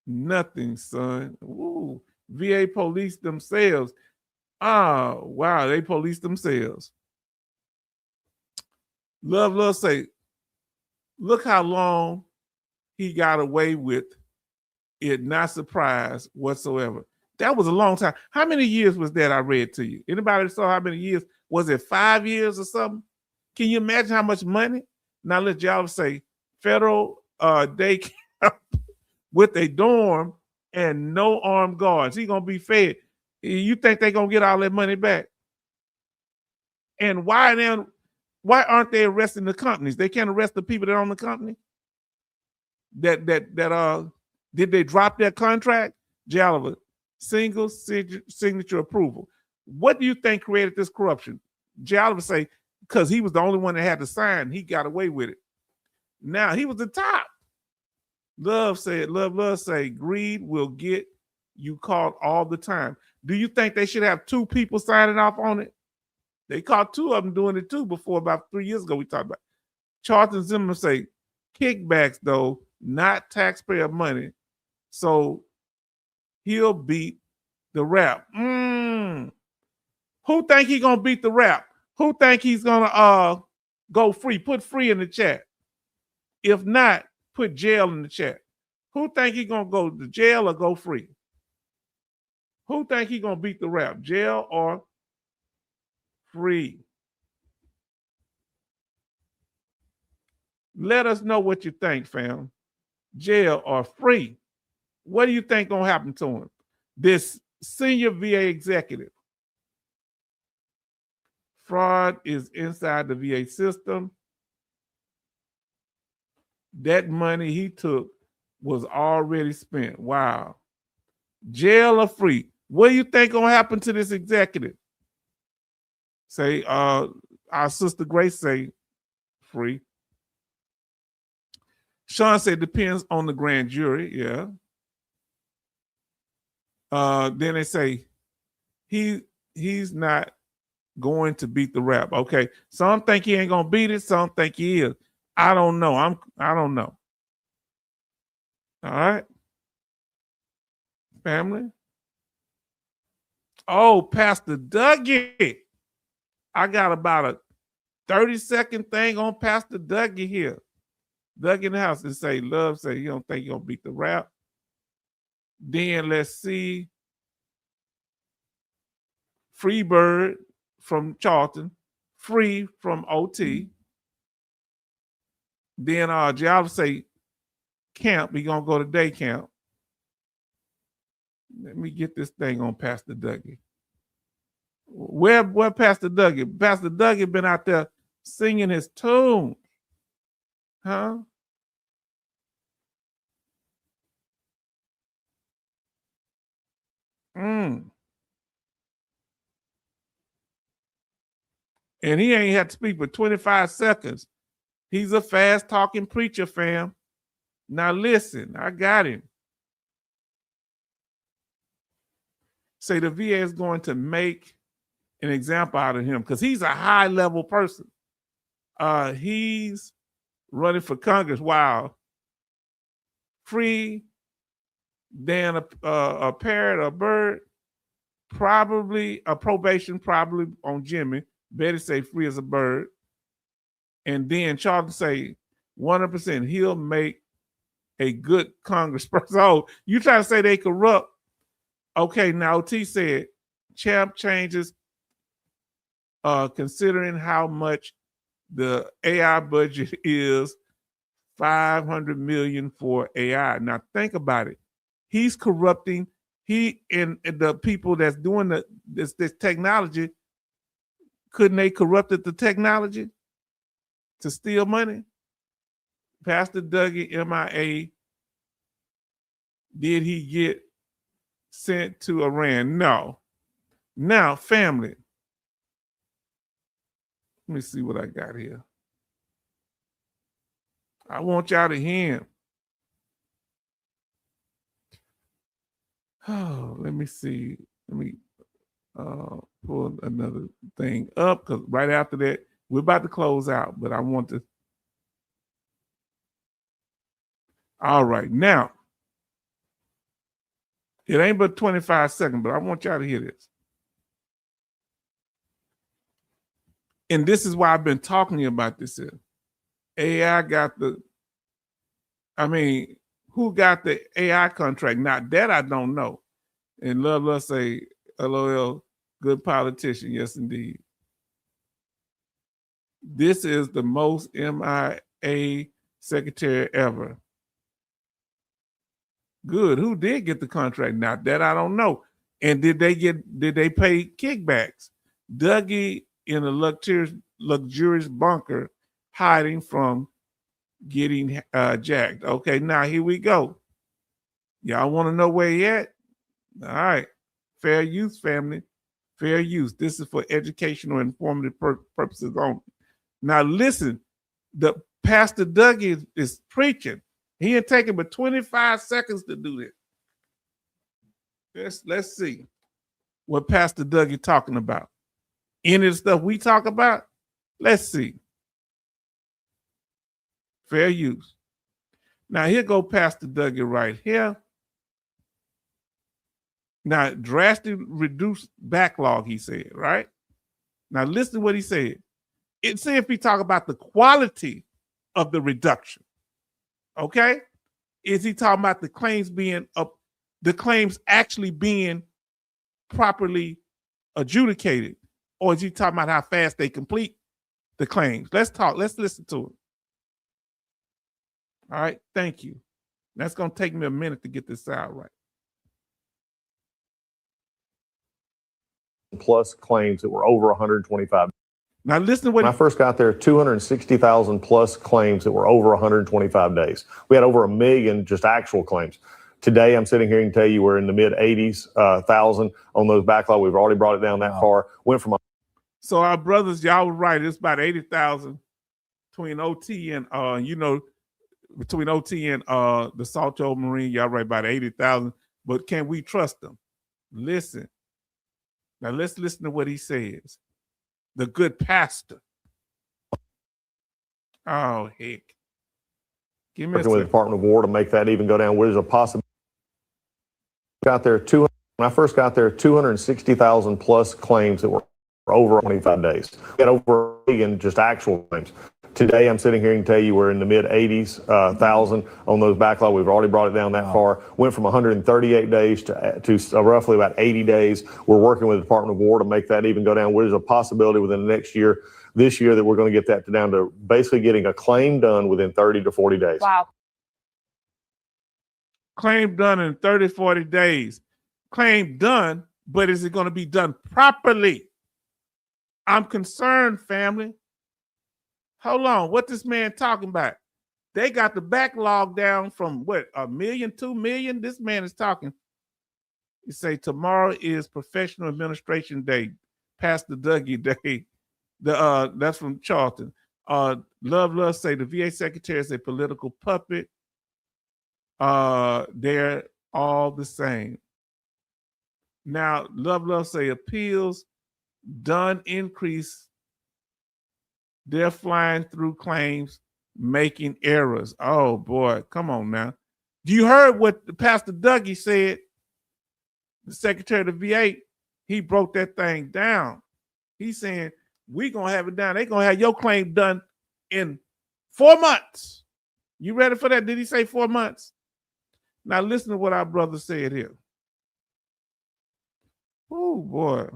nothing, son. Ooh, VA police themselves. Oh, wow, they police themselves. Love say, look how long he got away with it, not surprised whatsoever. That was a long time. How many years was that I read to you? Anybody saw how many years? Was it 5 years or something? Can you imagine how much money? Now let y'all say federal day camp with a dorm and no armed guards. He gonna be fed. You think they gonna get all that money back? And why aren't they arresting the companies? They can't arrest the people that own the company. That did they drop their contract? Jalva, single signature approval. What do you think created this corruption? Jalva say, because he was the only one that had to sign, he got away with it. Now he was the top. Love say, greed will get you caught all the time. Do you think they should have 2 people signing off on it? They caught 2 of them doing it too before, about 3 years ago we talked about it. Charlton Zimmerman say, kickbacks though, not taxpayer money. So he'll beat the rap. Who think he gonna beat the rap? Who think he's gonna go free? Put free in the chat. If not, put jail in the chat. Who think he gonna go to jail or go free? Who think he gonna beat the rap? Jail or free? Let us know what you think, fam. Jail or free? What do you think gonna happen to him? This senior VA executive. Fraud is inside the VA system. That money he took was already spent. Wow. Jail or free? What do you think gonna happen to this executive? Say, our sister Grace say free. Sean said depends on the grand jury. Yeah. Then they say he's not going to beat the rap. Okay. Some think he ain't gonna beat it. Some think he is. I don't know. I don't know. All right. Family. Oh, Pastor Dougie. I got about a 30-second thing on Pastor Dougie here. Doug in the house and say, Love say you don't think you're gonna beat the rap. Then let's see. Freebird from Charlton, Free from OT. Then Jalva say camp, we gonna go to day camp. Let me get this thing on Pastor Dougie. Where Pastor Dougie? Pastor Dougie been out there singing his tune. Huh? And he ain't had to speak for 25 seconds. He's a fast talking preacher, fam. Now listen, I got him. say the VA is going to make an example out of him because he's a high-level person. He's running for Congress. Wow. Free than a parrot or bird, probably a probation, probably on Jimmy. Betty say free as a bird. And then Charlton say 100% he'll make a good congressperson. Oh, you try to say they corrupt. Okay, now T said Champ changes considering how much the AI budget is $500 million for AI. Now think about it. He's corrupting. He and the people that's doing this technology, couldn't they corrupted the technology to steal money? Pastor Dougie, MIA, did he get sent to Iran? No. Now, family. Let me see what I got here. I want y'all to hear him. Oh, let me see. Let me pull another thing up because right after that, we're about to close out, but I want to. All right, now, it ain't but 25 seconds, but I want y'all to hear this. And this is why I've been talking to you about this here. AI got who got the AI contract? Not that I don't know. And love say, LOL, good politician. Yes, indeed. This is the most MIA secretary ever. Good. Who did get the contract? Not that I don't know. And did they pay kickbacks? Dougie in a luxurious bunker hiding from getting jacked. Okay, now here we go. Y'all want to know where he at? All right. Fair use, family. Fair use. This is for educational and informative purposes only. Now listen, the Pastor Dougie is preaching. He ain't taking but 25 seconds to do this. Let's see what Pastor Dougie talking about. Any of the stuff we talk about? Let's see. Fair use. Now here go Pastor Dougie right here. Now drastically reduced backlog, he said, right? Now listen to what he said. See if he talk about the quality of the reduction. Okay? Is he talking about the claims being up, the claims actually being properly adjudicated? Or is he talking about how fast they complete the claims? Let's talk. Let's listen to it. All right. Thank you. That's going to take me a minute to get this out right. Plus claims that were over 125. Now listen to what when I first got there, 260,000 plus claims that were over 125 days. We had over 1 million just actual claims. Today, I'm sitting here and tell you we're in the mid 80s, 1,000 on those backlog. We've already brought it down that far. Went from. So our brothers, y'all were right. It's about 80,000 between OT and between OT and the Salto Marine. Y'all right about 80,000. But can we trust them? Listen. Now let's listen to what he says. The good pastor. Oh, heck. Give me working with the Department of War to make that even go down. What is a possibility? When I first got there, 260,000 plus claims that were over 25 days. We had over 1 million just actual claims. Today, I'm sitting here and tell you we're in the mid 80s, 1,000 on those backlog. We've already brought it down that far. Went from 138 days to roughly about 80 days. We're working with the Department of War to make that even go down. What is a possibility within the next year, this year, that we're going to get that down to basically getting a claim done within 30 to 40 days. Wow. Claim done in 30, 40 days. Claim done, but is it going to be done properly? I'm concerned, family. Hold on. What this man talking about? They got the backlog down from what, 1 million, 2 million? This man is talking. He say tomorrow is Professional Administration Day, Pastor Dougie Day. That's from Charlton. Love say the VA secretary is a political puppet. They're all the same. Now, Love say appeals done increase. They're flying through claims, making errors. Oh boy, come on now. You heard what Pastor Dougie said, the Secretary of the VA? He broke that thing down. He's saying, we're going to have it down. They're going to have your claim done in 4 months. You ready for that? Did he say 4 months? Now listen to what our brother said here. Oh boy.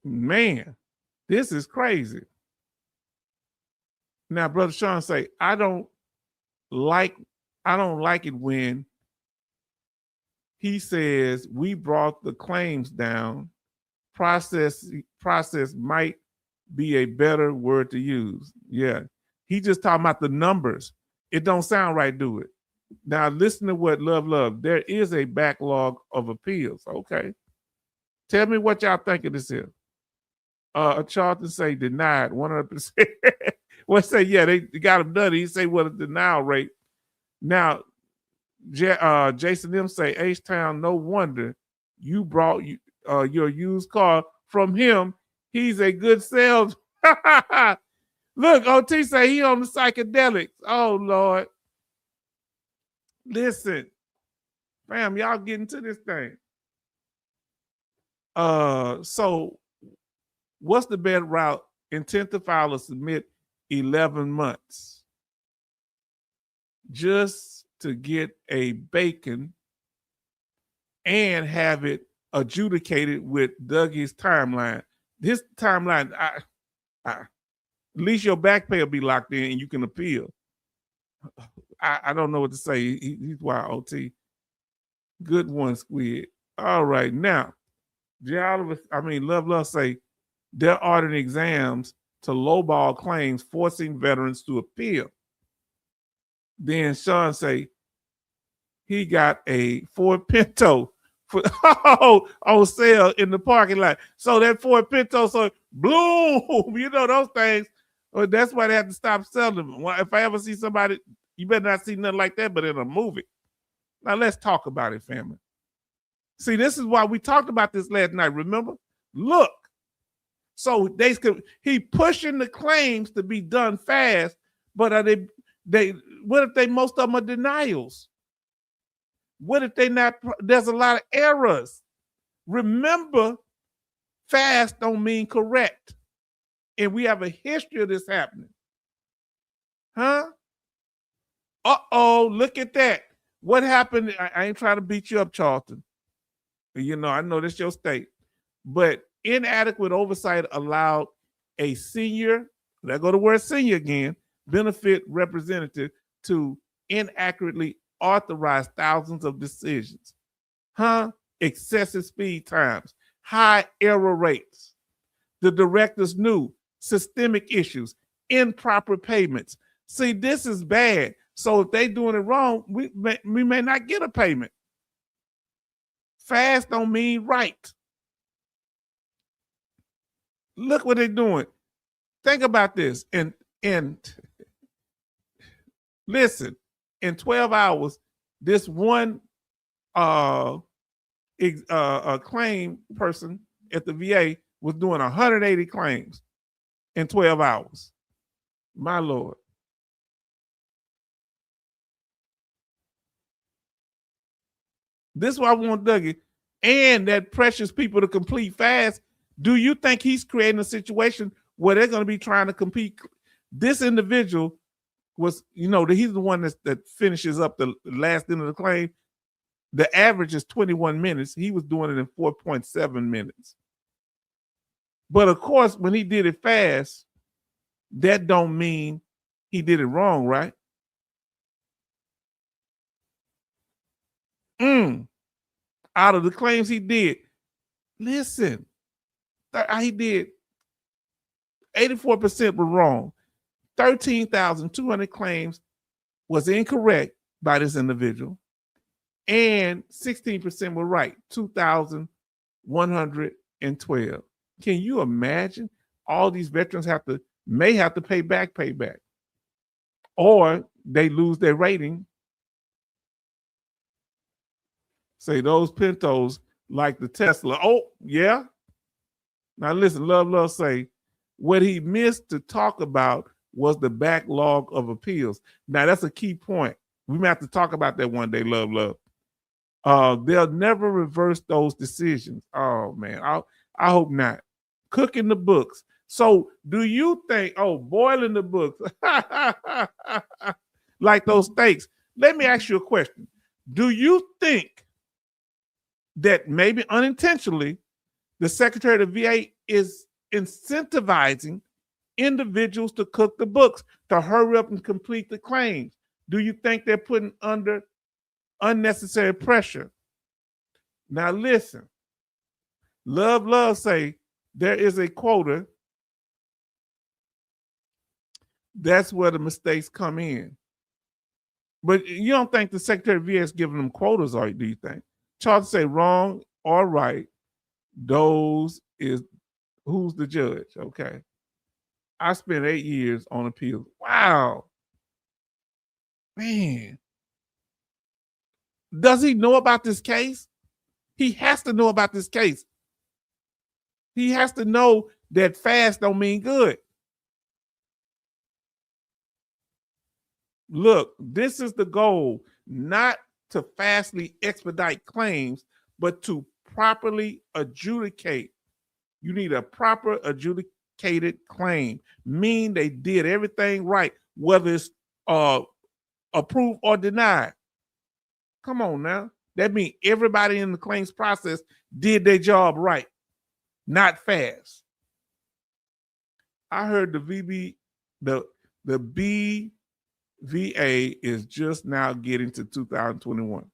Man, this is crazy. Now, Brother Sean say, I don't like it when he says we brought the claims down. Process might be a better word to use. Yeah. He just talking about the numbers. It don't sound right, do it? Now listen to what Love. There is a backlog of appeals. Okay. Tell me what y'all think of this here. Charlton say denied 100%. Well, say, yeah, they got him done. He say what a denial rate. Now, Jason M say, H-Town, no wonder you brought your used car from him. He's a good salesman. Look, OT say he on the psychedelics. Oh, Lord. Listen, fam, y'all get into this thing. So what's the best route? Intent to file or submit 11 months just to get a bacon and have it adjudicated with Dougie's timeline. His timeline, at least your back pay will be locked in and you can appeal. I don't know what to say. He's wild, OT. Good one, Squid. All right, now, Love say they're ordering exams to lowball claims, forcing veterans to appeal. Then Sean say he got a Ford Pinto on sale in the parking lot. So that Ford Pinto, so bloom, you know those things. Well, that's why they have to stop selling them. If I ever see somebody, you better not see nothing like that, but in a movie. Now let's talk about it, family. See, this is why we talked about this last night. Remember? Look. So he pushing the claims to be done fast, but are they what if they most of them are denials? What if they not? There's a lot of errors. Remember, fast don't mean correct, and we have a history of this happening. Huh? Look at that. What happened? I ain't trying to beat you up, Charlton. You know, I know this your state, but inadequate oversight allowed a senior, there go the word senior again, benefit representative to inaccurately authorize thousands of decisions. Excessive speed times, high error rates. The directors knew systemic issues, improper payments. See, this is bad. So if they doing it wrong, we may not get a payment. Fast don't mean right. Look what they're doing. Think about this. And listen, in 12 hours, this one claim person at the VA was doing 180 claims in 12 hours. My Lord. This is why I want Dougie and that precious people to complete fast. Do you think he's creating a situation where they're going to be trying to compete? This individual was, he's the one that finishes up the last end of the claim. The average is 21 minutes. He was doing it in 4.7 minutes. But of course, when he did it fast, that don't mean he did it wrong, right? Out of the claims he did, listen, he did 84% were wrong. 13,200 claims was incorrect by this individual, and 16% were right. 2,112. Can you imagine? All these veterans may have to pay back, or they lose their rating. Say those Pintos like the Tesla. Oh, yeah. Now listen, Love say what he missed to talk about was the backlog of appeals. Now that's a key point. We may have to talk about that one day, Love. They'll never reverse those decisions. Oh man, I hope not. Cooking the books. So do you think, boiling the books, like those steaks? Let me ask you a question. Do you think that maybe unintentionally the Secretary of the VA is incentivizing individuals to cook the books, to hurry up and complete the claims? Do you think they're putting under unnecessary pressure? Now listen, Love say there is a quota. That's where the mistakes come in. But you don't think the Secretary of VA is giving them quotas, or do you think? Charles say wrong or right, those is who's the judge. Okay. I spent 8 years on appeals. Wow. Man. Does he know about this case? He has to know about this case. He has to know that fast don't mean good. Look, this is the goal, not to fastly expedite claims, but to properly adjudicate. You need a proper adjudicated claim, mean they did everything right, whether it's approved or denied. Come on now. That means everybody in the claims process did their job right, not fast. I heard the BVA is just now getting to 2021.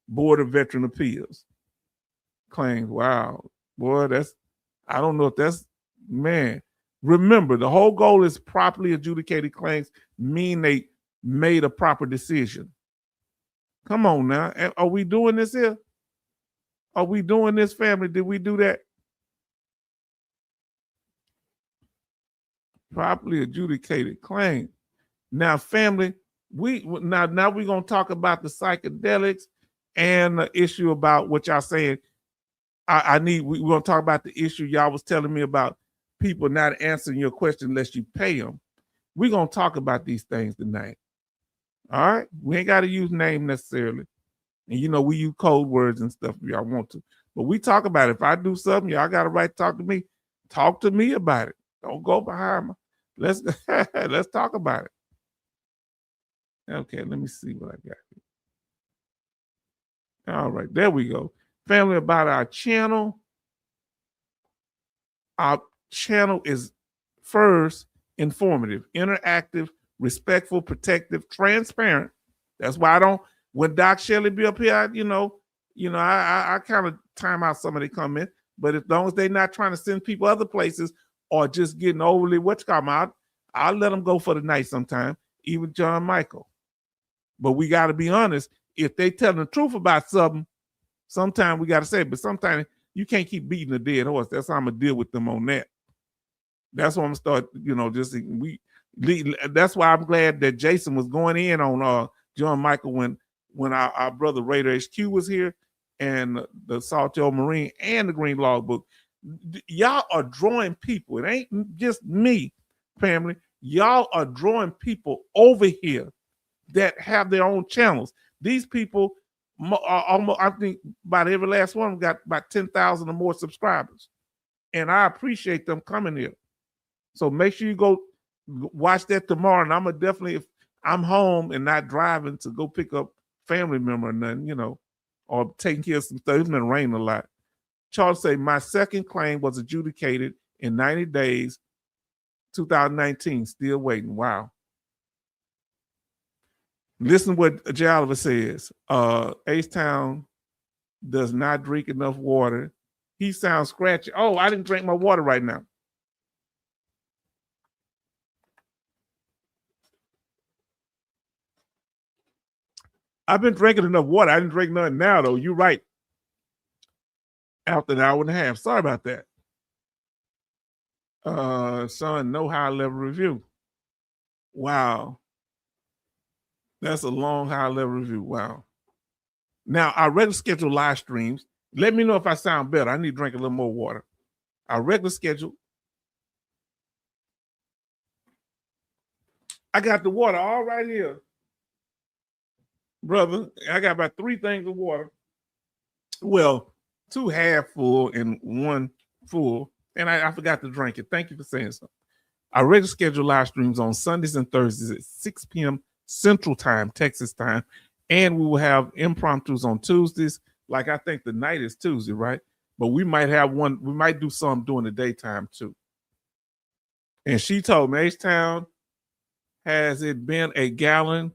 Board of Veteran Appeals claims. Wow, boy, I don't know if that's, man. Remember, the whole goal is properly adjudicated claims mean they made a proper decision. Come on now. Are we doing this here? Are we doing this, family? Did we do that? Properly adjudicated claim. Now, family, now we're gonna talk about the psychedelics and the issue about what y'all saying. We're gonna talk about the issue y'all was telling me about people not answering your question unless you pay them. We're gonna talk about these things tonight. All right, we ain't got to use name necessarily, and we use code words and stuff if y'all want to. But we talk about it. If I do something, y'all got a right to talk to me. Talk to me about it. Don't go behind me. Let's talk about it. Okay, let me see what I got here. All right, there we go. Family, about our channel. Our channel is first informative, interactive, respectful, protective, transparent. That's why when Doc Shelley be up here, I kind of time out some of the comments, but as long as they're not trying to send people other places or just getting overly I'll let them go for the night sometime, even John Michael. But we got to be honest. If they telling the truth about something, sometimes we got to say it, but sometimes you can't keep beating a dead horse. That's how I'm going to deal with them on that. That's why I'm going to start, that's why I'm glad that Jason was going in on John Michael when our brother Raider HQ was here and the Saltair Marine and the Green Log Book. Y'all are drawing people. It ain't just me, family. Y'all are drawing people over here that have their own channels. These people, almost, I think about every last one of them got about 10,000 or more subscribers. And I appreciate them coming here. So make sure you go watch that tomorrow. And I'm going to definitely, if I'm home and not driving to go pick up family member or nothing, or taking care of some stuff. It's been raining a lot. Charles say, my second claim was adjudicated in 90 days, 2019, still waiting. Wow. Listen to what J. Oliver says. H-Town does not drink enough water. He sounds scratchy. Oh, I didn't drink my water right now. I've been drinking enough water. I didn't drink nothing now, though. You're right. After an hour and a half. Sorry about that. Son, no high level review. Wow. That's a long high level review. Wow. Now, our regular schedule live streams, let me know if I sound better. I need to drink a little more water. Our regular schedule, I got the water all right here. Brother, I got about 3 things of water. Well, 2 half full and 1 full. And I forgot to drink it. Thank you for saying so. Our regular schedule live streams on Sundays and Thursdays at 6 p.m. Central Time, Texas time. And we will have impromptus on Tuesdays. Like I think the night is Tuesday, right? But we might have one, we might do some during the daytime too. And she told me, H-Town, has it been a gallon?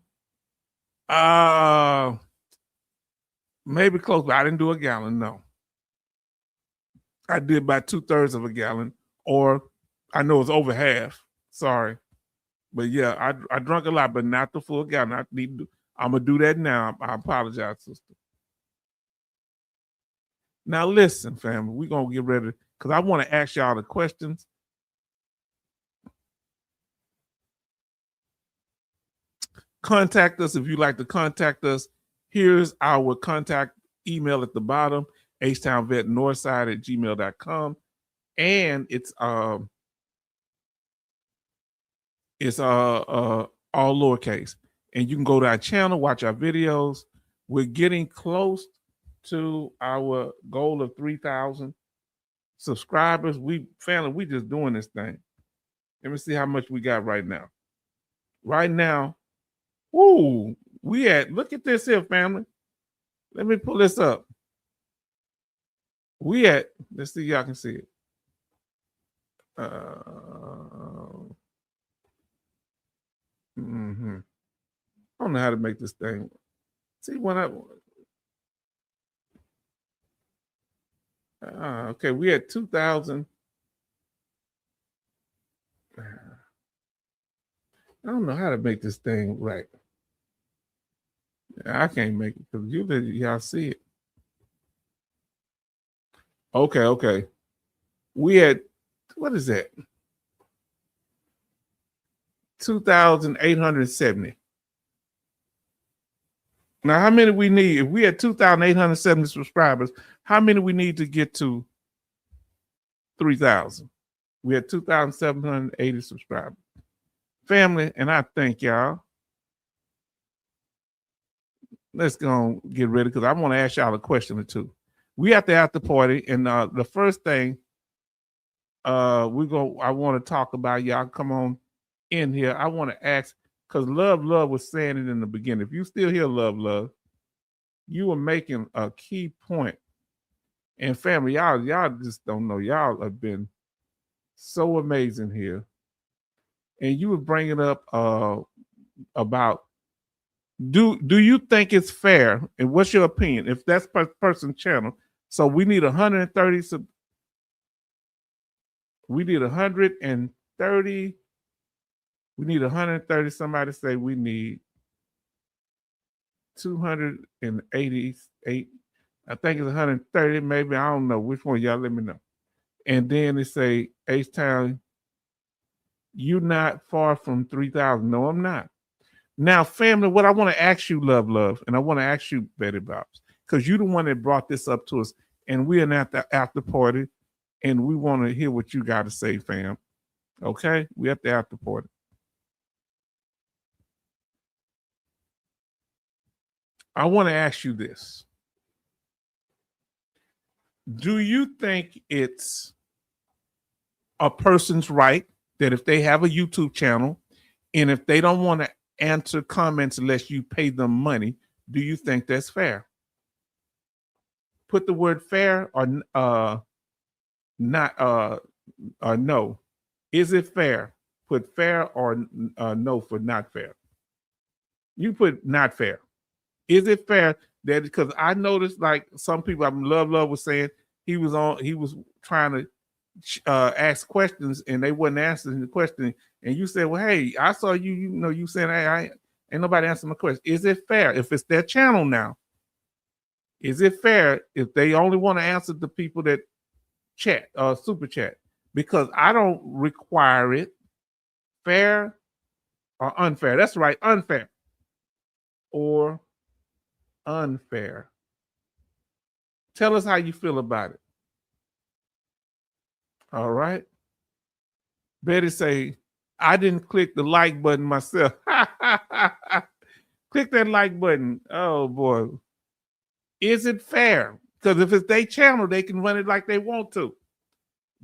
Maybe close, but I didn't do a gallon, no. I did about 2/3 of a gallon, or I know it's over half. Sorry. But yeah, I drank a lot, but not the full gallon. I'm gonna do that now. I apologize, sister. Now listen, family, we're gonna get ready because I want to ask y'all the questions. Contact us if you'd like to contact us. Here's our contact email at the bottom, htownvetnorthside@gmail.com. And it's all lowercase. And you can go to our channel, watch our videos. We're getting close to our goal of 3,000 subscribers. We just doing this thing. Let me see how much we got right now. Right now, look at this here, family. Let me pull this up. Let's see, y'all can see it. I don't know how to make this thing. See, okay, we had 2,000. I don't know how to make this thing right. I can't make it because y'all see it. Okay. We had, what is that? 2,870. Now, how many we need? If we had 2,870 subscribers, how many we need to get to 3,000? We had 2,780 subscribers. Family, and I thank y'all. Let's go get ready because I want to ask y'all a question or two. We at the after party, and the first thing I want to talk about, y'all come on in here. I want to ask, because Love was saying it in the beginning. If you still hear Love, you were making a key point. And family, y'all just don't know. Y'all have been so amazing here. And you were bringing up about, do you think it's fair? And what's your opinion? If that's person's channel, so we need 130. We need 130. We need 130. Somebody say we need 288. I think it's 130, maybe. I don't know which one. Y'all let me know. And then they say, H-Town, you're not far from 3,000. No, I'm not. Now, family, what I want to ask you, Love, and I want to ask you, Betty Bobs, because you're the one that brought this up to us, and we're at the after party, and we want to hear what you got to say, fam. Okay? We're at the after party. I want to ask you this. Do you think it's a person's right that if they have a YouTube channel and if they don't want to answer comments unless you pay them money, do you think that's fair? Put the word fair or not or no. Is it fair? Put fair or no for not fair. You put not fair. Is it fair that, because I noticed like some people, Love was saying he was trying to ask questions and they wasn't answering the question, and you said, well, hey, I saw you saying, hey, ain't nobody answering my question. Is it fair if it's their channel now? Is it fair if they only want to answer the people that chat super chat? Because I don't require it. Fair or unfair? That's right, unfair or unfair. Tell us how you feel about it. All right. Betty say, I didn't click the like button myself. Click that like button. Oh boy. Is it fair? Because if it's their channel, they can run it like they want to.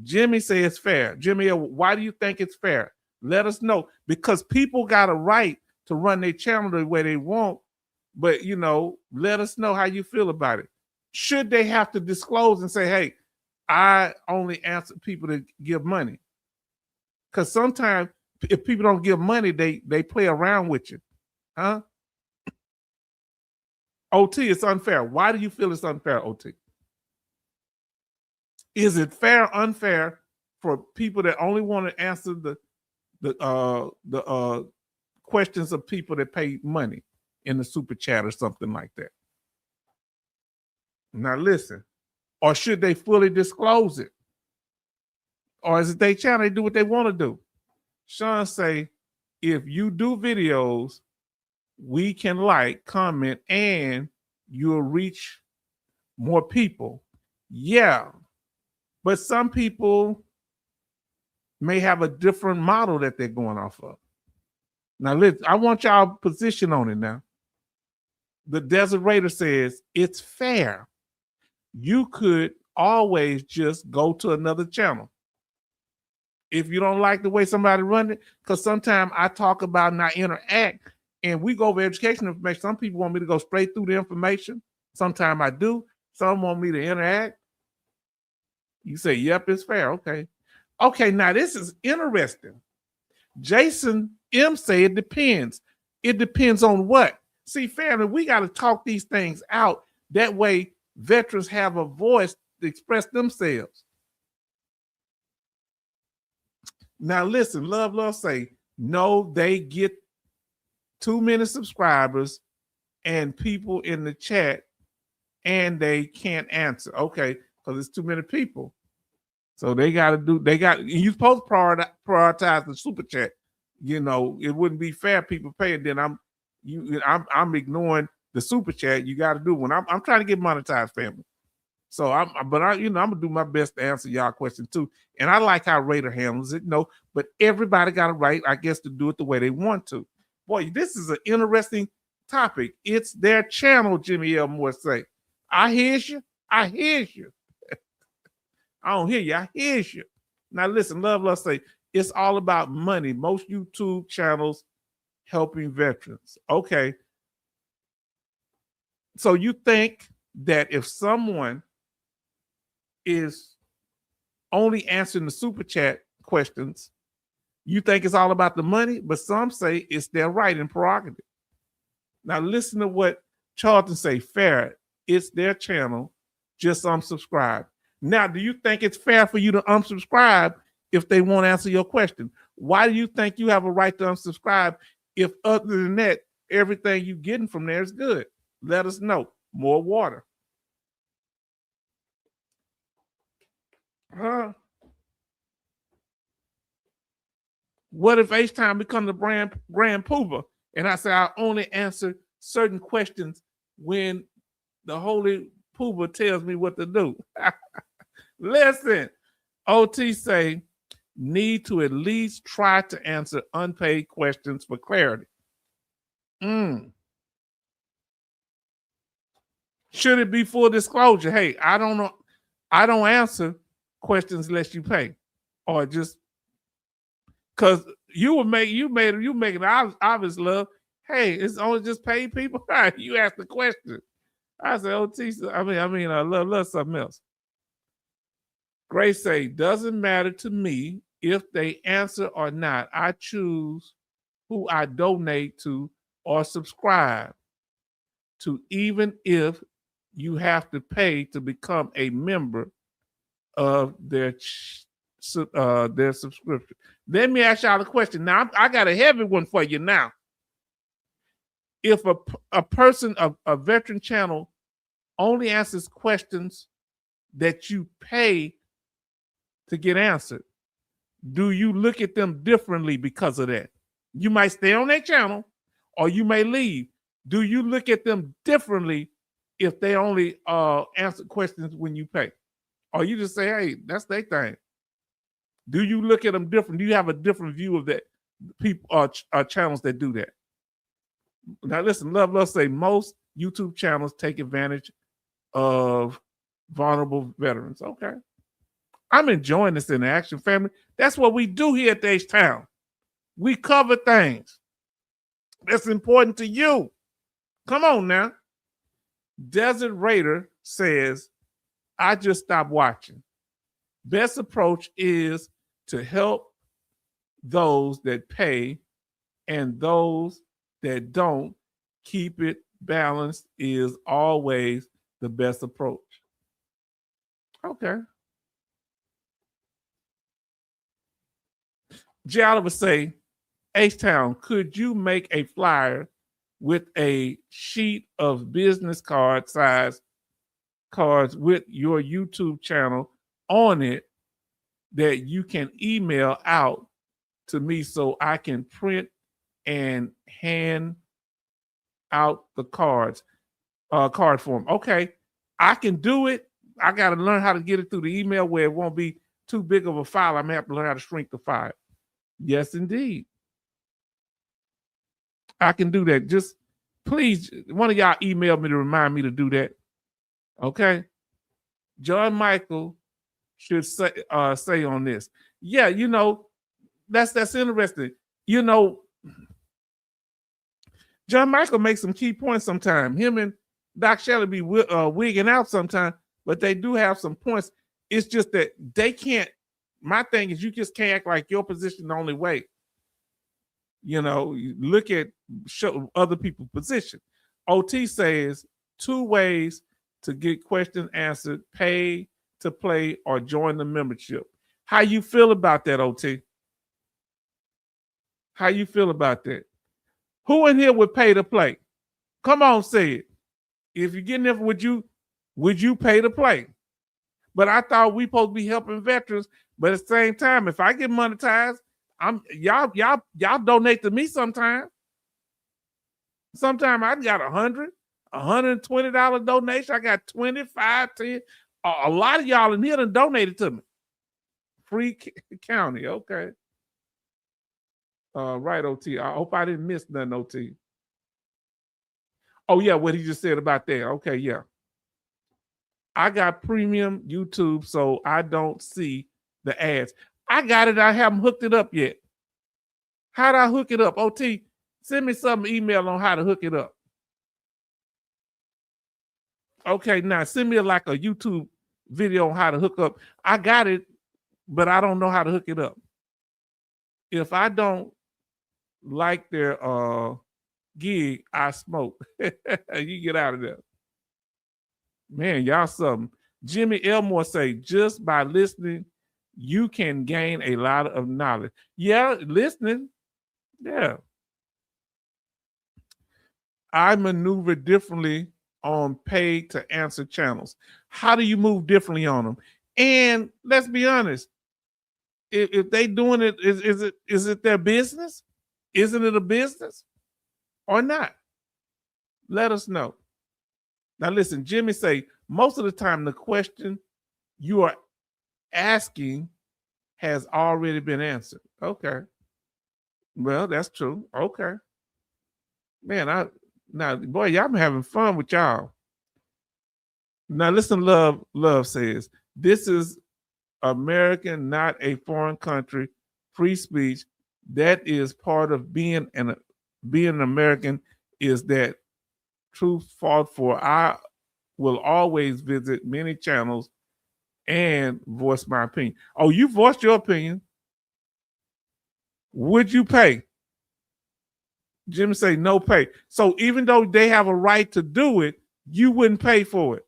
Jimmy says it's fair. Jimmy, why do you think it's fair? Let us know. Because people got a right to run their channel the way they want. But, let us know how you feel about it. Should they have to disclose and say, hey, I only answer people that give money? Because sometimes if people don't give money, they play around with you. Huh? OT, it's unfair. Why do you feel it's unfair, OT? Is it fair or unfair for people that only want to answer the questions of people that pay money in the super chat or something like that? Now listen, or should they fully disclose it? Or is it their channel, they do what they want to do? Sean say, if you do videos, we can like, comment, and you'll reach more people. Yeah. But some people may have a different model that they're going off of. Now, listen, I want y'all position on it now. The Desert Raider says it's fair. You could always just go to another channel. If you don't like the way somebody run it, because sometimes I talk about not interact, and we go over educational information. Some people want me to go straight through the information. Sometimes I do. Some want me to interact. You say, yep, it's fair. Okay. Okay, now this is interesting. Jason M say it depends. It depends on what? See, family, we got to talk these things out. That way, veterans have a voice to express themselves. Now, listen, Love say, no, they get too many subscribers and people in the chat, and they can't answer. Okay, because it's too many people. So you're supposed to prioritize the super chat. It wouldn't be fair. People paying, then I'm ignoring the super chat. You got to do when I'm trying to get monetized, family. So I'm gonna do my best to answer y'all questions too. And I like how Raider handles it. But everybody got a right, I guess, to do it the way they want to. Boy, this is an interesting topic. It's their channel, Jimmy L. Moore say. I hear you. I hear you. I don't hear you. I hear you. Now listen, Love say it's all about money. Most YouTube channels helping veterans. Okay. So you think that if someone is only answering the super chat questions, you think it's all about the money? But some say it's their right and prerogative. Now listen to what Charlton say. Fair. It's their channel. Just unsubscribe. Now, do you think it's fair for you to unsubscribe if they won't answer your question? Why do you think you have a right to unsubscribe if other than that, everything you're getting from there is good? Let us know. More water. What if H-Time becomes the grand pooba and I say I only answer certain questions when the holy pooba tells me what to do? Listen, OT say need to at least try to answer unpaid questions for clarity. Should it be full disclosure? Hey, I don't know. I don't answer questions unless you pay, or just because you made it obvious, Love. Hey, it's only just paid people. You ask the question. I said, OT. I love something else. Grace say, doesn't matter to me if they answer or not. I choose who I donate to or subscribe to, even if you have to pay to become a member of their subscription. Let me ask y'all a question. Now, I got a heavy one for you now. If a person, a veteran channel, only answers questions that you pay to get answered, do you look at them differently because of that? You might stay on that channel or you may leave. Do you look at them differently if they only answer questions when you pay? Or you just say, hey, that's their thing. Do you look at them different? Do you have a different view of that? People channels that do that. Now listen, love say most YouTube channels take advantage of vulnerable veterans. Okay. I'm enjoying this interaction, family. That's what we do here at the H-Town. We cover things that's important to you. Come on now. Desert Raider says, I just stopped watching. Best approach is to help those that pay and those that don't. Keep it balanced is always the best approach. Okay. J. Oliver say, H-Town, could you make a flyer with a sheet of business card size cards with your YouTube channel on it that you can email out to me so I can print and hand out the card form? Okay, I can do it. I got to learn how to get it through the email where it won't be too big of a file. I'm going to have to learn how to shrink the file. Yes, indeed. I can do that. Just please, one of y'all email me to remind me to do that. Okay. John Michael should say on this. Yeah, you know, that's interesting. You know, John Michael makes some key points sometimes. Him and Doc Shelley be wigging out sometimes, but they do have some points. It's just that they can't. My thing is, you just can't act like your position the only way. You know, you look at other people's position. OT says 2 ways to get questions answered: pay to play or join the membership. How you feel about that, OT? How you feel about that? Who in here would pay to play? Come on, say it. If you're getting there, would you pay to play? But I thought we supposed to be helping veterans. But at the same time, if I get monetized, y'all donate to me sometime. Sometime I got $120 donation. I got 25, 10. A lot of y'all in here done donated to me. Free county, okay. Right, OT. I hope I didn't miss nothing, OT. Oh, yeah, what he just said about that. Okay, yeah. I got premium YouTube, so I don't see the ads. I got it. I haven't hooked it up yet. How do I hook it up? OT, send me some email on how to hook it up. Okay, now send me like a YouTube video on how to hook up. I got it, but I don't know how to hook it up. If I don't like their gig, I smoke. You get out of there. Man, y'all something. Jimmy Elmore say, just by listening, you can gain a lot of knowledge. Yeah, listening. Yeah. I maneuver differently on paid to answer channels. How do you move differently on them? And let's be honest, if they doing it, is it their business? Isn't it a business or not? Let us know. Now listen, Jimmy say, most of the time the question you are asking has already been answered. Okay. Well, that's true. Okay. Man, boy, y'all been having fun with y'all. Now listen, Love says, this is American, not a foreign country. Free speech. That is part of being an American, is that truth fought for. I will always visit many channels and voice my opinion. Oh, you voiced your opinion. Would you pay? Jim say no pay. So even though they have a right to do it, you wouldn't pay for it.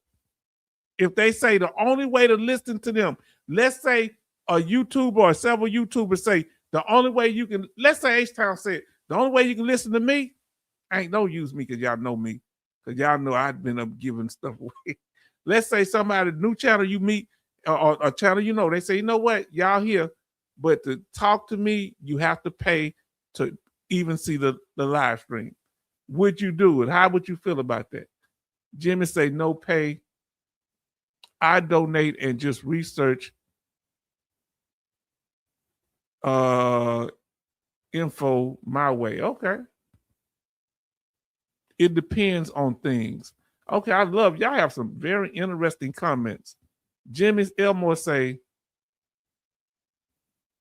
If they say the only way to listen to them, let's say a YouTuber or several YouTubers say the only way you can, let's say H-Town said, the only way you can listen to me, ain't no use me because y'all know me. Because y'all know I've been up giving stuff away. Let's say somebody, new channel you meet, or a channel you know, they say, you know what, y'all here, but to talk to me, you have to pay to even see the live stream. Would you do it? How would you feel about that? Jimmy say no pay. I donate and just research info my way. Okay. It depends on things. Okay, I love y'all have some very interesting comments. Jimmy's Elmore say,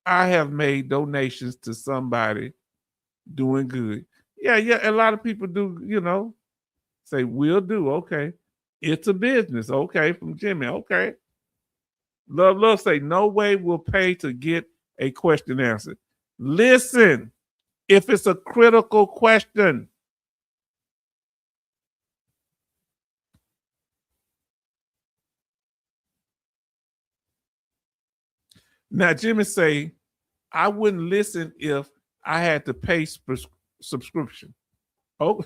I have made donations to somebody doing good. Yeah, a lot of people do, say we'll do. Okay. It's a business. Okay, from Jimmy. Okay. Love say, no way will pay to get a question answered. Listen, if it's a critical question, now Jimmy say, I wouldn't listen if I had to pay subscription. Oh,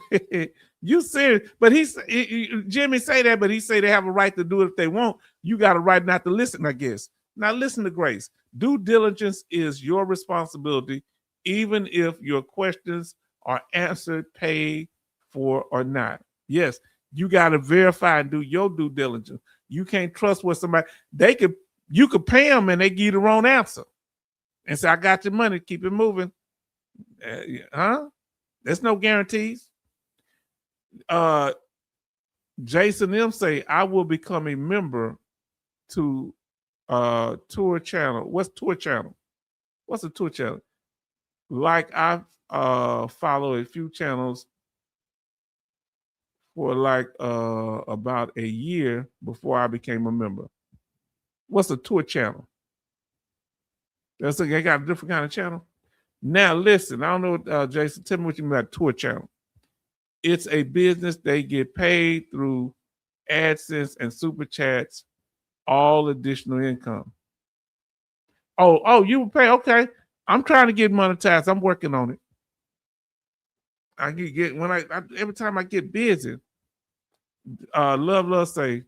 you serious? But Jimmy say that, but he say they have a right to do it if they want. You got a right not to listen, I guess. Now listen to Grace. Due diligence is your responsibility, even if your questions are answered, paid for, or not. Yes, you got to verify and do your due diligence. You can't trust what somebody you could pay them and they give you the wrong answer and say, I got your money, keep it moving. There's no guarantees. Jason M say, I will become a member to Tour Channel. What's Tour Channel? What's a Tour Channel? Like I follow a few channels for like about a year before I became a member. What's a Tour Channel? They got a different kind of channel. Now listen, I don't know, Jason, tell me what you mean by Tour Channel. It's a business. They get paid through AdSense and Super Chats, all additional income. Oh, you pay? Okay. I'm trying to get monetized. I'm working on it. I get when I every time I get busy. Love say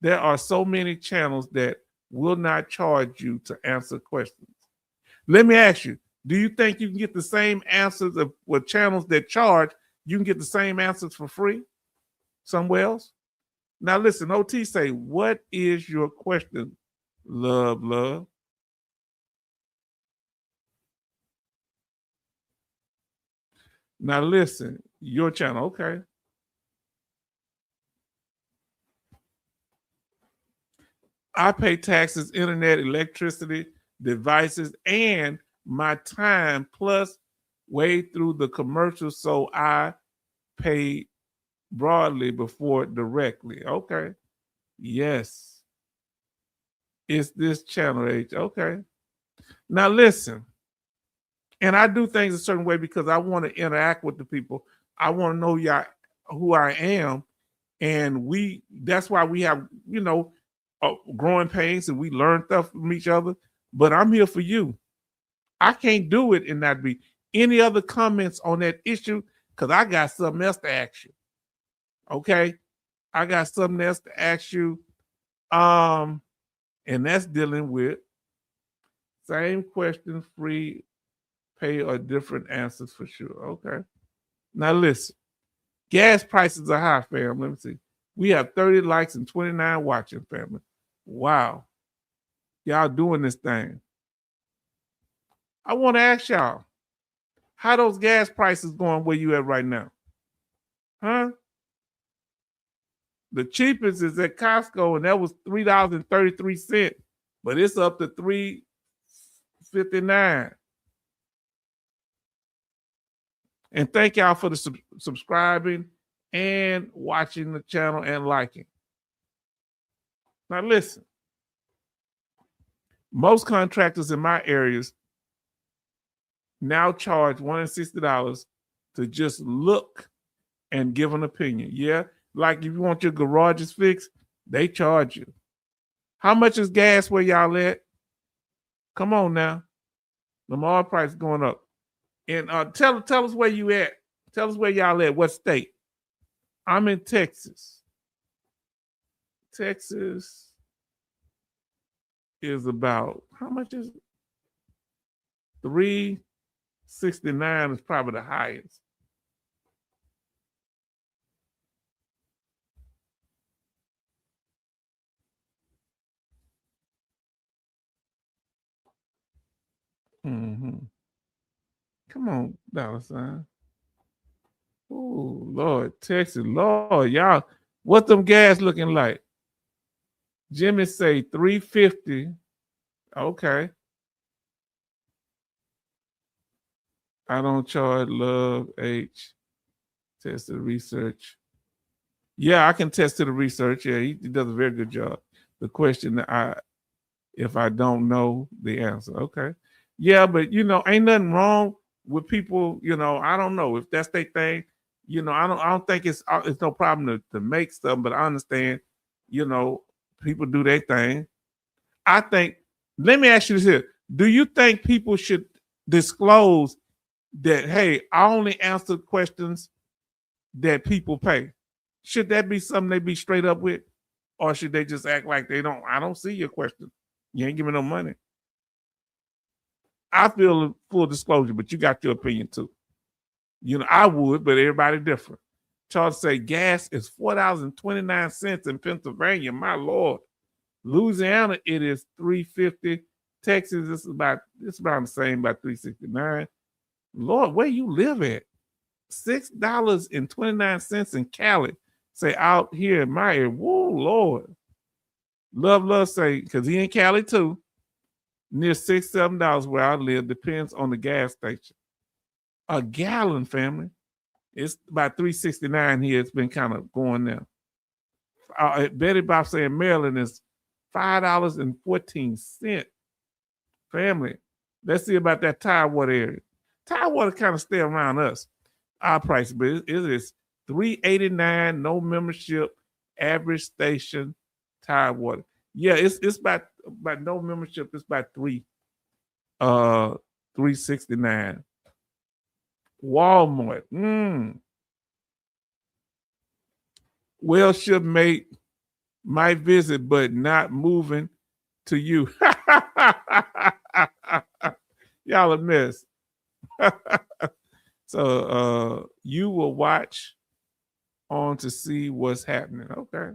there are so many channels that will not charge you to answer questions. Let me ask you, do you think you can get the same answers with channels that charge? You can get the same answers for free somewhere else? Now listen, OT say, what is your question, love? Now listen, your channel, okay. I pay taxes, internet, electricity, devices, and my time plus wade through the commercials, so I pay broadly before directly. Okay. Yes. It's this channel H. Okay. Now listen. And I do things a certain way because I want to interact with the people. I want to know who I am. And that's why we have, growing pains and we learn stuff from each other. But I'm here for you. I can't do it and not be any other comments on that issue because I got something else to ask you. Okay. I got something else to ask you. And that's dealing with same question, free, pay, or different answers for sure. Okay. Now listen, gas prices are high, fam. Let me see. We have 30 likes and 29 watching, family. Wow. Y'all doing this thing. I want to ask y'all, how those gas prices going where you at right now? Huh? The cheapest is at Costco, and that was $3.33, but it's up to $3.59. And thank y'all for the subscribing and watching the channel and liking. Now listen, most contractors in my areas now charge $160 to just look and give an opinion. Yeah, like if you want your garages fixed, they charge you. How much is gas where y'all at? Come on now. The oil price going up. And tell us where you at. Tell us where y'all at. What state? I'm in Texas. Texas is about, how much is it? $3.69 is probably the highest. Come on, dollar sign. Oh, Lord, Texas, Lord, y'all, what them gas looking like? Jimmy say 350. Okay. I don't charge love H. Test the research. Yeah, I can test to the research. Yeah, he does a very good job. The question that if I don't know the answer. Okay. Yeah, but ain't nothing wrong with people, I don't know if that's their thing. I don't think it's no problem to make stuff, but I understand, you know, people do their thing. I think, let me ask you this here. Do you think people should disclose that, hey, I only answer questions that people pay? Should that be something they be straight up with? Or should they just act like I don't see your question. You ain't giving no money. I feel full disclosure, but you got your opinion too. I would, but everybody different. Charles say gas is $4.29 in Pennsylvania. My Lord. Louisiana, it is $3.50. Texas, it's about the same, about $3.69. Lord, where you live at? $6.29 in Cali. Say out here in my area. Whoa, Lord. Love say, because he in Cali too. Near $6-7 where I live, depends on the gas station. A gallon, family. It's about $3.69 here. It's been kind of going there. Betty Bob saying Maryland is $5.14. Family. Let's see about that Tidewater area. Tidewater kind of stay around us. Our price, but it is $3.89, no membership, average station, Tidewater. Yeah, it's about no membership. It's about $3.69. Walmart. Well, should might visit, but not moving to you. Y'all a mess. So you will watch on to see what's happening. Okay.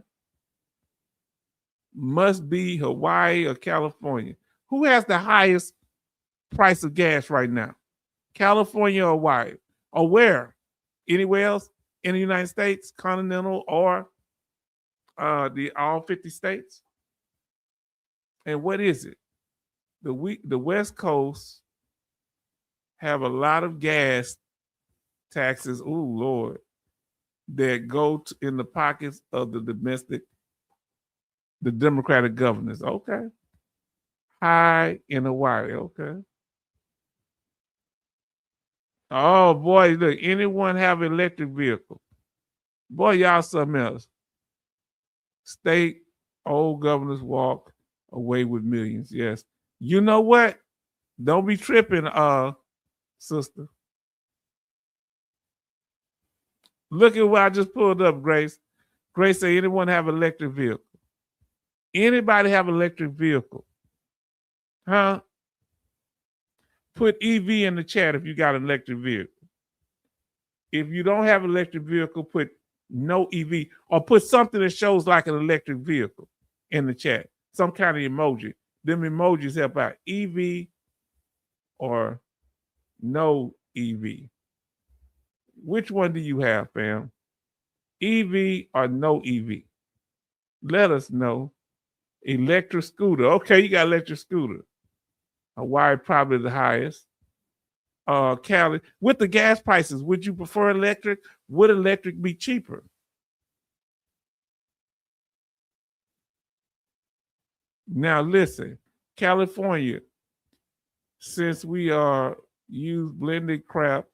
Must be Hawaii or California. Who has the highest price of gas right now? California or Hawaii? Or where? Anywhere else in the United States, continental, or the all 50 states? And what is it? The West Coast have a lot of gas taxes, oh Lord, that go in the pockets of the Democratic governors. Okay. High in Hawaii. Okay. Oh boy, look, anyone have an electric vehicle? Boy, y'all something else. State old governors walk away with millions. Yes. You know what? Don't be tripping, sister. Look at what I just pulled up, Grace. Grace say, anyone have an electric vehicle? Anybody have an electric vehicle? Huh? Put EV in the chat if you got an electric vehicle. If you don't have an electric vehicle, put no EV or put something that shows like an electric vehicle in the chat. Some kind of emoji. Them emojis help out. EV or no EV. Which one do you have, fam? EV or no EV? Let us know. Electric scooter. Okay, you got electric scooter. Hawaii probably the highest. Cali. With the gas prices, would you prefer electric? Would electric be cheaper? Now listen, California, since we use blended crap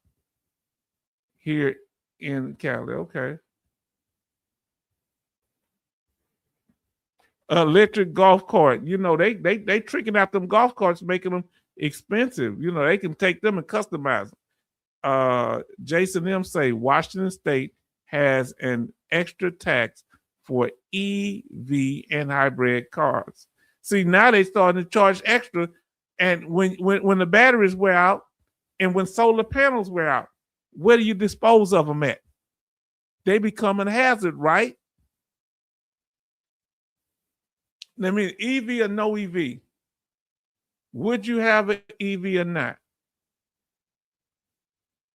here in Cali, okay. Electric golf cart, they tricking out them golf carts, making them expensive. They can take them and customize them. Jason M say Washington State has an extra tax for EV and hybrid cars. See, now they starting to charge extra, and when the batteries wear out, and when solar panels wear out, where do you dispose of them at? They become a hazard, right? I mean, EV or no EV? Would you have an EV or not?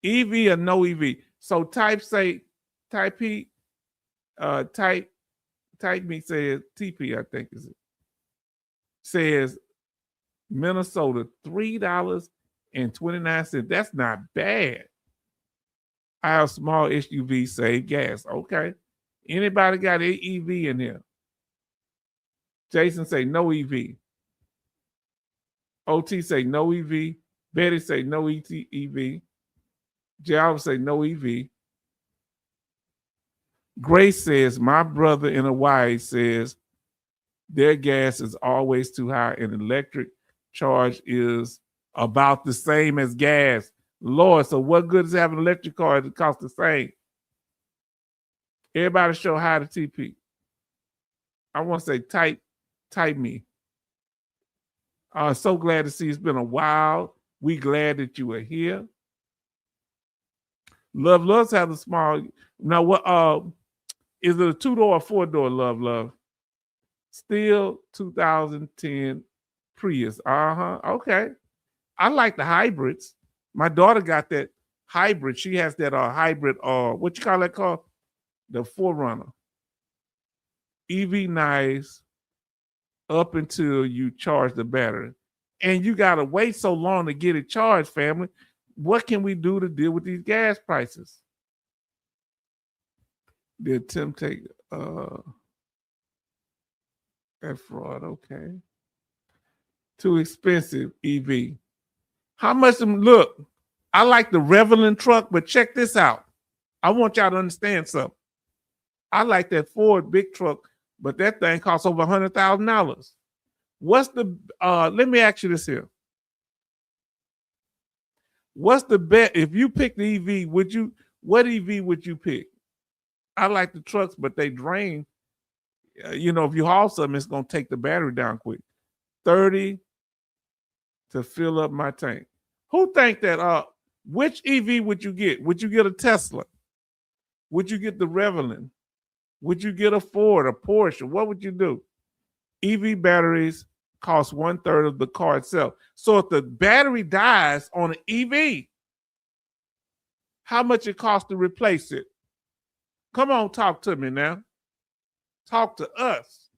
EV or no EV. So type P, type me says TP, I think is it. Says Minnesota $3.29. That's not bad. Our small SUV save gas. Okay. Anybody got an EV in here? Jason say no EV. OT say no EV. Betty say no EV. Jalva say no EV. Grace says my brother in Hawaii says their gas is always too high and electric charge is about the same as gas. Lord, so what good is having an electric car that costs the same? Everybody show hi to TP. I want to say type me. So glad to see it's been a while. We glad that you are here. Loves have a small. Now what is it a 2-door or 4-door, love? Still 2010 Prius. Okay. I like the hybrids. My daughter got that hybrid. She has that hybrid, what you call that called? The 4Runner. EV nice up until you charge the battery. And you got to wait so long to get it charged, family. What can we do to deal with these gas prices? The attempt take that fraud, okay. Too expensive EV. How much look, I like the Revelant truck, but check this out. I want y'all to understand something. I like that Ford big truck, but that thing costs over $100,000. What's the let me ask you this here. What's the bet if you pick the EV, what EV would you pick? I like the trucks, but they drain. If you haul something, it's gonna take the battery down quick. 30 to fill up my tank. Who think that which EV would you get? Would you get a Tesla? Would you get the Revelant? Would you get a Ford, a Porsche? What would you do? EV batteries cost 1/3 of the car itself. So if the battery dies on an EV, how much it costs to replace it? Come on, talk to me now. Talk to us.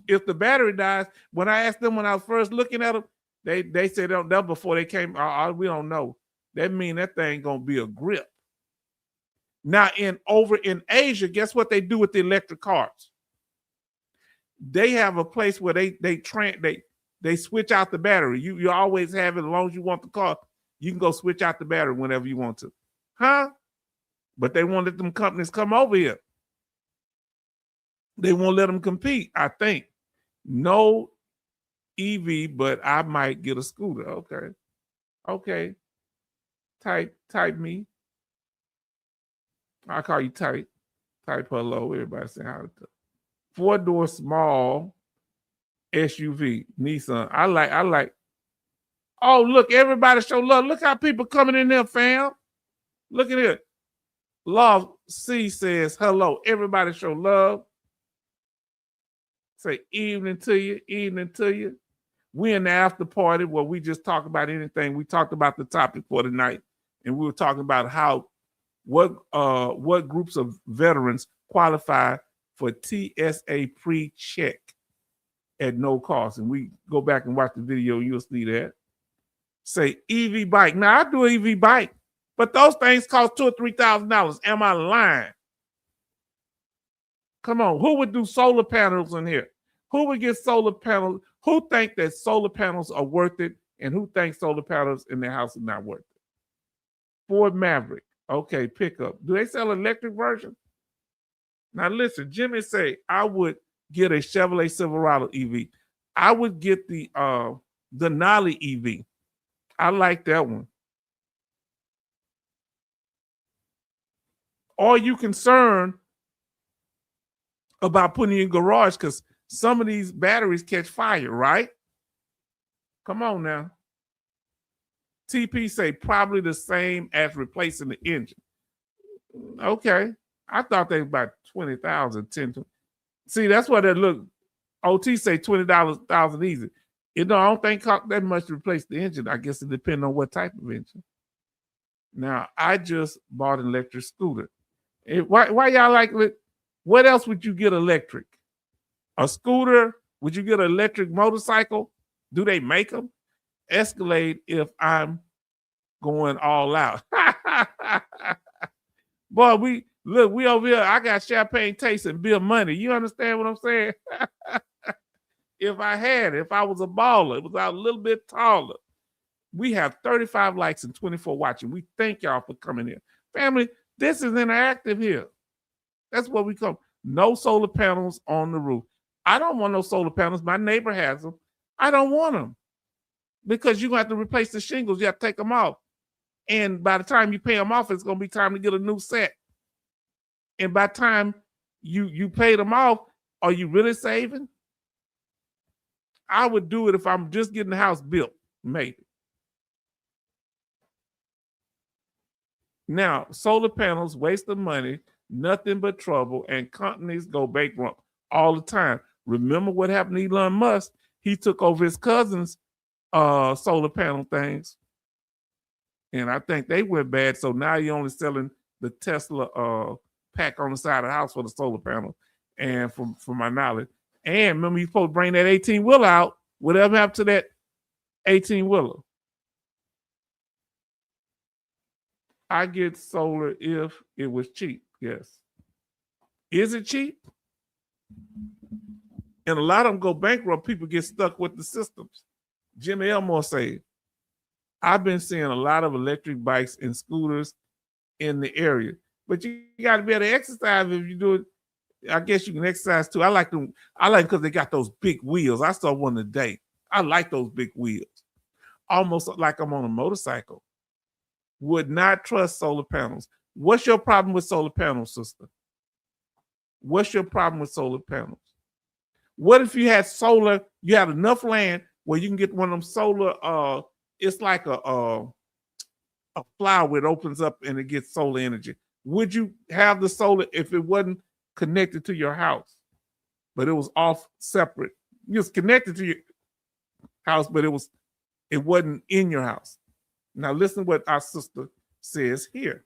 If the battery dies, when I asked them when I was first looking at them, they said that before they came, we don't know. That means that thing gonna be a grip. Now over in Asia, guess what they do with the electric cars? They have a place where they switch out the battery. You always have it as long as you want the car. You can go switch out the battery whenever you want to. Huh? But they won't let them companies come over here. They won't let them compete, I think. No EV, but I might get a scooter. Okay. Type me. I call you type hello. Everybody say hi. 4-door small SUV Nissan. I like. Oh, look, everybody show love. Look how people coming in there, fam. Look at it. Love C says hello. Everybody show love. Say evening to you. We in the after party where we just talk about anything. We talked about the topic for tonight, and we were talking about what groups of veterans qualify for TSA pre-check at no cost. And we go back and watch the video, you'll see that. Say EV bike. Now I do an EV bike, but those things cost $2,000 or $3,000. Am I lying? Come on, who would do solar panels in here? Who would get solar panels? Who think that solar panels are worth it? And who thinks solar panels in their house are not worth it? Ford Maverick. Okay, pickup. Do they sell electric version? Now listen, Jimmy say I would get a Chevrolet Silverado EV. I would get the Denali EV. I like that one. Are you concerned about putting in your garage because some of these batteries catch fire, right? Come on now. TP say probably the same as replacing the engine. Okay. I thought they were about 20,000, 10. See, that's what they look. OT say $20,000 easy. I don't think that much to replace the engine. I guess it depends on what type of engine. Now, I just bought an electric scooter. Why y'all like it? What else would you get electric? A scooter? Would you get an electric motorcycle? Do they make them? Escalade if I'm going all out. Boy, we over here. I got champagne taste and Bill Money. You understand what I'm saying? If I was a baller, it was a little bit taller. We have 35 likes and 24 watching. We thank y'all for coming in. Family, this is interactive here. That's what we come. No solar panels on the roof. I don't want no solar panels. My neighbor has them. I don't want them because you're going to have to replace the shingles. You have to take them off. And by the time you pay them off, it's going to be time to get a new set. And by the time you pay them off, are you really saving? I would do it if I'm just getting the house built, maybe. Now, solar panels waste of money, nothing but trouble, and companies go bankrupt all the time. Remember what happened to Elon Musk? He took over his cousin's solar panel things, and I think they went bad. So now you're only selling the Tesla pack on the side of the house for the solar panel. And from my knowledge, and remember you're supposed to bring that 18-wheeler out. Whatever happened to that 18-wheeler? I get solar if it was cheap. Yes. Is it cheap? And a lot of them go bankrupt. People get stuck with the systems. Jimmy Elmore said, I've been seeing a lot of electric bikes and scooters in the area. But you got to be able to exercise if you do it. I guess you can exercise too. I like them. I like because they got those big wheels. I saw one today. I like those big wheels. Almost like I'm on a motorcycle. Would not trust solar panels. What's your problem with solar panels, sister? What's your problem with solar panels? What if you had solar, you had enough land where you can get one of them solar, it's like a flower that opens up and it gets solar energy. Would you have the solar if it wasn't connected to your house, but it was off separate? It was connected to your house, but it wasn't in your house. Now listen what our sister says here.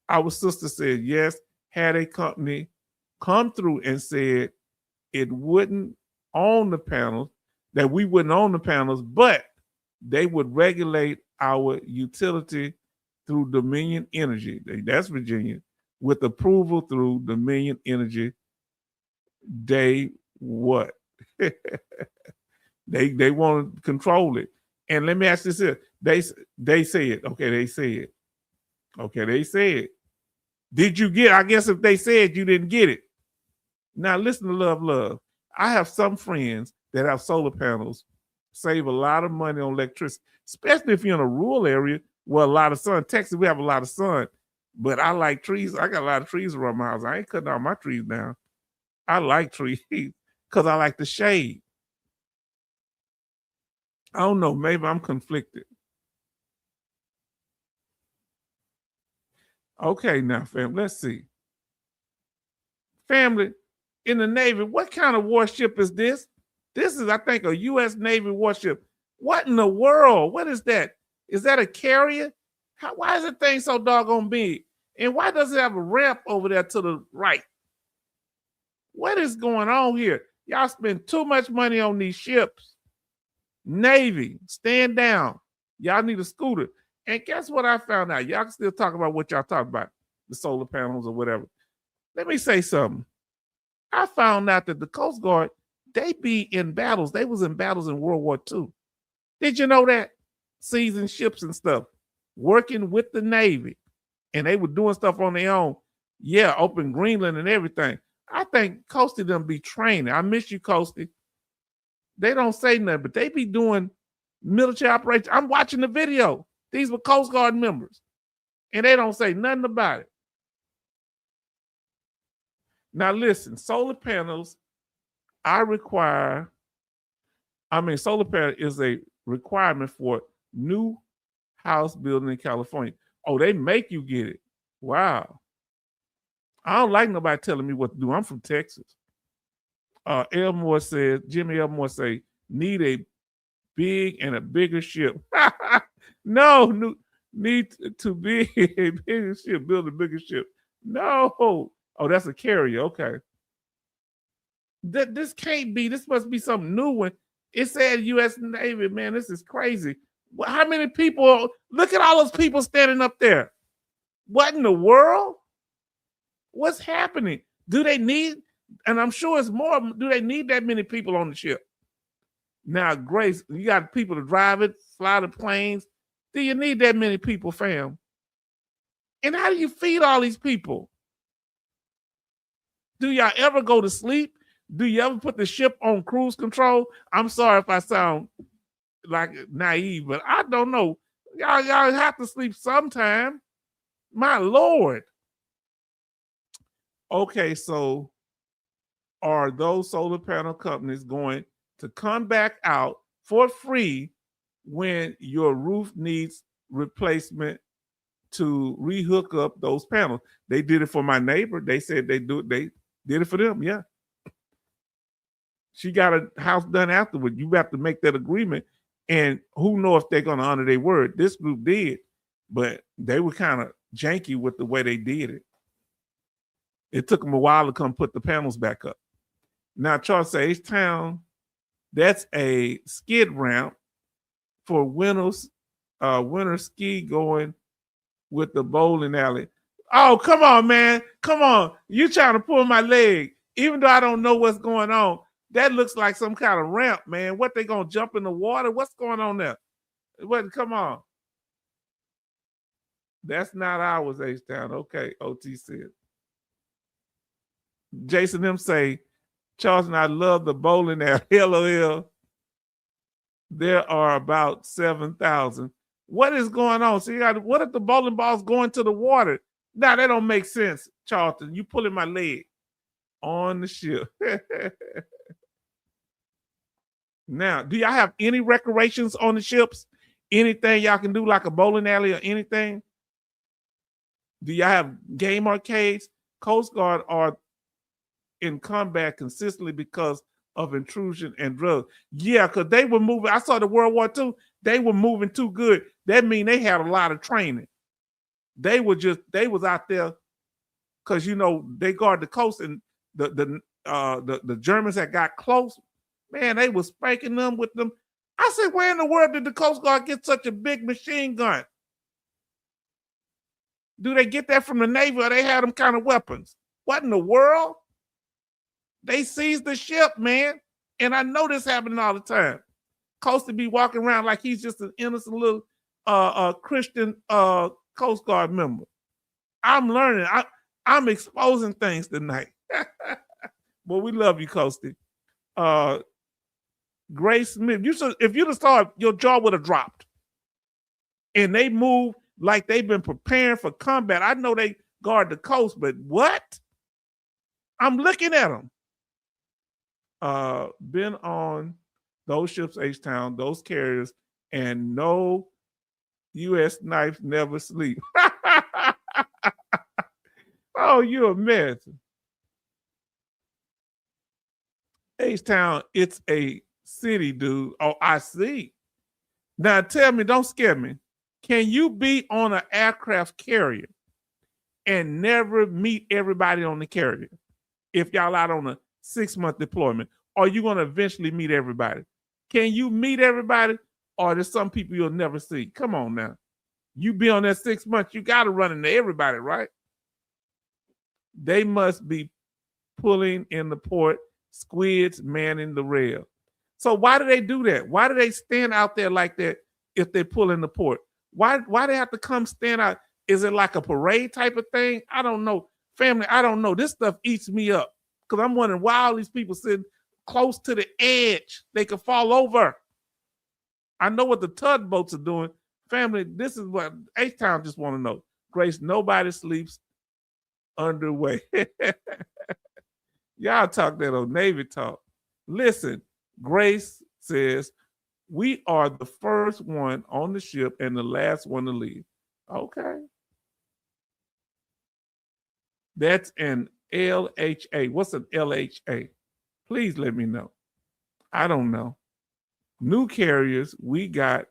Our sister said, yes, had a company come through and said it wouldn't own the panels, that we wouldn't own the panels, but they would regulate our utility through Dominion Energy. That's Virginia, with approval through Dominion Energy. They what? They want to control it. And let me ask this here. They said, okay, they said. Okay, they said. Did you get, I guess if they said you didn't get it. Now listen to love. I have some friends that have solar panels, save a lot of money on electricity, especially if you're in a rural area where a lot of sun. Texas, we have a lot of sun, but I like trees. I got a lot of trees around my house. I ain't cutting all my trees down. I like trees because I like the shade. I don't know, maybe I'm conflicted. Okay, now, family, let's see. Family, in the Navy, what kind of warship is this? This is, I think, a U.S. Navy warship. What in the world? What is that? Is that a carrier? Why is the thing so doggone big? And why does it have a ramp over there to the right? What is going on here? Y'all spend too much money on these ships. Navy, stand down. Y'all need a scooter. And guess what I found out? Y'all can still talk about what y'all talk about, the solar panels or whatever. Let me say something. I found out that the Coast Guard, they be in battles. They was in battles in World War II. Did you know that? Seizing ships and stuff, working with the Navy. And they were doing stuff on their own. Yeah, open Greenland and everything. I think Coastie them be training. I miss you, Coastie. They don't say nothing, but they be doing military operations. I'm watching the video. These were Coast Guard members. And they don't say nothing about it. Now listen, solar panels, solar panel is a requirement for new house building in California. Oh, they make you get it. Wow. I don't like nobody telling me what to do. I'm from Texas. Jimmy Elmore say, need a big and a bigger ship. No, need to be a bigger ship, build a bigger ship. No. Oh, that's a carrier. Okay. This can't be. This must be something new one. It said U.S. Navy, man. This is crazy. How many people? Look at all those people standing up there. What in the world? What's happening? Do they need, and I'm sure it's more, do they need that many people on the ship? Now, Grace, you got people to drive it, fly the planes. Do you need that many people, fam? And how do you feed all these people? Do y'all ever go to sleep? Do you ever put the ship on cruise control? I'm sorry if I sound like naive, but I don't know. Y'all have to sleep sometime. My Lord. Okay, so are those solar panel companies going to come back out for free when your roof needs replacement to rehook up those panels? They did it for my neighbor. They said they did it for them. Yeah. She got a house done afterward. You have to make that agreement. And who knows if they're going to honor their word. This group did, but they were kind of janky with the way they did it. It took them a while to come put the panels back up. Now, Charles says, H-Town, that's a skid ramp for winter ski going with the bowling alley. Oh, come on, man. Come on. You trying to pull my leg. Even though I don't know what's going on, that looks like some kind of ramp, man. What, they going to jump in the water? What's going on there? What? Come on. That's not ours, H-Town. Okay, OT said. Jason them say, Charles and I love the bowling alley. LOL. There are about 7,000. What is going on? So what if the bowling balls going to the water? Now that don't make sense, Charlton. You pulling my leg on the ship. Now, do y'all have any recreations on the ships? Anything y'all can do like a bowling alley or anything? Do y'all have game arcades? Coast Guard are in combat consistently because of intrusion and drugs. Yeah, because they were moving. I saw the World War II. They were moving too good. That means they had a lot of training. They was out there because they guard the coast, and the Germans that got close, man, they was spanking them with them. I said, where in the world did the Coast Guard get such a big machine gun? Do they get that from the Navy, or they had them kind of weapons? What in the world? They seized the ship, man. And I know this happening all the time. Coasty be walking around like he's just an innocent little Christian Coast Guard member. I'm learning. I'm exposing things tonight. Well, we love you, Coasty. Grace Smith, if you'd have saw it, your jaw would have dropped. And they move like they've been preparing for combat. I know they guard the coast, but what? I'm looking at them. Been on those ships, H-Town, those carriers, and no U.S. knife never sleep. Oh, you're a mess. H-Town, it's a city, dude. Oh, I see. Now tell me, don't scare me. Can you be on an aircraft carrier and never meet everybody on the carrier? If y'all out on a 6-month deployment, are you going to eventually meet everybody? Can you meet everybody, or there's some people you'll never see? Come on now. You be on that 6 months, you got to run into everybody, right? They must be pulling in the port, squids manning the rail. So why do they do that? Why do they stand out there like that if they pull in the port? Why they have to come stand out? Is it like a parade type of thing? I don't know. Family, I don't know. This stuff eats me up because I'm wondering why all these people sitting close to the edge. They could fall over. I know what the tugboats are doing. Family, this is what H-Town just want to know. Grace, nobody sleeps underway. Y'all talk that old Navy talk. Listen, Grace says, we are the first one on the ship and the last one to leave. Okay. That's an LHA. What's an LHA? Please let me know. I don't know. New carriers, we got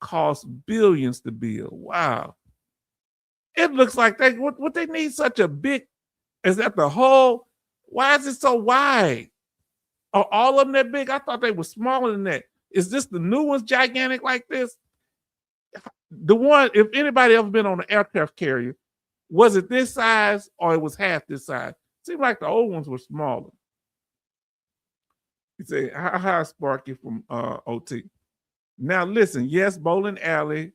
cost billions to build. Wow. It looks like what they need such a big, is that the whole, why is it so wide? Are all of them that big? I thought they were smaller than that. Is this the new ones gigantic like this? The one, if anybody ever been on an aircraft carrier, was it this size or it was half this size? Seemed like the old ones were smaller. You say, hi, Sparky from OT. Now listen, yes, bowling alley,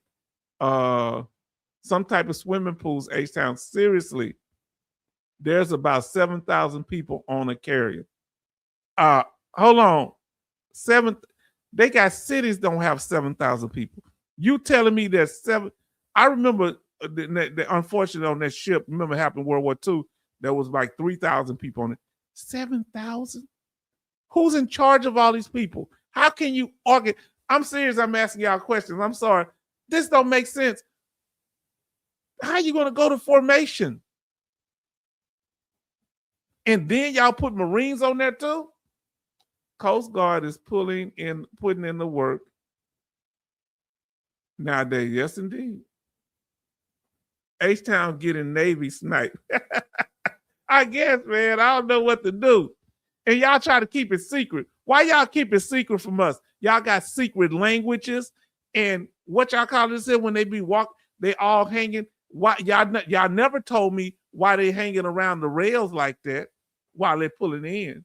some type of swimming pools, H-Town. Seriously, there's about 7,000 people on a carrier. Hold on. They got cities don't have 7,000 people. You telling me that I remember the unfortunate on that ship, remember happened in World War II, there was like 3,000 people on it. 7,000? Who's in charge of all these people? How can you argue? I'm serious, I'm asking y'all questions. I'm sorry. This don't make sense. How are you going to go to formation? And then y'all put Marines on there too? Coast Guard is putting in the work nowadays. Yes, indeed. H-Town getting Navy sniped. I guess, man. I don't know what to do. And y'all try to keep it secret. Why y'all keep it secret from us? Y'all got secret languages. And what y'all call this when they be walking, they all hanging. Why y'all never told me why they hanging around the rails like that while they're pulling in.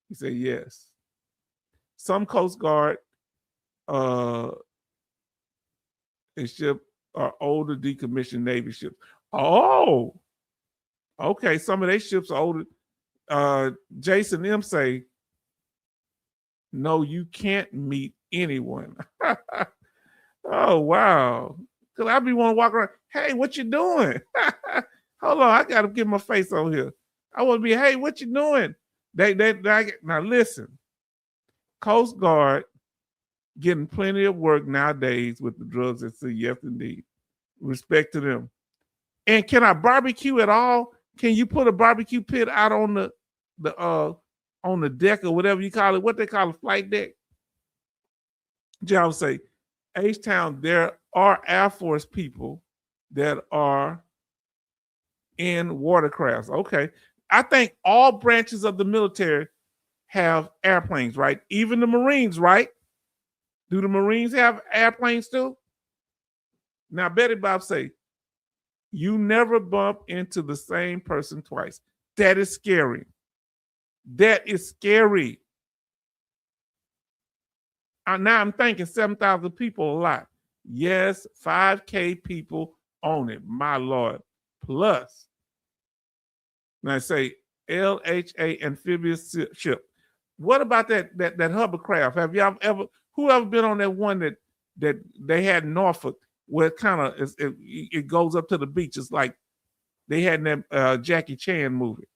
He said, yes. Some Coast Guard ship are older decommissioned Navy ships. Oh, okay. Some of their ships are older. Jason M say, no, you can't meet anyone. Oh, wow. Because I be want to walk around, hey, what you doing? Hold on, I got to get my face on here. I want to be, hey, what you doing? Now listen, Coast Guard getting plenty of work nowadays with the drugs at sea. Yes, indeed. Respect to them. And can I barbecue at all? Can you put a barbecue pit out on the deck or whatever you call it? What they call a flight deck? John say, H-Town, there are Air Force people that are in watercrafts. Okay. I think all branches of the military have airplanes, right? Even the Marines, right? Do the Marines have airplanes too? Now, Betty Bob say, you never bump into the same person twice. That is scary. That is scary. Now I'm thinking 7,000 people a lot. Yes, 5K people on it, my Lord. Plus, now I say LHA amphibious ship. What about that hovercraft? Have y'all ever been on that one that they had in Norfolk where it kind of it goes up to the beach? It's like they had in that Jackie Chan movie.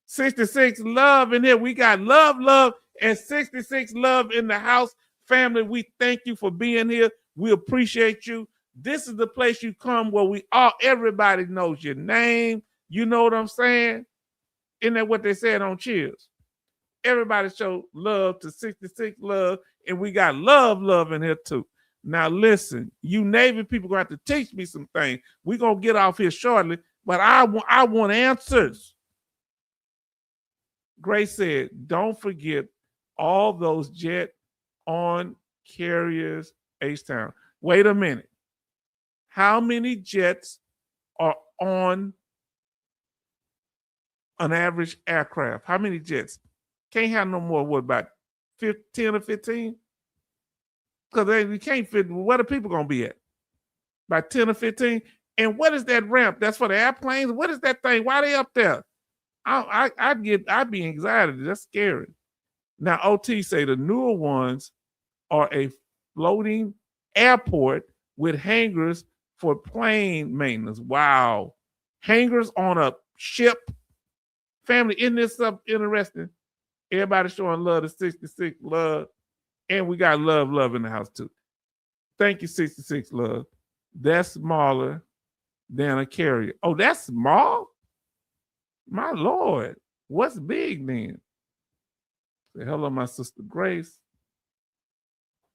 66 love in here. We got love, and 66 love in the house. Family, we thank you for being here. We appreciate you. This is the place you come where everybody knows your name. You know what I'm saying? Isn't that what they said on Cheers? Everybody show love to 66 love, and we got love in here too. Now listen, you Navy people gonna have to teach me some things. We're gonna get off here shortly, but I want answers. Grace said, don't forget all those jet on carriers, H-Town. Wait a minute. How many jets are on an average aircraft? How many jets? Can't have no more, what, about 10 or 15? Because we can't fit, where the people going to be at? About 10 or 15? And what is that ramp? That's for the airplanes? What is that thing? Why are they up there? I'd be anxiety. That's scary. Now, OT say the newer ones are a floating airport with hangars for plane maintenance. Wow. Hangars on a ship. Family, isn't this stuff interesting? Everybody showing love to 66 love. And we got love in the house too. Thank you, 66 love. That's smaller than a carrier. Oh, that's small? My Lord. What's big then? Say hello, my sister Grace.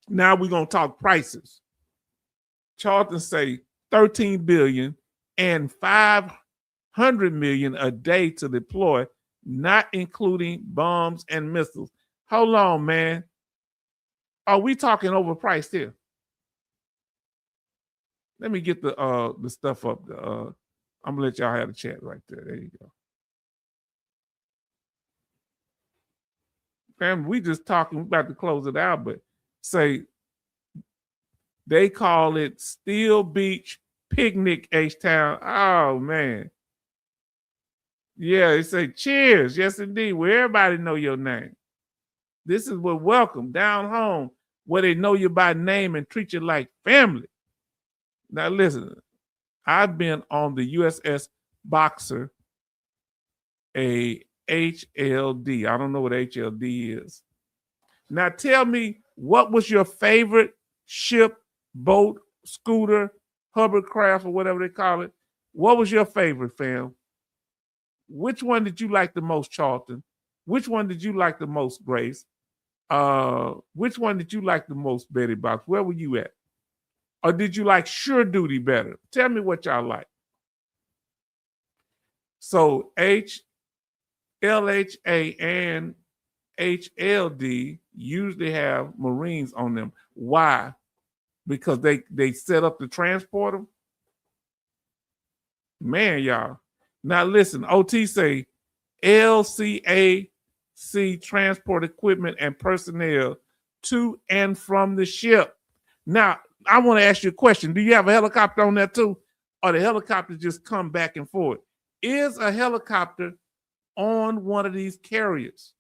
Now we're going to talk prices. Charlton say 13 billion and 500 million a day to deploy, not including bombs and missiles. Hold on, man. Are we talking overpriced here? Let me get the stuff up. I'm gonna let y'all have a chat right there. There you go. Fam, we just talking, we about to close it out, but say they call it Steel Beach Picnic H-Town. Oh man. Yeah, they say cheers. Yes, indeed. Where everybody know your name. This is what welcome down home, where they know you by name and treat you like family. Now listen, I've been on the USS Boxer, a HLD. I don't know what HLD is. Now tell me, what was your favorite ship, boat, scooter, hovercraft, or whatever they call it? What was your favorite, fam? Which one did you like the most, Charlton? Which one did you like the most, Grace? Which one did you like the most, Betty Box? Where were you at? Or did you like Sure Duty better? Tell me what y'all like. So LHA and HLD usually have Marines on them. Why? Because they set up to transport them? Man, y'all. Now listen, OT say LCAC transport equipment and personnel to and from the ship. Now, I want to ask you a question. Do you have a helicopter on that too? Or the helicopters just come back and forth? Is a helicopter on one of these carriers?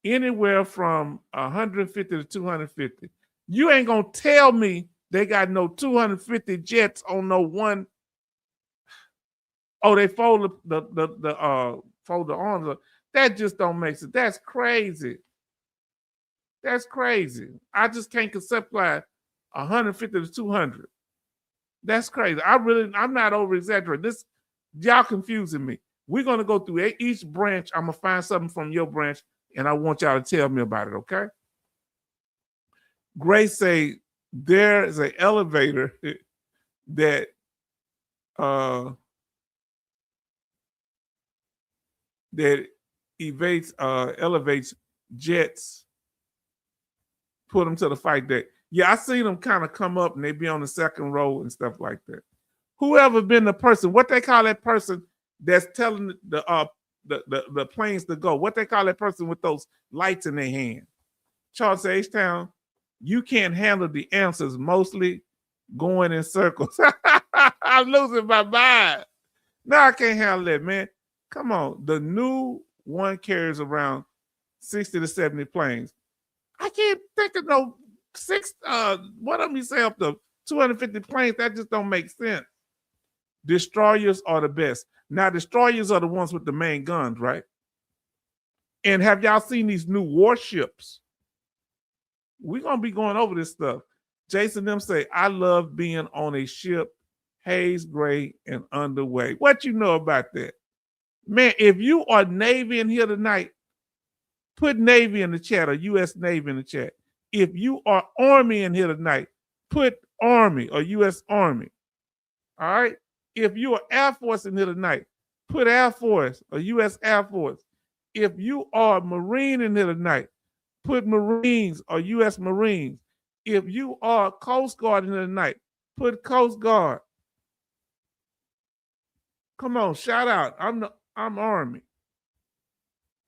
Anywhere from 150 to 250. You ain't gonna tell me they got no 250 jets on no one. Oh, they fold fold the arms. That just don't make sense. That's crazy. That's crazy. I just can't conceptualize 150 to 200. That's crazy. I'm not over exaggerating. This, y'all confusing me. We're gonna go through each branch. I'm gonna find something from your branch, and I want y'all to tell me about it. Okay? Grace say there is an elevator that that elevates jets, put them to the fight deck. Yeah, I seen them kind of come up and they be on the second row and stuff like that. Whoever been the person, what they call that person that's telling the planes to go? What they call that person with those lights in their hand? Charles H-Town, you can't handle the answers, mostly going in circles. I'm losing my mind. No, I can't handle that, man. Come on. The new one carries around 60 to 70 planes. I can't think of no what of me say up to 250 planes. That just don't make sense. Destroyers are the best. Now, destroyers are the ones with the main guns, right? And have y'all seen these new warships? We're going to be going over this stuff. Jason them say, I love being on a ship, haze gray and underway. What you know about that? Man, if you are Navy in here tonight, put Navy in the chat or U.S. Navy in the chat. If you are Army in here tonight, put Army or U.S. Army. All right? If you are Air Force in here tonight, put Air Force or U.S. Air Force. If you are Marine in here tonight, put Marines or U.S. Marines. If you are Coast Guard in here tonight, put Coast Guard. Come on, shout out. I'm Army.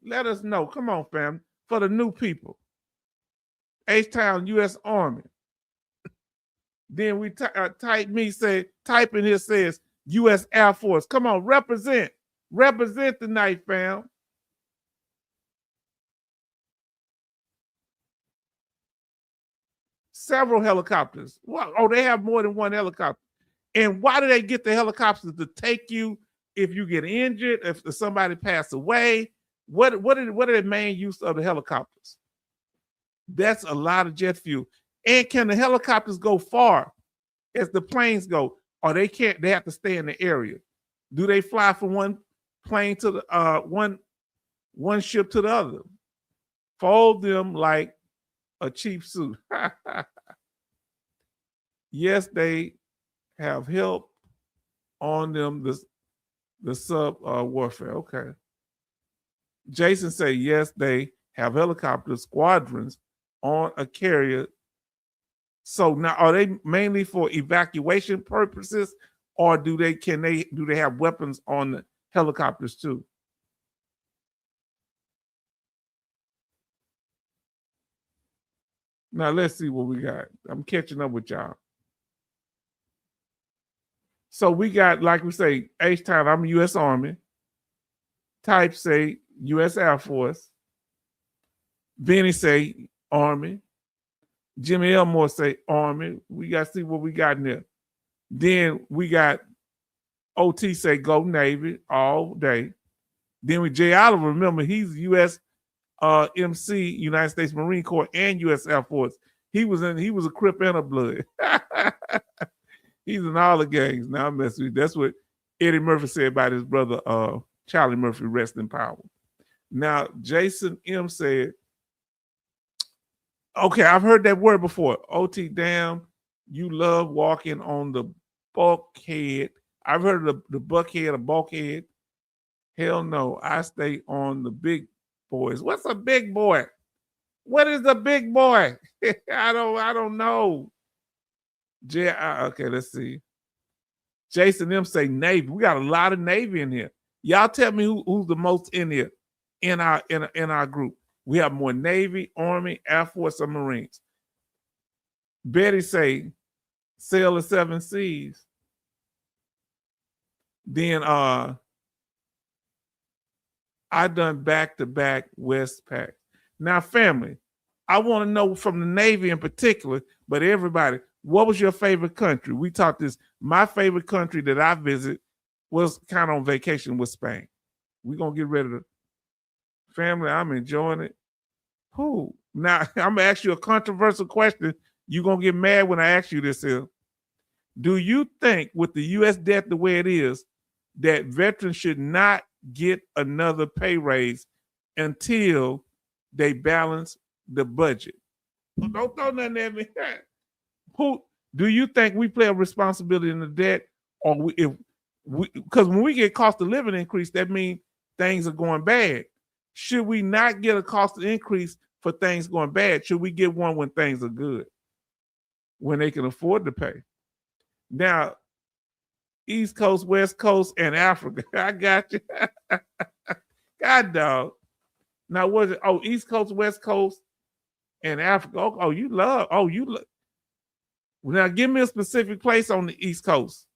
Let us know. Come on, fam. For the new people. H-Town, U.S. Army. Then we type in here says U.S. Air Force. Come on, represent. Represent tonight, fam. Several helicopters. Well, oh, they have more than one helicopter. And why do they get the helicopters? To take you if you get injured, if somebody passed away? What are the main use of the helicopters? That's a lot of jet fuel. And can the helicopters go far as the planes go? Or they can't, they have to stay in the area. Do they fly from one plane to the one ship to the other? Fold them like a cheap suit. Yes, they have help on them the sub warfare. Okay. Jason say yes, they have helicopter squadrons on a carrier. So now are they mainly for evacuation purposes, or do they have weapons on the helicopters too? Now let's see what we got. I'm catching up with y'all. So we got, like we say, H-Town, I'm U.S. Army. Type say U.S. Air Force. Benny say Army. Jimmy Elmore say Army. We got to see what we got in there. Then we got OT say go Navy all day. Then we Jay Oliver, remember he's U.S. MC, United States Marine Corps, and U.S. Air Force. He was a Crip and a Blood. He's in all the gangs. Now I'm messing with you. That's what Eddie Murphy said about his brother Charlie Murphy, rest in power. Now Jason M said, okay, I've heard that word before. OT, damn, you love walking on the bulkhead. I've heard of the buckhead or bulkhead. Hell no, I stay on the big boys. What's a big boy? What is a big boy? I don't know. Okay, let's see. Jason M say Navy. We got a lot of Navy in here. Y'all tell me who's the most in here in our group. We have more Navy, Army, Air Force, or Marines. Betty say sail the 7 seas. Then I done back-to-back Westpac. Now, family, I want to know from the Navy in particular, but everybody, what was your favorite country? We talked this. My favorite country that I visit was kind of on vacation with Spain. We're going to get ready to. Family, I'm enjoying it. Who? Now, I'm going to ask you a controversial question. You're going to get mad when I ask you this here. Do you think with the U.S. debt the way it is, that veterans should not get another pay raise until they balance the budget? Don't throw nothing at me. Who do you think we play a responsibility in the debt, or because when we get cost of living increase, that means things are going bad. Should we not get a cost of increase for things going bad? Should we get one when things are good, when they can afford to pay? Now, East Coast, West Coast, and Africa. I got you. God dog. Now, was it? Oh, East Coast, West Coast, and Africa. Oh, you love. Now, give me a specific place on the East Coast.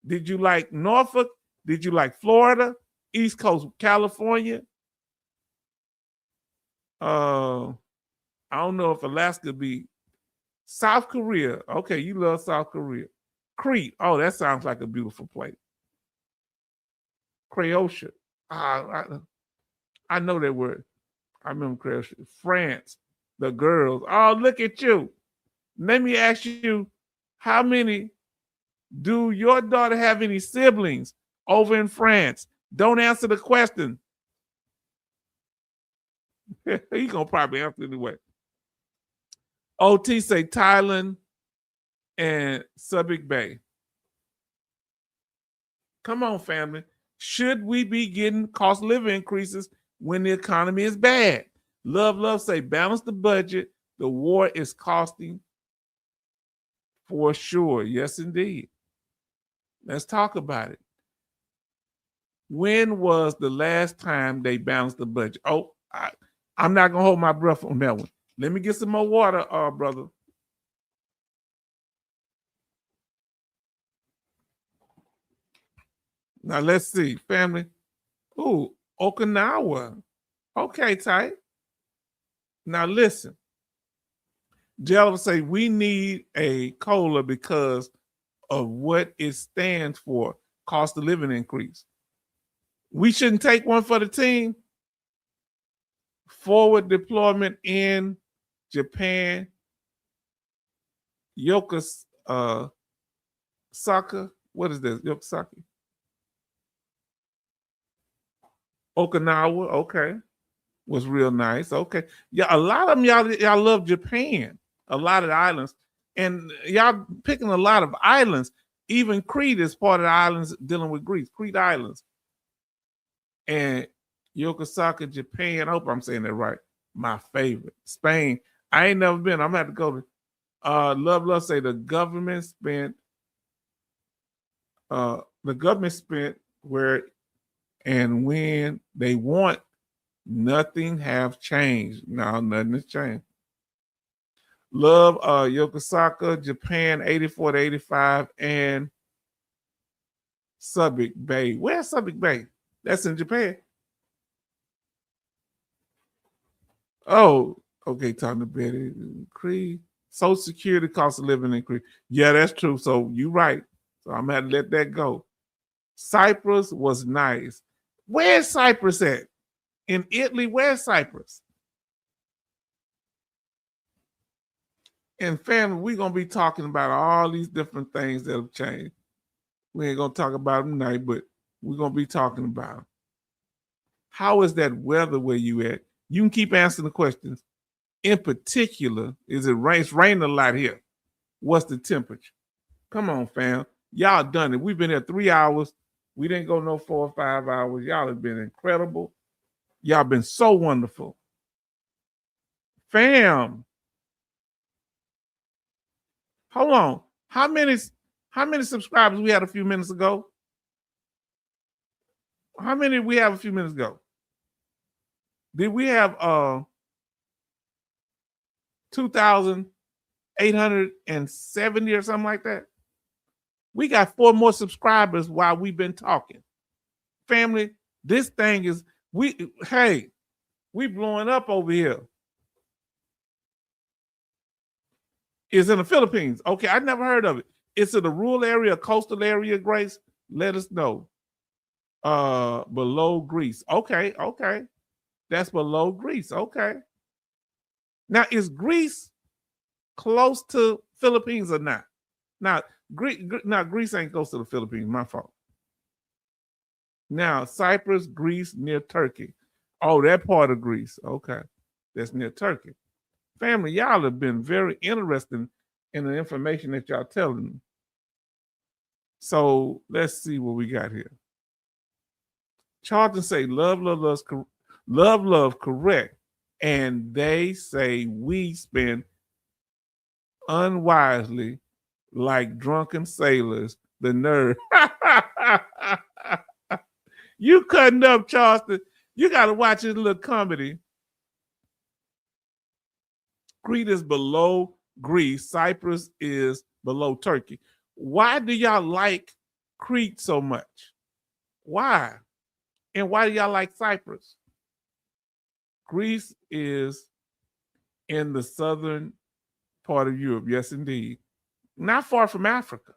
Did you like Norfolk? Did you like Florida? East Coast, California? I don't know if Alaska be South Korea. Okay, you love South Korea. Crete. Oh, that sounds like a beautiful place. Croatia. I know that word. I remember Croatia. France. The girls. Oh, look at you. Let me ask you, how many do your daughter have any siblings over in France? Don't answer the question. He's gonna probably answer anyway. OT say Thailand and Subic Bay. Come on, family. Should we be getting cost of living increases when the economy is bad? Love say balance the budget. The war is costing for sure. Yes, indeed. Let's talk about it. When was the last time they balanced the budget? Oh, I'm not gonna hold my breath on that one. Let me get some more water, brother. Now let's see, family. Ooh, Okinawa. Okay, tight. Now listen. Jello say we need a COLA because of what it stands for, cost of living increase. We shouldn't take one for the team. Forward deployment in Japan. Yokosuka. What is this? Yokosuka. Okinawa. Okay. was real nice. Okay. Yeah, a lot of them y'all love Japan. A lot of the islands. And y'all picking a lot of islands. Even Crete is part of the islands dealing with Greece. Crete Islands. And Yokosuka, Japan. I hope I'm saying that right. My favorite. Spain. I ain't never been. I'm gonna have to go to Love say the government spent where and when they want, nothing have changed. No, nothing has changed. Love Yokosuka, Japan, 84 to 85, and Subic Bay. Where's Subic Bay? That's in Japan. Oh, okay, talking to Betty. Crete. Social Security cost of living increase. Yeah, that's true. So you're right. So I'm gonna have to let that go. Cyprus was nice. Where's Cyprus at? In Italy, where's Cyprus? And family, we're gonna be talking about all these different things that have changed. We ain't gonna talk about them tonight, but we're gonna be talking about them. How is that weather where you at? You can keep answering the questions. In particular, is it rain? It's raining a lot here. What's the temperature? Come on, fam. Y'all done it. We've been here 3 hours. We didn't go no 4 or 5 hours. Y'all have been incredible. Y'all been so wonderful. Fam. Hold on. How many subscribers we had a few minutes ago? How many did we have a few minutes ago? Did we have 2,870 or something like that? We got 4 more subscribers while we've been talking. Family, this thing is we blowing up over here. It's in the Philippines. Okay, I never heard of it. It's in a rural area, coastal area, Grace. Let us know. Below Greece. Okay. That's below Greece. Okay. Now, is Greece close to Philippines or not? Now, Greece ain't close to the Philippines. My fault. Now, Cyprus, Greece, near Turkey. Oh, that part of Greece. Okay. That's near Turkey. Family, y'all have been very interesting in the information that y'all telling me. So let's see what we got here. Charlton say love, correct. And they say we spend unwisely like drunken sailors, the nerve. You cutting up, Charleston. You got to watch his little comedy. Crete is below Greece. Cyprus is below Turkey. Why do y'all like Crete so much? Why? And why do y'all like Cyprus? Greece is in the southern part of Europe. Yes, indeed. Not far from Africa.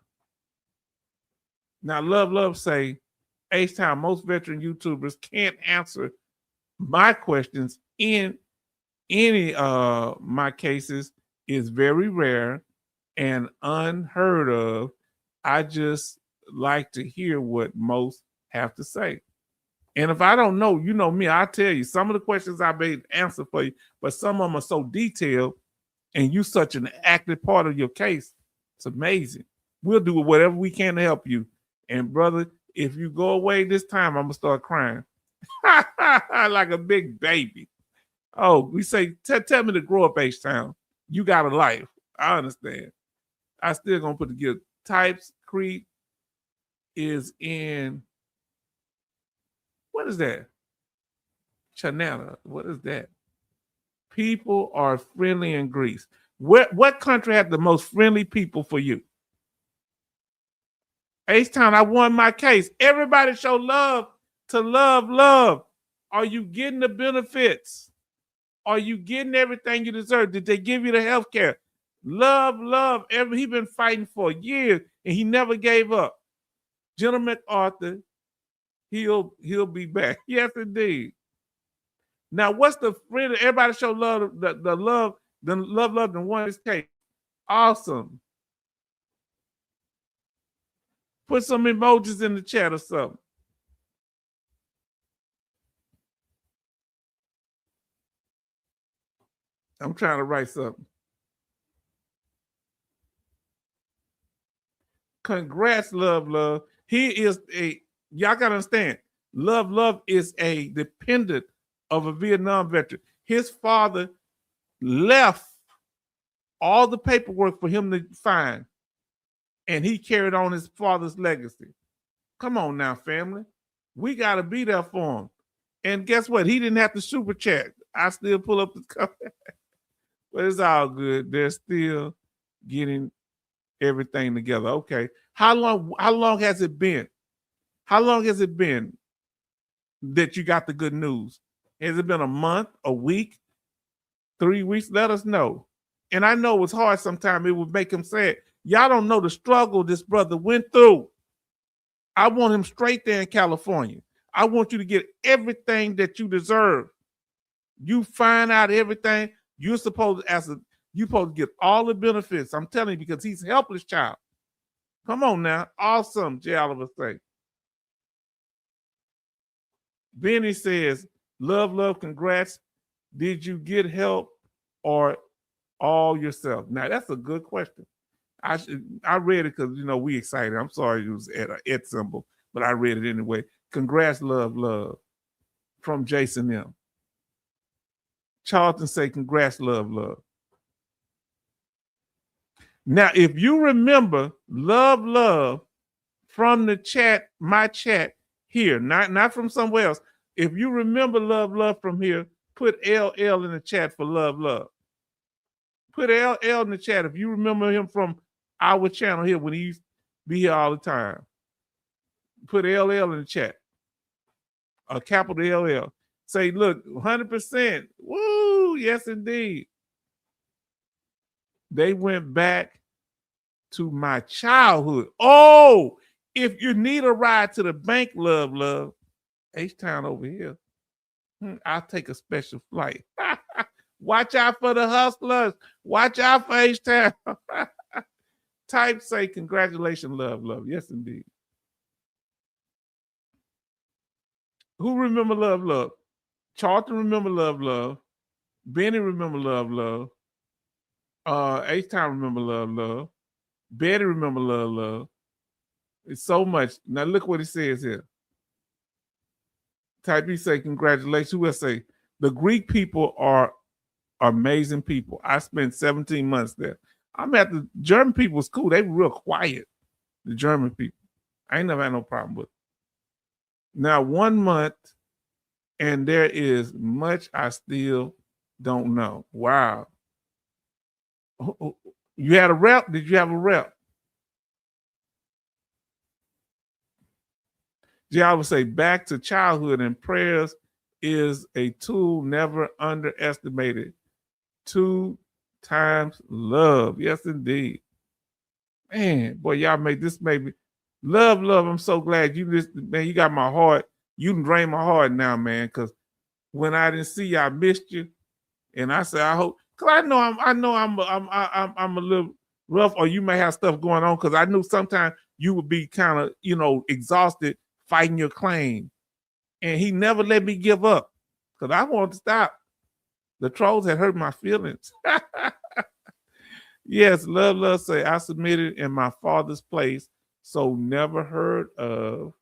Now, love say, H-Town, most veteran YouTubers can't answer my questions in any my cases is very rare and unheard of. I just like to hear what most have to say. And if I don't know, you know me, I tell you some of the questions I may answer for you, but some of them are so detailed and you such an active part of your case. It's amazing. We'll do whatever we can to help you. And brother, if you go away this time, I'm gonna start crying like a big baby. Oh, we say, tell me to grow up, H-Town. You got a life. I understand. I still gonna put together types. Crete is in, what is that? Chanela. What is that? People are friendly in Greece. What country had the most friendly people for you? H-Town, I won my case. Everybody show love to love. Are you getting the benefits? Are you getting everything you deserve? Did they give you the health care? Love. He been fighting for years and he never gave up. Gentleman Arthur, he'll be back. Yes, indeed. Now, what's the friend? Everybody show love, the love and won this case. Awesome. Put some emojis in the chat or something. I'm trying to write something. Congrats, Love. He is y'all gotta understand, Love is a dependent of a Vietnam veteran. His father left all the paperwork for him to find, and he carried on his father's legacy. Come on now, family. We gotta be there for him. And guess what? He didn't have to super chat. I still pull up the cover. But it's all good. They're still getting everything together. Okay. How long has it been? How long has it been that you got the good news? Has it been a month, a week, 3 weeks? Let us know. And I know it's hard sometimes. It would make him sad. Y'all don't know the struggle this brother went through. I want him straight there in California. I want you to get everything that you deserve. You find out everything. You're supposed to get all the benefits. I'm telling you, because he's a helpless child. Come on now. Awesome, J. Oliver say. Benny says, love, congrats. Did you get help or all yourself? Now, that's a good question. I read it because, we excited. I'm sorry it was at an ed symbol, but I read it anyway. Congrats, love, from Jason M. Charlton say, congrats, love. Now, if you remember love from the chat, my chat here, not from somewhere else. If you remember love from here, put LL in the chat for love. Put LL in the chat if you remember him from our channel here when he used to be here all the time. Put LL in the chat. A capital LL. Say, look, 100%. Woo, yes, indeed. They went back to my childhood. Oh, if you need a ride to the bank, love, H-Town over here, I'll take a special flight. Watch out for the hustlers. Watch out for H-Town. Type say, congratulations, love. Yes, indeed. Who remember love? Charlton remember love. Benny remember love. H-Town remember love. Betty remember love. It's so much. Now look what it says here. Type B say, congratulations. Who will say, the Greek people are amazing people. I spent 17 months there. I'm at the German people's school. They were real quiet, the German people. I ain't never had no problem with it. Now, 1 month, and there is much I still don't know. Wow. You had a rep? Did you have a rep? I would say back to childhood and prayers is a tool never underestimated. 2 times love. Yes, indeed. Man, boy, y'all made me love. I'm so glad you got my heart. You can drain my heart now, man, because when I didn't see you, I missed you. And I said, I hope, because I know I'm a little rough, or you may have stuff going on, because I knew sometimes you would be kind of, exhausted fighting your claim. And he never let me give up, because I wanted to stop. The trolls had hurt my feelings. Yes, love say, I submitted in my father's place, so never heard of.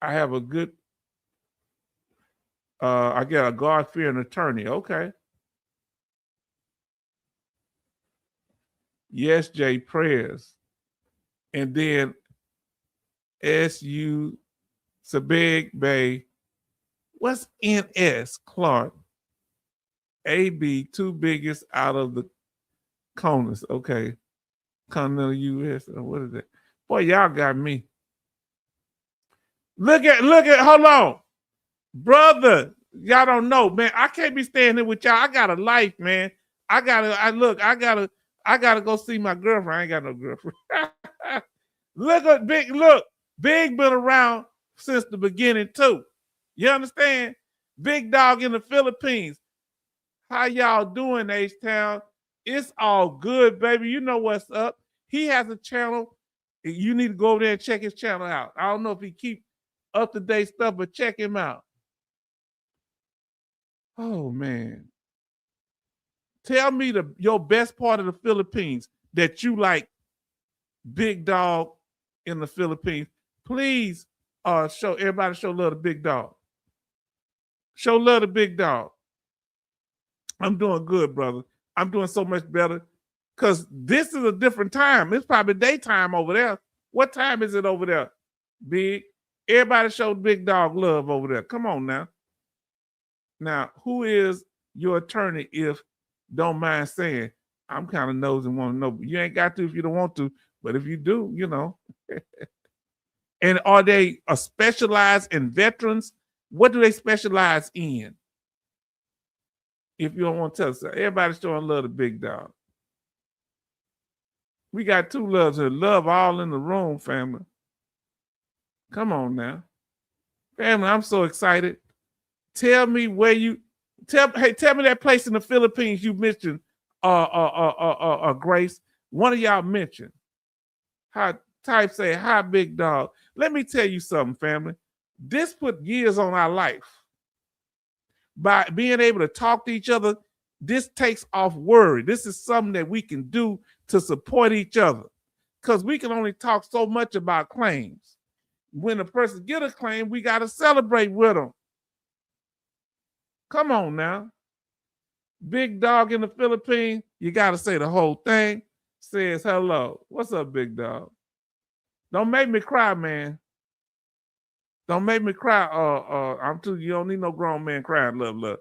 I have a good, I get a God-fearing attorney. Okay. Yes, Jay, prayers. And then S.U. Sabeg Bay. What's N.S. Clark? A.B. 2 biggest out of the Conus. Okay. Continental U.S. What is that? Boy, y'all got me. Look at, hold on. Brother, y'all don't know, man. I can't be staying here with y'all. I got a life, man. I gotta go see my girlfriend. I ain't got no girlfriend. Big been around since the beginning too. You understand? Big dog in the Philippines. How y'all doing, H-Town? It's all good, baby. You know what's up. He has a channel. You need to go over there and check his channel out. I don't know if he keep up-to-date stuff, but check him out. Oh, man. Tell me your best part of the Philippines that you like. Big Dog in the Philippines. Please, show everybody show love to Big Dog. Show love to Big Dog. I'm doing good, brother. I'm doing so much better because this is a different time. It's probably daytime over there. What time is it over there? Big. Everybody show Big Dog love over there. Come on now. Now, who is your attorney if don't mind saying? I'm kind of nosy and want to know. You ain't got to if you don't want to, but if you do, you know. And are they specialized in veterans? What do they specialize in? If you don't want to tell us, everybody's showing love to Big Dog. We got two loves here. Love all in the room, family. Come on now. Family, I'm so excited. Tell me where you tell me that place in the Philippines you mentioned, Grace. One of y'all mentioned. Type say, hi, Big Dog. Let me tell you something, family. This put years on our life. By being able to talk to each other, this takes off worry. This is something that we can do to support each other. Because we can only talk so much about claims. When a person get a claim, we got to celebrate with them. Come on now. Big Dog in the Philippines, you got to say the whole thing. Says hello. What's up, Big Dog? Don't make me cry, man. Don't make me cry. You don't need no grown man crying, love.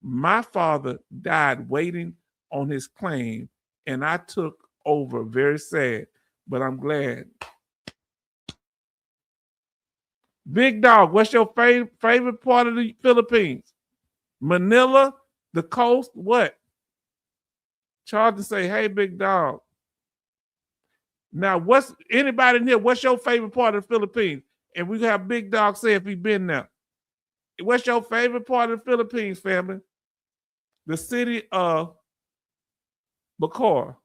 My father died waiting on his claim, and I took over. Very sad, but I'm glad. Big Dog, what's your favorite part of the Philippines? Manila, the coast, what? Charles to say, hey, Big Dog. Now, anybody in here, what's your favorite part of the Philippines? And we have Big Dog say if he been there. What's your favorite part of the Philippines, family? The city of Bacoor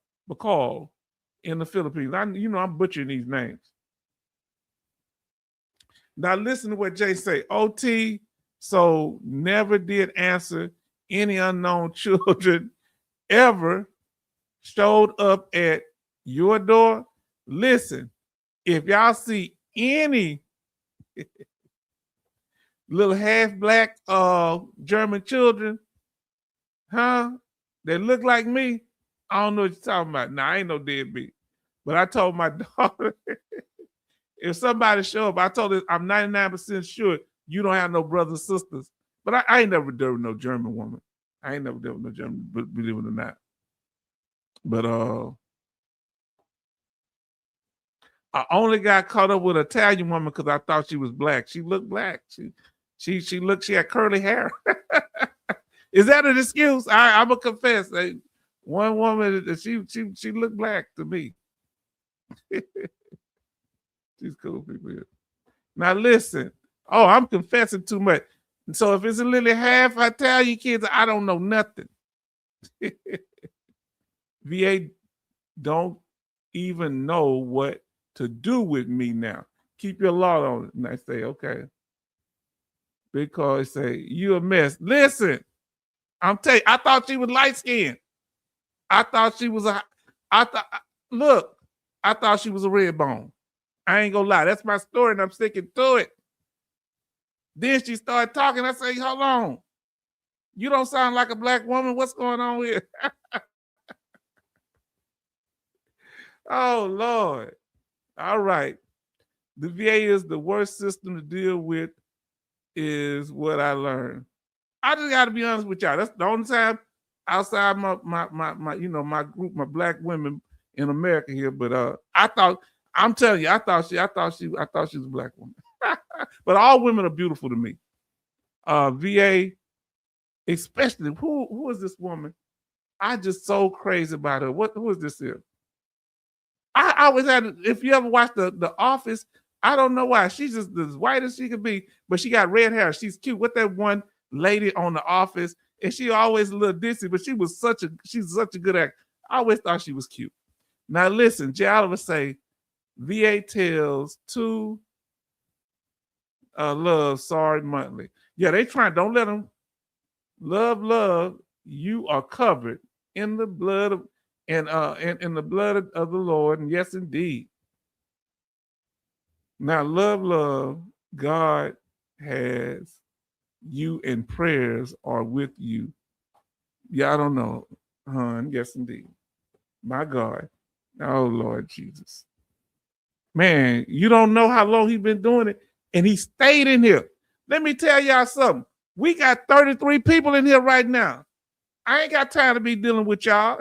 in the Philippines. I'm butchering these names. Now listen to what Jay say. OT, so never did answer any unknown children ever showed up at your door. Listen, if y'all see any little half-black German children, they look like me, I don't know what you're talking about. Now, I ain't no deadbeat. But I told my daughter, if somebody show up, I told her I'm 99% sure you don't have no brothers and sisters. But I ain't never dealt with no German woman. I ain't never dealt with no German, believe it or not. But I only got caught up with an Italian woman because I thought she was black. She looked black. She had curly hair. Is that an excuse? I'm gonna confess. One woman, she looked black to me. She's cool people here. Now listen. Oh, I'm confessing too much. So if it's a little half Italian kids, I don't know nothing. VA don't even know what to do with me now. Keep your law on it. And I say, okay. Because say, you a mess. Listen, I'm telling you, I thought she was light skinned. I thought she was I thought she was a red bone. I ain't gonna lie. That's my story and I'm sticking to it. Then she started talking. I say, hold on. You don't sound like a black woman. What's going on here? Oh, Lord. All right. The VA is the worst system to deal with, is what I learned. I just got to be honest with y'all. That's the only time outside my group, my black women in America here. But I'm telling you, I thought she was a black woman. But all women are beautiful to me. VA, especially who is this woman? I just so crazy about her. Who is this here? I always had, if you ever watched the Office, I don't know why. She's just as white as she could be, but she got red hair. She's cute. What that one lady on The Office, and she always a little ditzy, but she's such a good actor. I always thought she was cute. Now listen, Jay Oliver say, VA tells two love, sorry monthly. Yeah, they trying, don't let them love, you are covered. in the blood of in the blood of the Lord. And yes, indeed. Now, love, God has you, and prayers are with you. Yeah, I don't know, hon. Yes, indeed. My God. Oh, Lord Jesus. Man, you don't know how long he's been doing it, and he stayed in here. Let me tell y'all something. We got 33 people in here right now. I ain't got time to be dealing with y'all.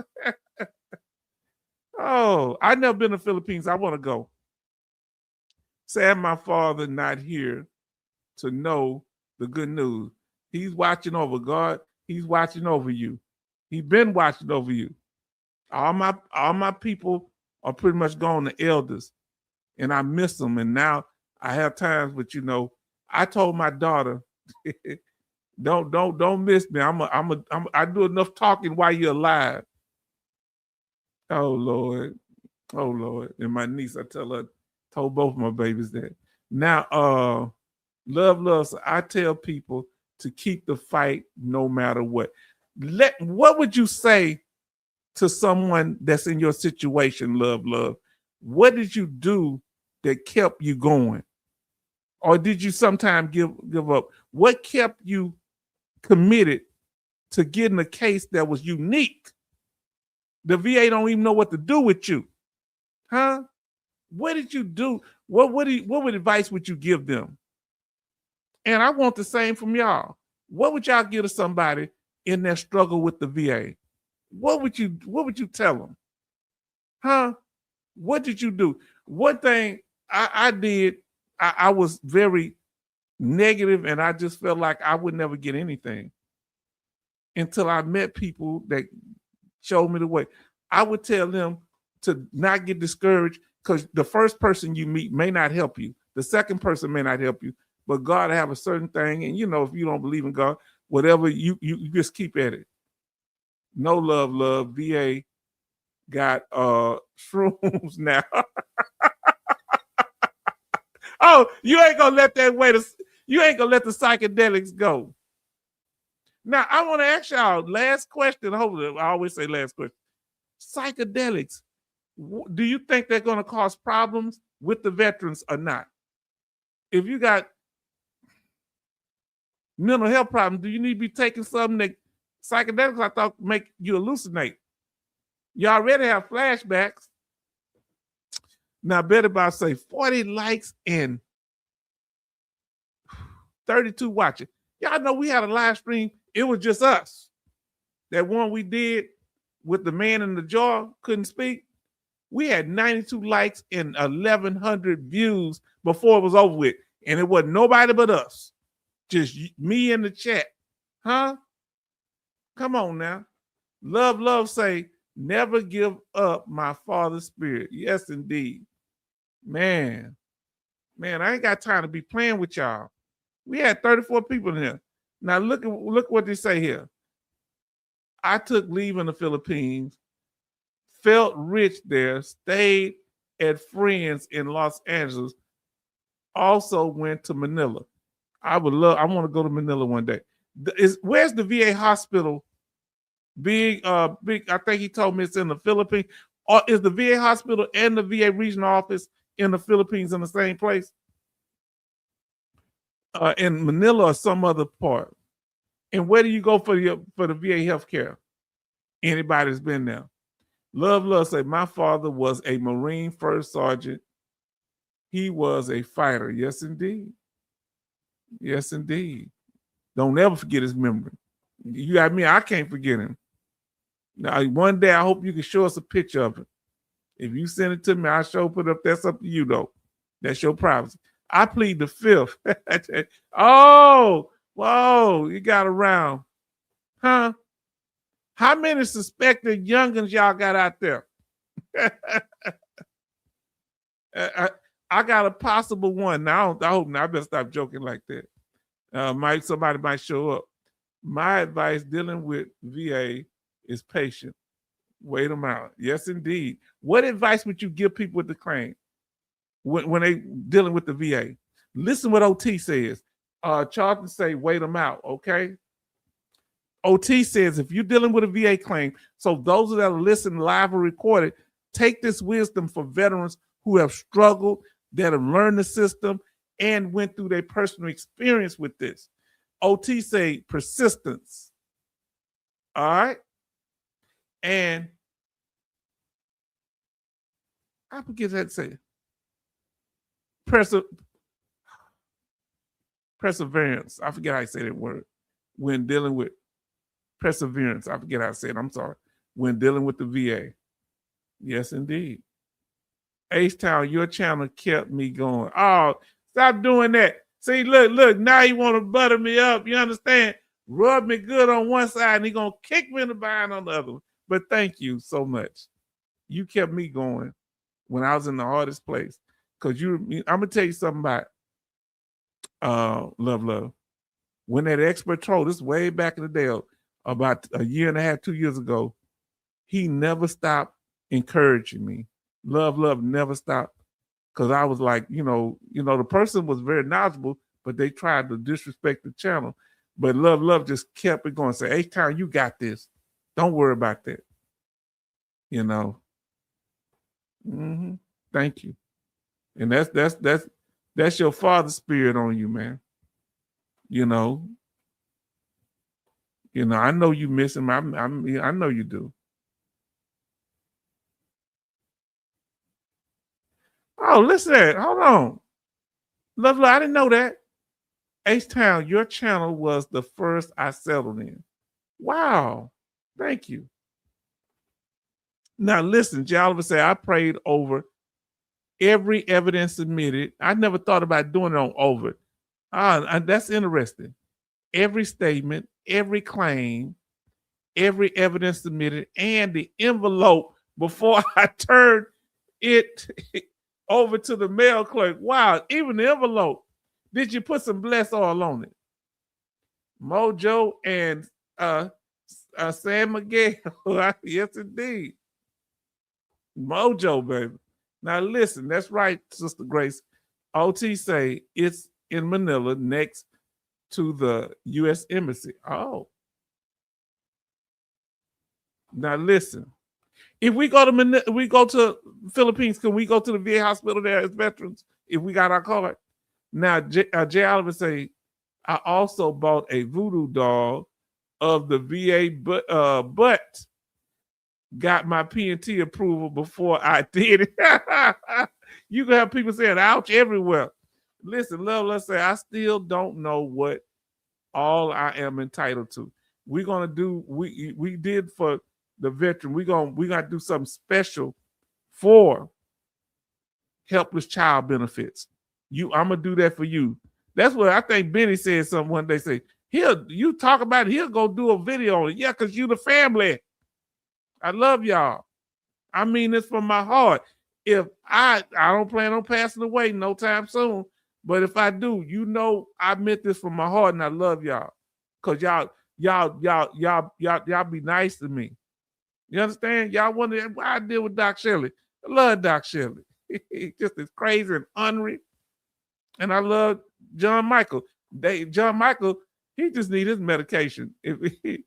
Oh, I've never been to the Philippines. I want to go. Sad my father not here to know the good news. He's watching over God. He's watching over you. He's been watching over you. All my people are pretty much gone, the elders, and I miss them. And now I have times, but I told my daughter, don't miss me. I do enough talking while you're alive. Oh Lord. Oh Lord. And my niece, told both of my babies that. Now, love. So I tell people to keep the fight no matter what. What would you say to someone that's in your situation, love? What did you do that kept you going? Or did you sometimes give up? What kept you committed to getting a case that was unique? The VA don't even know what to do with you. Huh? What did you do? What advice would you give them? And I want the same from y'all. What would y'all give to somebody in their struggle with the VA? What would you tell them? Huh? What did you do? One thing I did, I was very negative, and I just felt like I would never get anything until I met people that showed me the way. I would tell them to not get discouraged, because the first person you meet may not help you. The second person may not help you, but God have a certain thing. And if you don't believe in God, whatever, you just keep at it. No love. VA got shrooms now. Oh, you ain't gonna let that you ain't gonna let the psychedelics go. Now I want to ask y'all last question. Hopefully, I always say last question. Psychedelics, do you think they're gonna cause problems with the veterans or not? If you got mental health problems, do you need to be taking something that psychedelics I thought make you hallucinate? You already have flashbacks. Now, better about say 40 likes and 32 watching. Y'all know we had a live stream. It was just us. That one we did with the man in the jar couldn't speak. We had 92 likes and 1,100 views before it was over with. And it wasn't nobody but us. Just me in the chat. Huh? Come on now. Love say, never give up my Father's spirit. Yes, indeed. Man, I ain't got time to be playing with y'all. We had 34 people in here. Now look what they say here. I took leave in the Philippines, felt rich there, stayed at friends in Los Angeles, also went to Manila. I want to go to Manila one day. Where's the VA hospital? Big, I think he told me it's in the Philippines. Or is the VA hospital and the VA regional office in the Philippines in the same place? In Manila or some other part? And where do you go for the VA healthcare? Anybody's been there. Love say, my father was a Marine first sergeant. He was a fighter. Yes, indeed. Yes, indeed. Don't ever forget his memory. You got me, I can't forget him. Now, one day I hope you can show us a picture of it. If you send it to me, I'll show put it up. That's up to you, though. That's your privacy. I plead the fifth. Oh, whoa, you got around. Huh? How many suspected youngins y'all got out there? I got a possible one. Now, I hope not. I better stop joking like that. Somebody might show up. My advice dealing with VA is patient. Wait them out. Yes, indeed. What advice would you give people with the claim when they dealing with the VA? Listen what OT says. Charlton say, wait them out, okay? OT says if you're dealing with a VA claim, so those that are listening live or recorded, take this wisdom for veterans who have struggled, that have learned the system, and went through their personal experience with this. OT say persistence. All right. And I forget how to say it. Perseverance. I forget how I say that word. When dealing with perseverance. I forget how I say it. I'm sorry. When dealing with the VA. Yes, indeed. H-Town, your channel kept me going. Oh, stop doing that. See, look, now you want to butter me up. You understand? Rub me good on one side and he going to kick me in the behind on the other one. But thank you so much. You kept me going when I was in the hardest place. Because I'm going to tell you something about Love. When that expert troll, this way back in the day, about a year and a half, 2 years ago, he never stopped encouraging me. Love never stopped. Because I was like, the person was very knowledgeable, but they tried to disrespect the channel. But Love just kept it going. Say, H-Town, you got this. Don't worry about that. Mm-hmm. Thank you. And that's your father's spirit on you, man. I know you miss him. I know you do. Oh, listen to that. Hold on. Lovely, I didn't know that. H-Town, your channel was the first I settled in. Wow. Thank you. Now, listen, J. Oliver said, I prayed over every evidence submitted. I never thought about doing it on over. That's interesting. Every statement, every claim, every evidence submitted, and the envelope before I turned it over to the mail clerk. Wow, even the envelope. Did you put some bless oil on it? Mojo and San Miguel. Yes, indeed. Mojo, baby. Now listen, that's right, Sister Grace. OT say it's in Manila next to the U.S. Embassy. Oh. Now listen. If we go to Philippines, can we go to the VA hospital there as veterans if we got our card? Now, Jay Oliver say, I also bought a voodoo doll of the VA, but got my P&T approval before I did it. You can have people saying ouch everywhere. Listen, let's say I still don't know what all I am entitled to. We're gonna do we did for the veteran. We gotta do something special for helpless child benefits. I'm gonna do that for you. That's what I think Benny said something one day. Say, you talk about it, he'll go do a video on it. Yeah, because you the family. I love y'all. I mean this from my heart. If I don't plan on passing away no time soon, but if I do, I meant this from my heart and I love y'all. Cause y'all be nice to me. You understand? Y'all wonder why I deal with Doc Shelley. I love Doc Shelley. Just as crazy and ornery. And I love John Michael. John Michael, he just need his medication. If he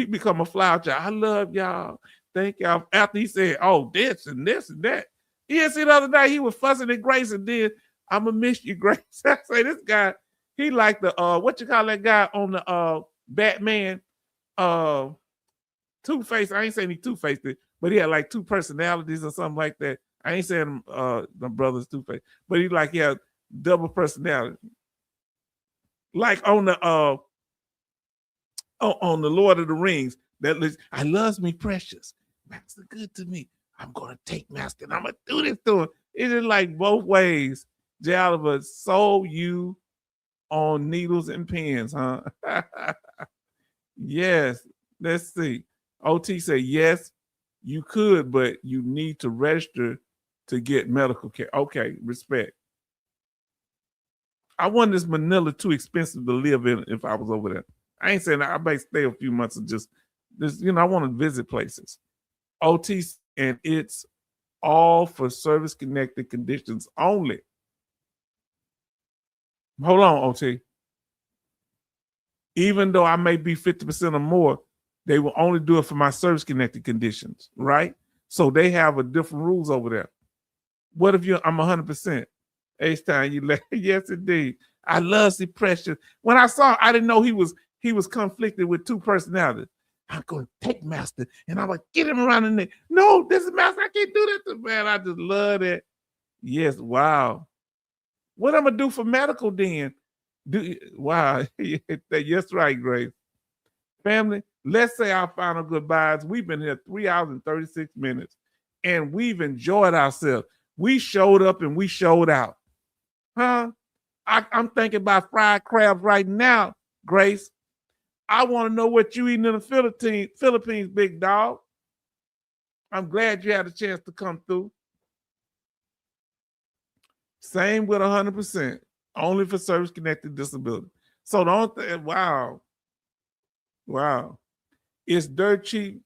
become a flower child. I love y'all. Thank y'all. After he said, oh, this and this and that. Yeah, see the other night he was fussing at Grace and then I'ma miss you, Grace. I say this guy, he like the what you call that guy on the Batman Two-Face. I ain't saying he two-faced it, but he had like two personalities or something like that. I ain't saying the brother's Two-Face, but he had double personality. Like on the Lord of the Rings, I loves me precious. Master good to me. I'm gonna take Master and I'm gonna do this to him. It's just like both ways. J. Oliver sold you on needles and pens, huh? Yes. Let's see. OT say yes, you could, but you need to register to get medical care. Okay, respect. I wonder is Manila too expensive to live in if I was over there? I ain't saying I might stay a few months and just I want to visit places. OT, and it's all for service-connected conditions only. Hold on, OT. Even though I may be 50% or more, they will only do it for my service-connected conditions, right? So they have a different rules over there. What if I'm 100%? H-Town, you let yes, indeed. I love suppression. When I saw, I didn't know he was conflicted with two personalities. I'm going to take Master, and I'm going to get him around the neck. No, this is Master. I can't do that to man. I just love it. Yes, wow. What I'm going to do for medical then? Wow. Yes, right, Grace. Family, let's say our final goodbyes. We've been here 3 hours and 36 minutes, and we've enjoyed ourselves. We showed up and we showed out. Huh? I'm thinking about fried crabs right now, Grace. I want to know what you eating in the Philippines, big dog. I'm glad you had a chance to come through. Same with 100%, only for service-connected disability. So don't, wow. It's dirt cheap,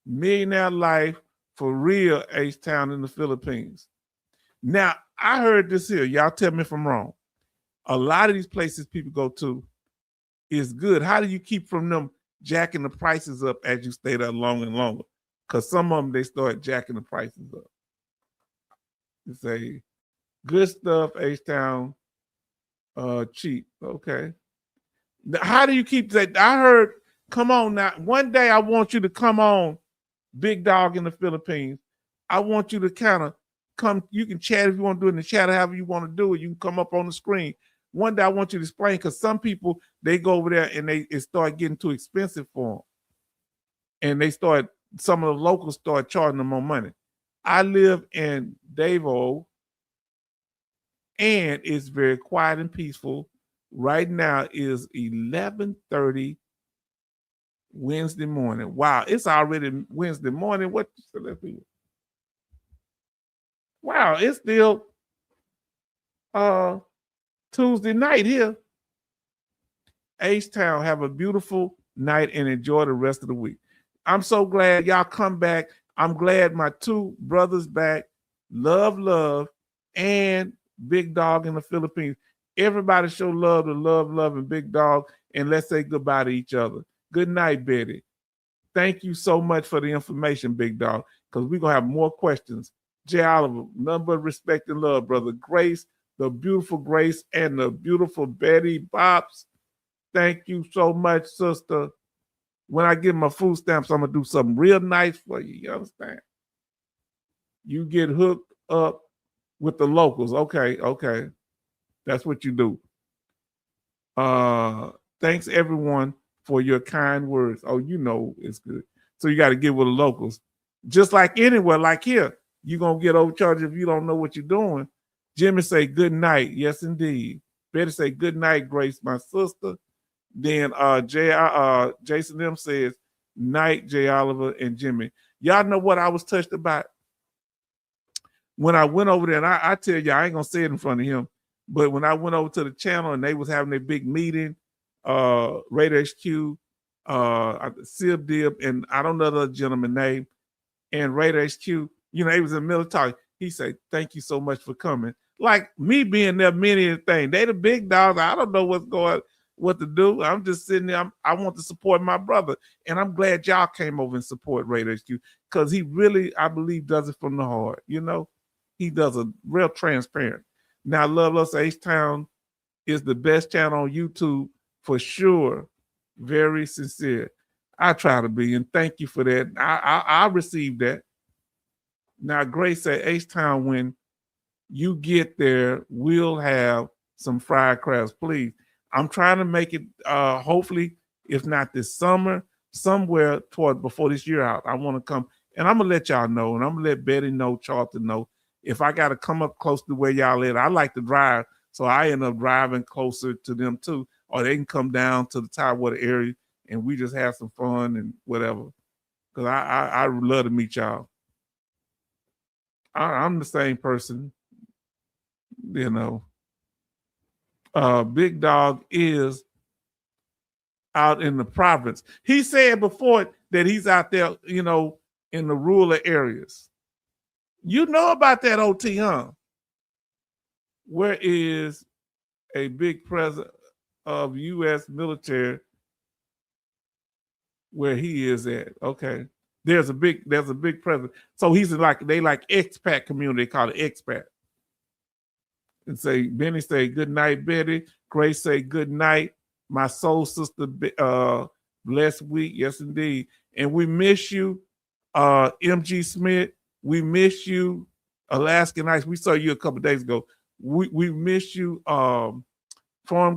millionaire life for real, H-Town in the Philippines. Now, I heard this here. Y'all tell me if I'm wrong. A lot of these places people go to is good. How do you keep from them jacking the prices up as you stay there longer and longer? Because some of them, they start jacking the prices up. You say, good stuff, H-Town, cheap. Okay. Now, how do you keep that? I heard, come on now. One day I want you to come on, big dog in the Philippines. I want you to kind of come. You can chat if you want to do it in the chat, however you want to do it. You can come up on the screen. One day I want you to explain, because some people, they go over there and it start getting too expensive for them. And some of the locals start charging them more money. I live in Davao, and it's very quiet and peaceful. Right now is 11:30 Wednesday morning. Wow, it's already Wednesday morning. What? Wow, it's still Tuesday night here. H-Town, have a beautiful night and enjoy the rest of the week. I'm so glad y'all come back. I'm glad my two brothers back. Love, and Big Dog in the Philippines. Everybody show love to Love, and Big Dog, and let's say goodbye to each other. Good night, Betty. Thank you so much for the information, Big Dog, because we're going to have more questions. Jay Oliver, number of respect and love, brother. Grace, the beautiful Grace, and the beautiful Betty Bops. Thank you so much, sister. When I get my food stamps, I'm going to do something real nice for you. You understand? You get hooked up with the locals. Okay. That's what you do. Thanks, everyone, for your kind words. Oh, you know it's good. So you got to get with the locals. Just like anywhere, like here, you're going to get overcharged if you don't know what you're doing. Jimmy say, good night. Yes, indeed. Betty say, good night, Grace, my sister. Then Jason M says, night, Jay Oliver and Jimmy. Y'all know what I was touched about? When I went over there, and I tell you, I ain't going to say it in front of him, but when I went over to the channel and they was having their big meeting, Radar HQ, Sib Dib, and I don't know the gentleman's name, and Radar HQ, you know, he was in the military. He said, thank you so much for coming. Like me being there, many things. They the big dogs. I don't know what to do. I'm just sitting there. I want to support my brother. And I'm glad y'all came over and support Radar HQ, because he really, I believe, does it from the heart. You know, he does a real transparent. Now, Love Us H-Town is the best channel on YouTube for sure. Very sincere. I try to be, and thank you for that. I received that. Now, Grace said, H-Town, when you get there, we'll have some fried crabs, please. I'm trying to make it, hopefully, if not this summer, somewhere before this year out. I want to come, and I'm going to let y'all know, and I'm going to let Betty know, Charlton know. If I got to come up close to where y'all at, I like to drive, so I end up driving closer to them too, or they can come down to the Tidewater area, and we just have some fun and whatever. Because I love to meet y'all. I'm the same person, you know. Big Dog is out in the province. He said before that he's out there, you know, in the rural areas. You know about that, OT, huh? Where is a big presence of U.S. military where he is at. Okay. There's a big presence. So he's like, they like expat community, they call it expat. And say, Benny say, good night, Betty. Grace say, good night. My soul sister, blessed week. Yes, indeed. And we miss you, MG Smith. We miss you, Alaskan Ice. We saw you a couple days ago. We miss you, Farm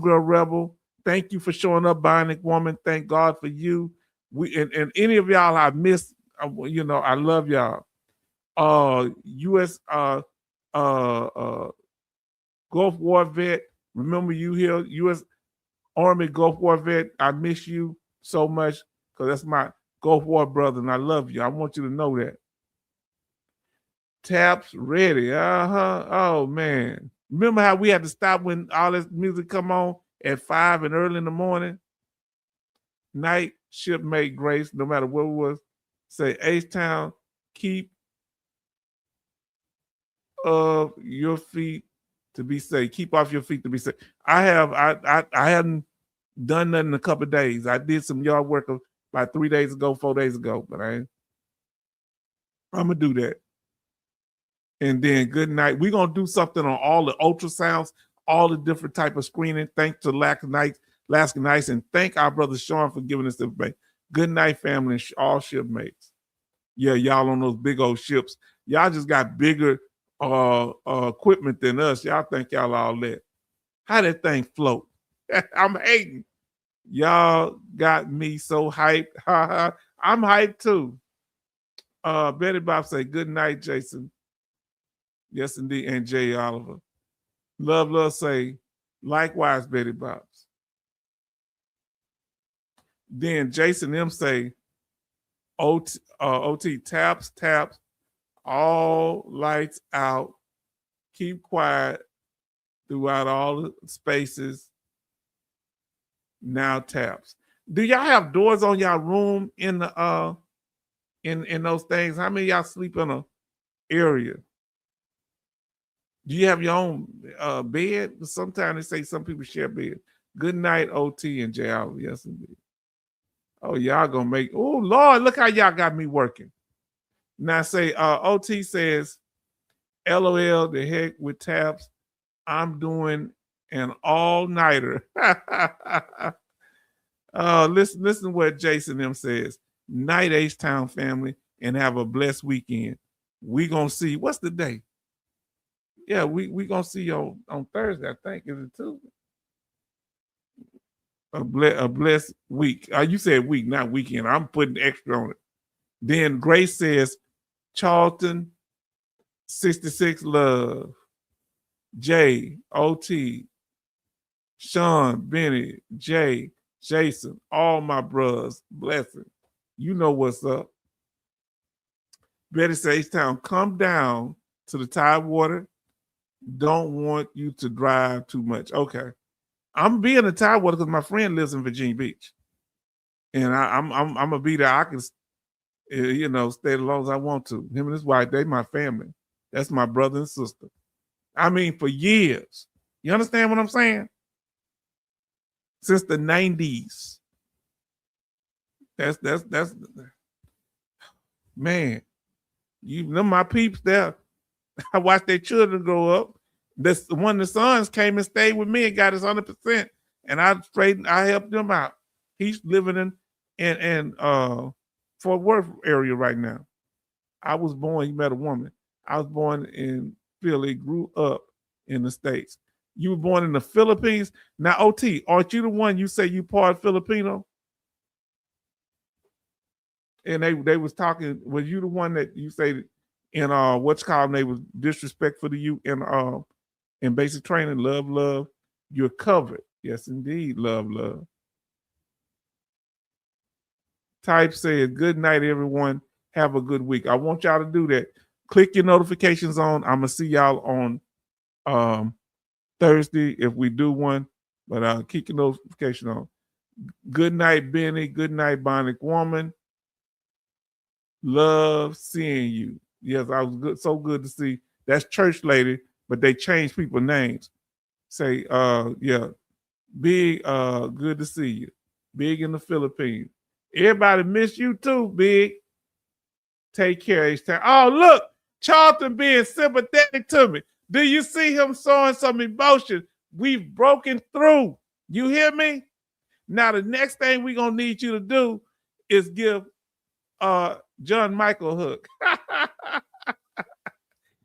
Girl Rebel. Thank you for showing up, Bionic Woman. Thank God for you. And any of y'all I missed, I love y'all. U.S. Gulf War vet. Remember you here, U.S. Army Gulf War vet. I miss you so much because that's my Gulf War brother, and I love you. I want you to know that. Taps ready. Oh man. Remember how we had to stop when all this music come on at 5 and early in the morning? Night shipmate Grace, no matter what it was, say H-Town, keep of your feet to be safe. Keep off your feet to be safe. I haven't done nothing in a couple of days. I did some yard work about 3 days ago, 4 days ago, but I'm gonna do that. And then good night. We're gonna do something on all the ultrasounds, all the different type of screening. Thanks to Alaskan Ice, and thank our brother Sean for giving us the information. Good night, family, and all shipmates. Yeah, y'all on those big old ships. Y'all just got bigger equipment than us. Y'all think y'all all that. How that thing float? I'm hating. Y'all got me so hyped. I'm hyped too. Betty Bob say, good night, Jason. Yes, indeed. And Jay Oliver. Love say, likewise, Betty Bobs. Then Jason M say, OT taps, all lights out, keep quiet throughout all the spaces. Now taps. Do y'all have doors on y'all room in the in those things? How many of y'all sleep in a area? Do you have your own bed? Sometimes they say some people share bed. Good night, OT and JL. Yes, indeed. Oh, y'all gonna make, oh Lord, look how y'all got me working. Now say OT says, LOL, the heck with taps. I'm doing an all-nighter. Listen to what Jason M says. Night H-Town family, and have a blessed weekend. We gonna see, what's the day? Yeah, we gonna see you on Thursday, I think. Is it Tuesday? A blessed week. You said week, not weekend. I'm putting extra on it. Then Grace says, Charlton, 66 love. Jay, OT, Sean, Benny, Jay, Jason, all my brothers, blessing. You know what's up. Betty says, H-Town, come down to the Tidewater. Don't want you to drive too much. Okay. I'm being in the Tidewater because my friend lives in Virginia Beach. And I'm gonna be there. I can stay as long as I want to. Him and his wife, they my family. That's my brother and sister. I mean, for years. You understand what I'm saying? Since the 90s. That's man. You know my peeps there. I watched their children grow up. This one of the sons came and stayed with me and got his 100%. And I helped them out. He's living in Fort Worth area right now. I was born, he met a woman. I was born in Philly, grew up in the States. You were born in the Philippines. Now, OT, aren't you the one you say you part Filipino? And they was talking, was you the one that you say in what's called, they was disrespectful to you in basic training, love, you're covered. Yes, indeed, love. Type says, good night, everyone. Have a good week. I want y'all to do that. Click your notifications on. I'm going to see y'all on Thursday if we do one, but keep your notification on. Good night, Benny. Good night, Bionic Woman. Love seeing you. Yes, I was good. So good to see. That's Church Lady, but they changed people's names. Say, yeah, Big, good to see you. Big in the Philippines. Everybody miss you too, Big. Take care, H-Town. Oh, look, Charlton being sympathetic to me. Do you see him showing some emotion? We've broken through. You hear me? Now, the next thing we're going to need you to do is give John Michael a hook.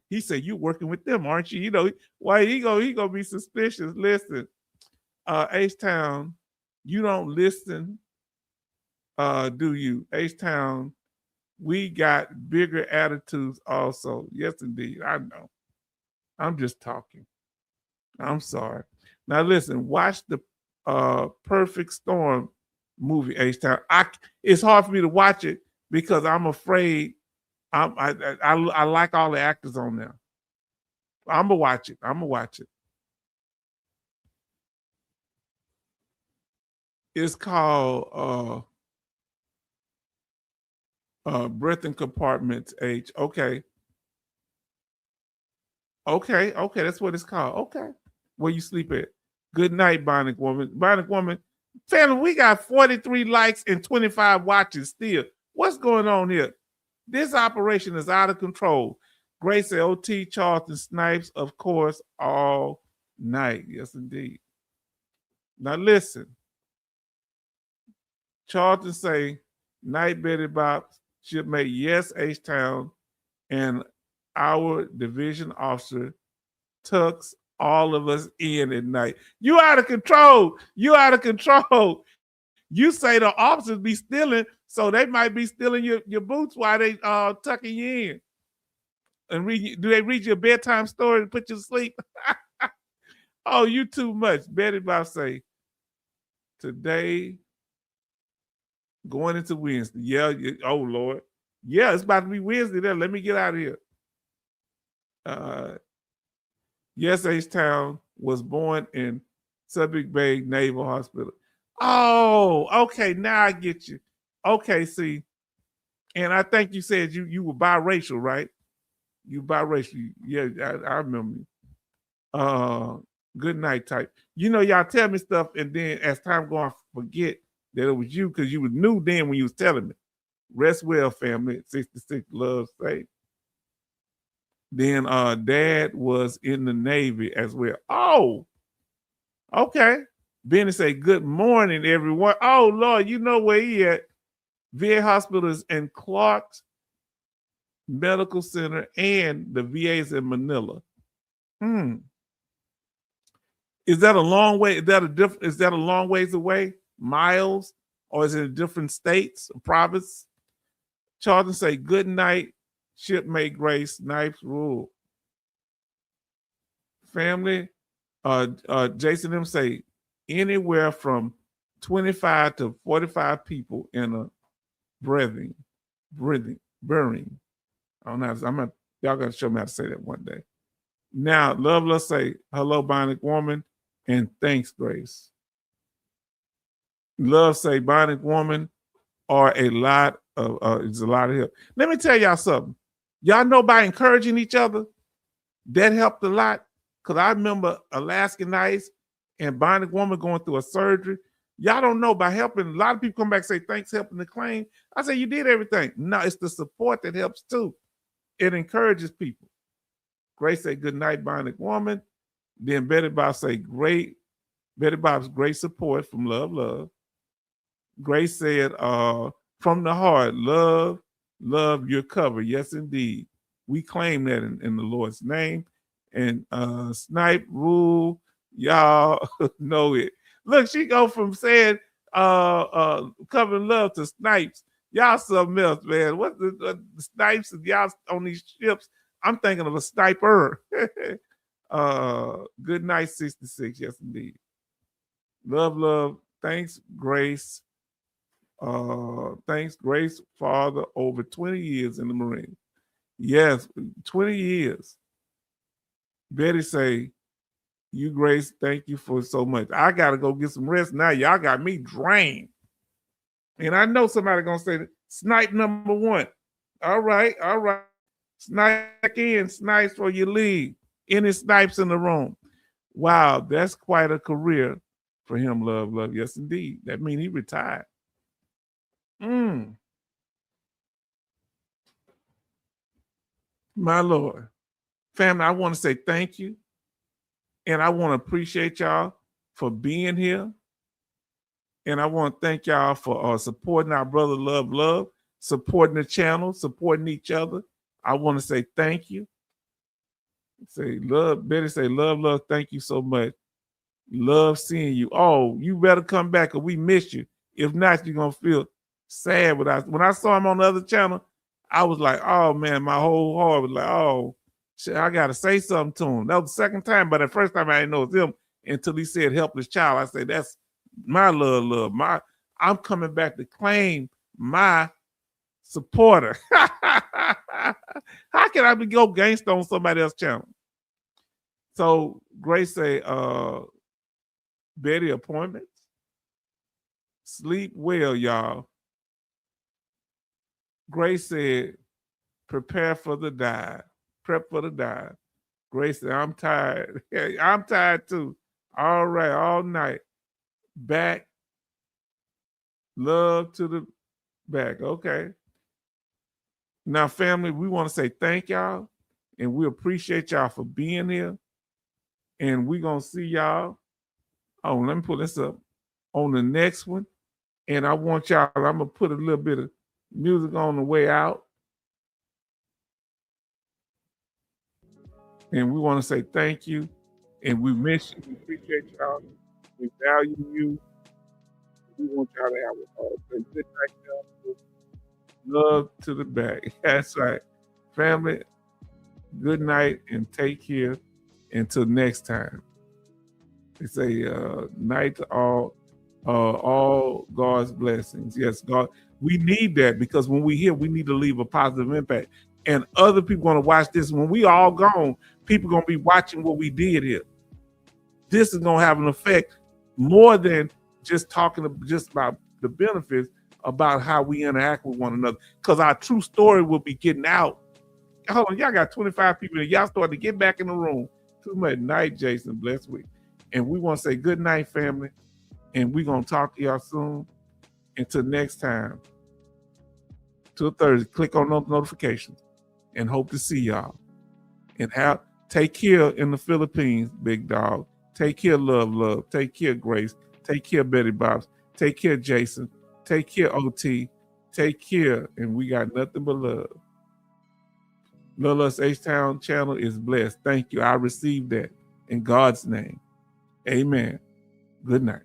He said, you working with them, aren't you? You know, why he gonna be suspicious. Listen, H-Town, you don't listen, do you? H-Town, we got bigger attitudes also. Yes, indeed. I know. I'm just talking. I'm sorry. Now listen, watch the Perfect Storm movie, H-Town. It's hard for me to watch it because I'm afraid I like all the actors on there. I'm gonna watch it. It's called Breath and Compartments H. Okay. That's what it's called. Okay. Where you sleep at? Good night, Bionic Woman. Bionic Woman. Family, we got 43 likes and 25 watches still. What's going on here? This operation is out of control. Grace LT, Charlton Snipes, of course, all night. Yes, indeed. Now listen. Charlton say, night Betty Bops should make yes H-Town, and our division officer tucks all of us in at night. You out of control. You out of control. You say the officers be stealing, so they might be stealing your boots while they tucking you in. And do they read you a bedtime story to put you to sleep? Oh, you too much. Betty Bob say, today going into Wednesday. Yeah, oh Lord. Yeah, it's about to be Wednesday there. Let me get out of here. Yes, H-Town was born in Subic Bay Naval Hospital. Oh, okay. Now I get you. Okay, see. And I think you said you were biracial, right? You biracial. Yeah, I remember you. Good night type. You know, y'all tell me stuff, and then as time go on, I forget that it was you because you was new then when you was telling me. Rest well, family. 66 love safe. Then dad was in the Navy as well. Oh, okay. Benny say, good morning, everyone. Oh, Lord, you know where he at. VA hospitals and Clark's Medical Center and the VAs in Manila. Is that a long way? Is that a long ways away? Miles? Or is it in different states or province? Charlton say, good night, shipmate Grace, Snipes rule. Family, Jason them say, anywhere from 25 to 45 people in a breathing. I don't know. Y'all gotta show me how to say that one day. Now, let's say, hello, Bionic Woman, and thanks, Grace. Love say Bionic Woman are a lot of it's a lot of help. Let me tell y'all something. Y'all know by encouraging each other, that helped a lot. Because I remember Alaskan Nights and Bionic Woman going through a surgery. Y'all don't know by helping. A lot of people come back and say, thanks helping the claim. I say, you did everything. No, it's the support that helps too. It encourages people. Grace say, good night, Bionic Woman. Then Betty Bob say, Betty Bob's great support from Love. Grace said, from the heart, love, your cover. Yes, indeed. We claim that in the Lord's name. And Snipe rule, y'all know it. Look, she go from saying covering love to Snipes. Y'all something else, man. What the Snipes and y'all on these ships? I'm thinking of a sniper. Good night, 66. Yes, indeed. Love. Thanks, Grace. Thanks, Grace, Father, over 20 years in the Marines. Yes, 20 years. Betty say, you, Grace, thank you for so much. I got to go get some rest now. Y'all got me drained. And I know somebody going to say, snipe number one. All right. Snipe in, snipes for your lead. Any snipes in the room. Wow, that's quite a career for him, love. Yes, indeed. That means he retired. My Lord. Family, I want to say thank you. And I want to appreciate y'all for being here. And I want to thank y'all for supporting our brother Love, supporting the channel, supporting each other. I want to say thank you. Say love, Betty say love, thank you so much. Love seeing you. Oh, you better come back or we miss you. If not, you're going to feel sad with us. When I saw him on the other channel, I was like, oh man, my whole heart was like, oh, shit, I got to say something to him. That was the second time, but the first time I didn't know it was him until he said helpless child. I said, that's my love. I'm coming back to claim my supporter. How can I go gangster on somebody else's channel? So Grace say, Betty appointments. Sleep well, y'all. Grace said, prepare for the dive. Prep for the dive. Grace said, I'm tired. I'm tired too. All right, all night. Back. Love to the back. Okay. Now, family, we want to say thank y'all. And we appreciate y'all for being here. And we're going to see y'all. Oh, let me pull this up on the next one. And I want y'all, I'm going to put a little bit of music on the way out. And we want to say thank you. And we miss you. We appreciate y'all. We value you. We want y'all to have a good night, y'all. Love to the back. That's right. Family, good night and take care until next time. They say night to all God's blessings. Yes, God. We need that because when we here, we need to leave a positive impact. And other people going to watch this. When we all gone, people going to be watching what we did here. This is going to have an effect more than just talking just about the benefits, about how we interact with one another. Because our true story will be getting out. Hold on, y'all got 25 people and y'all starting to get back in the room. Too much night, Jason. Blessed week. And we want to say good night, family. And we're going to talk to y'all soon. Until next time. Till Thursday. Click on those notifications. And hope to see y'all. And take care in the Philippines, big dog. Take care, love. Take care, Grace. Take care, Betty Bobs. Take care, Jason. Take care, OT. Take care. And we got nothing but love. Love Us H-Town channel is blessed. Thank you. I received that in God's name. Amen. Good night.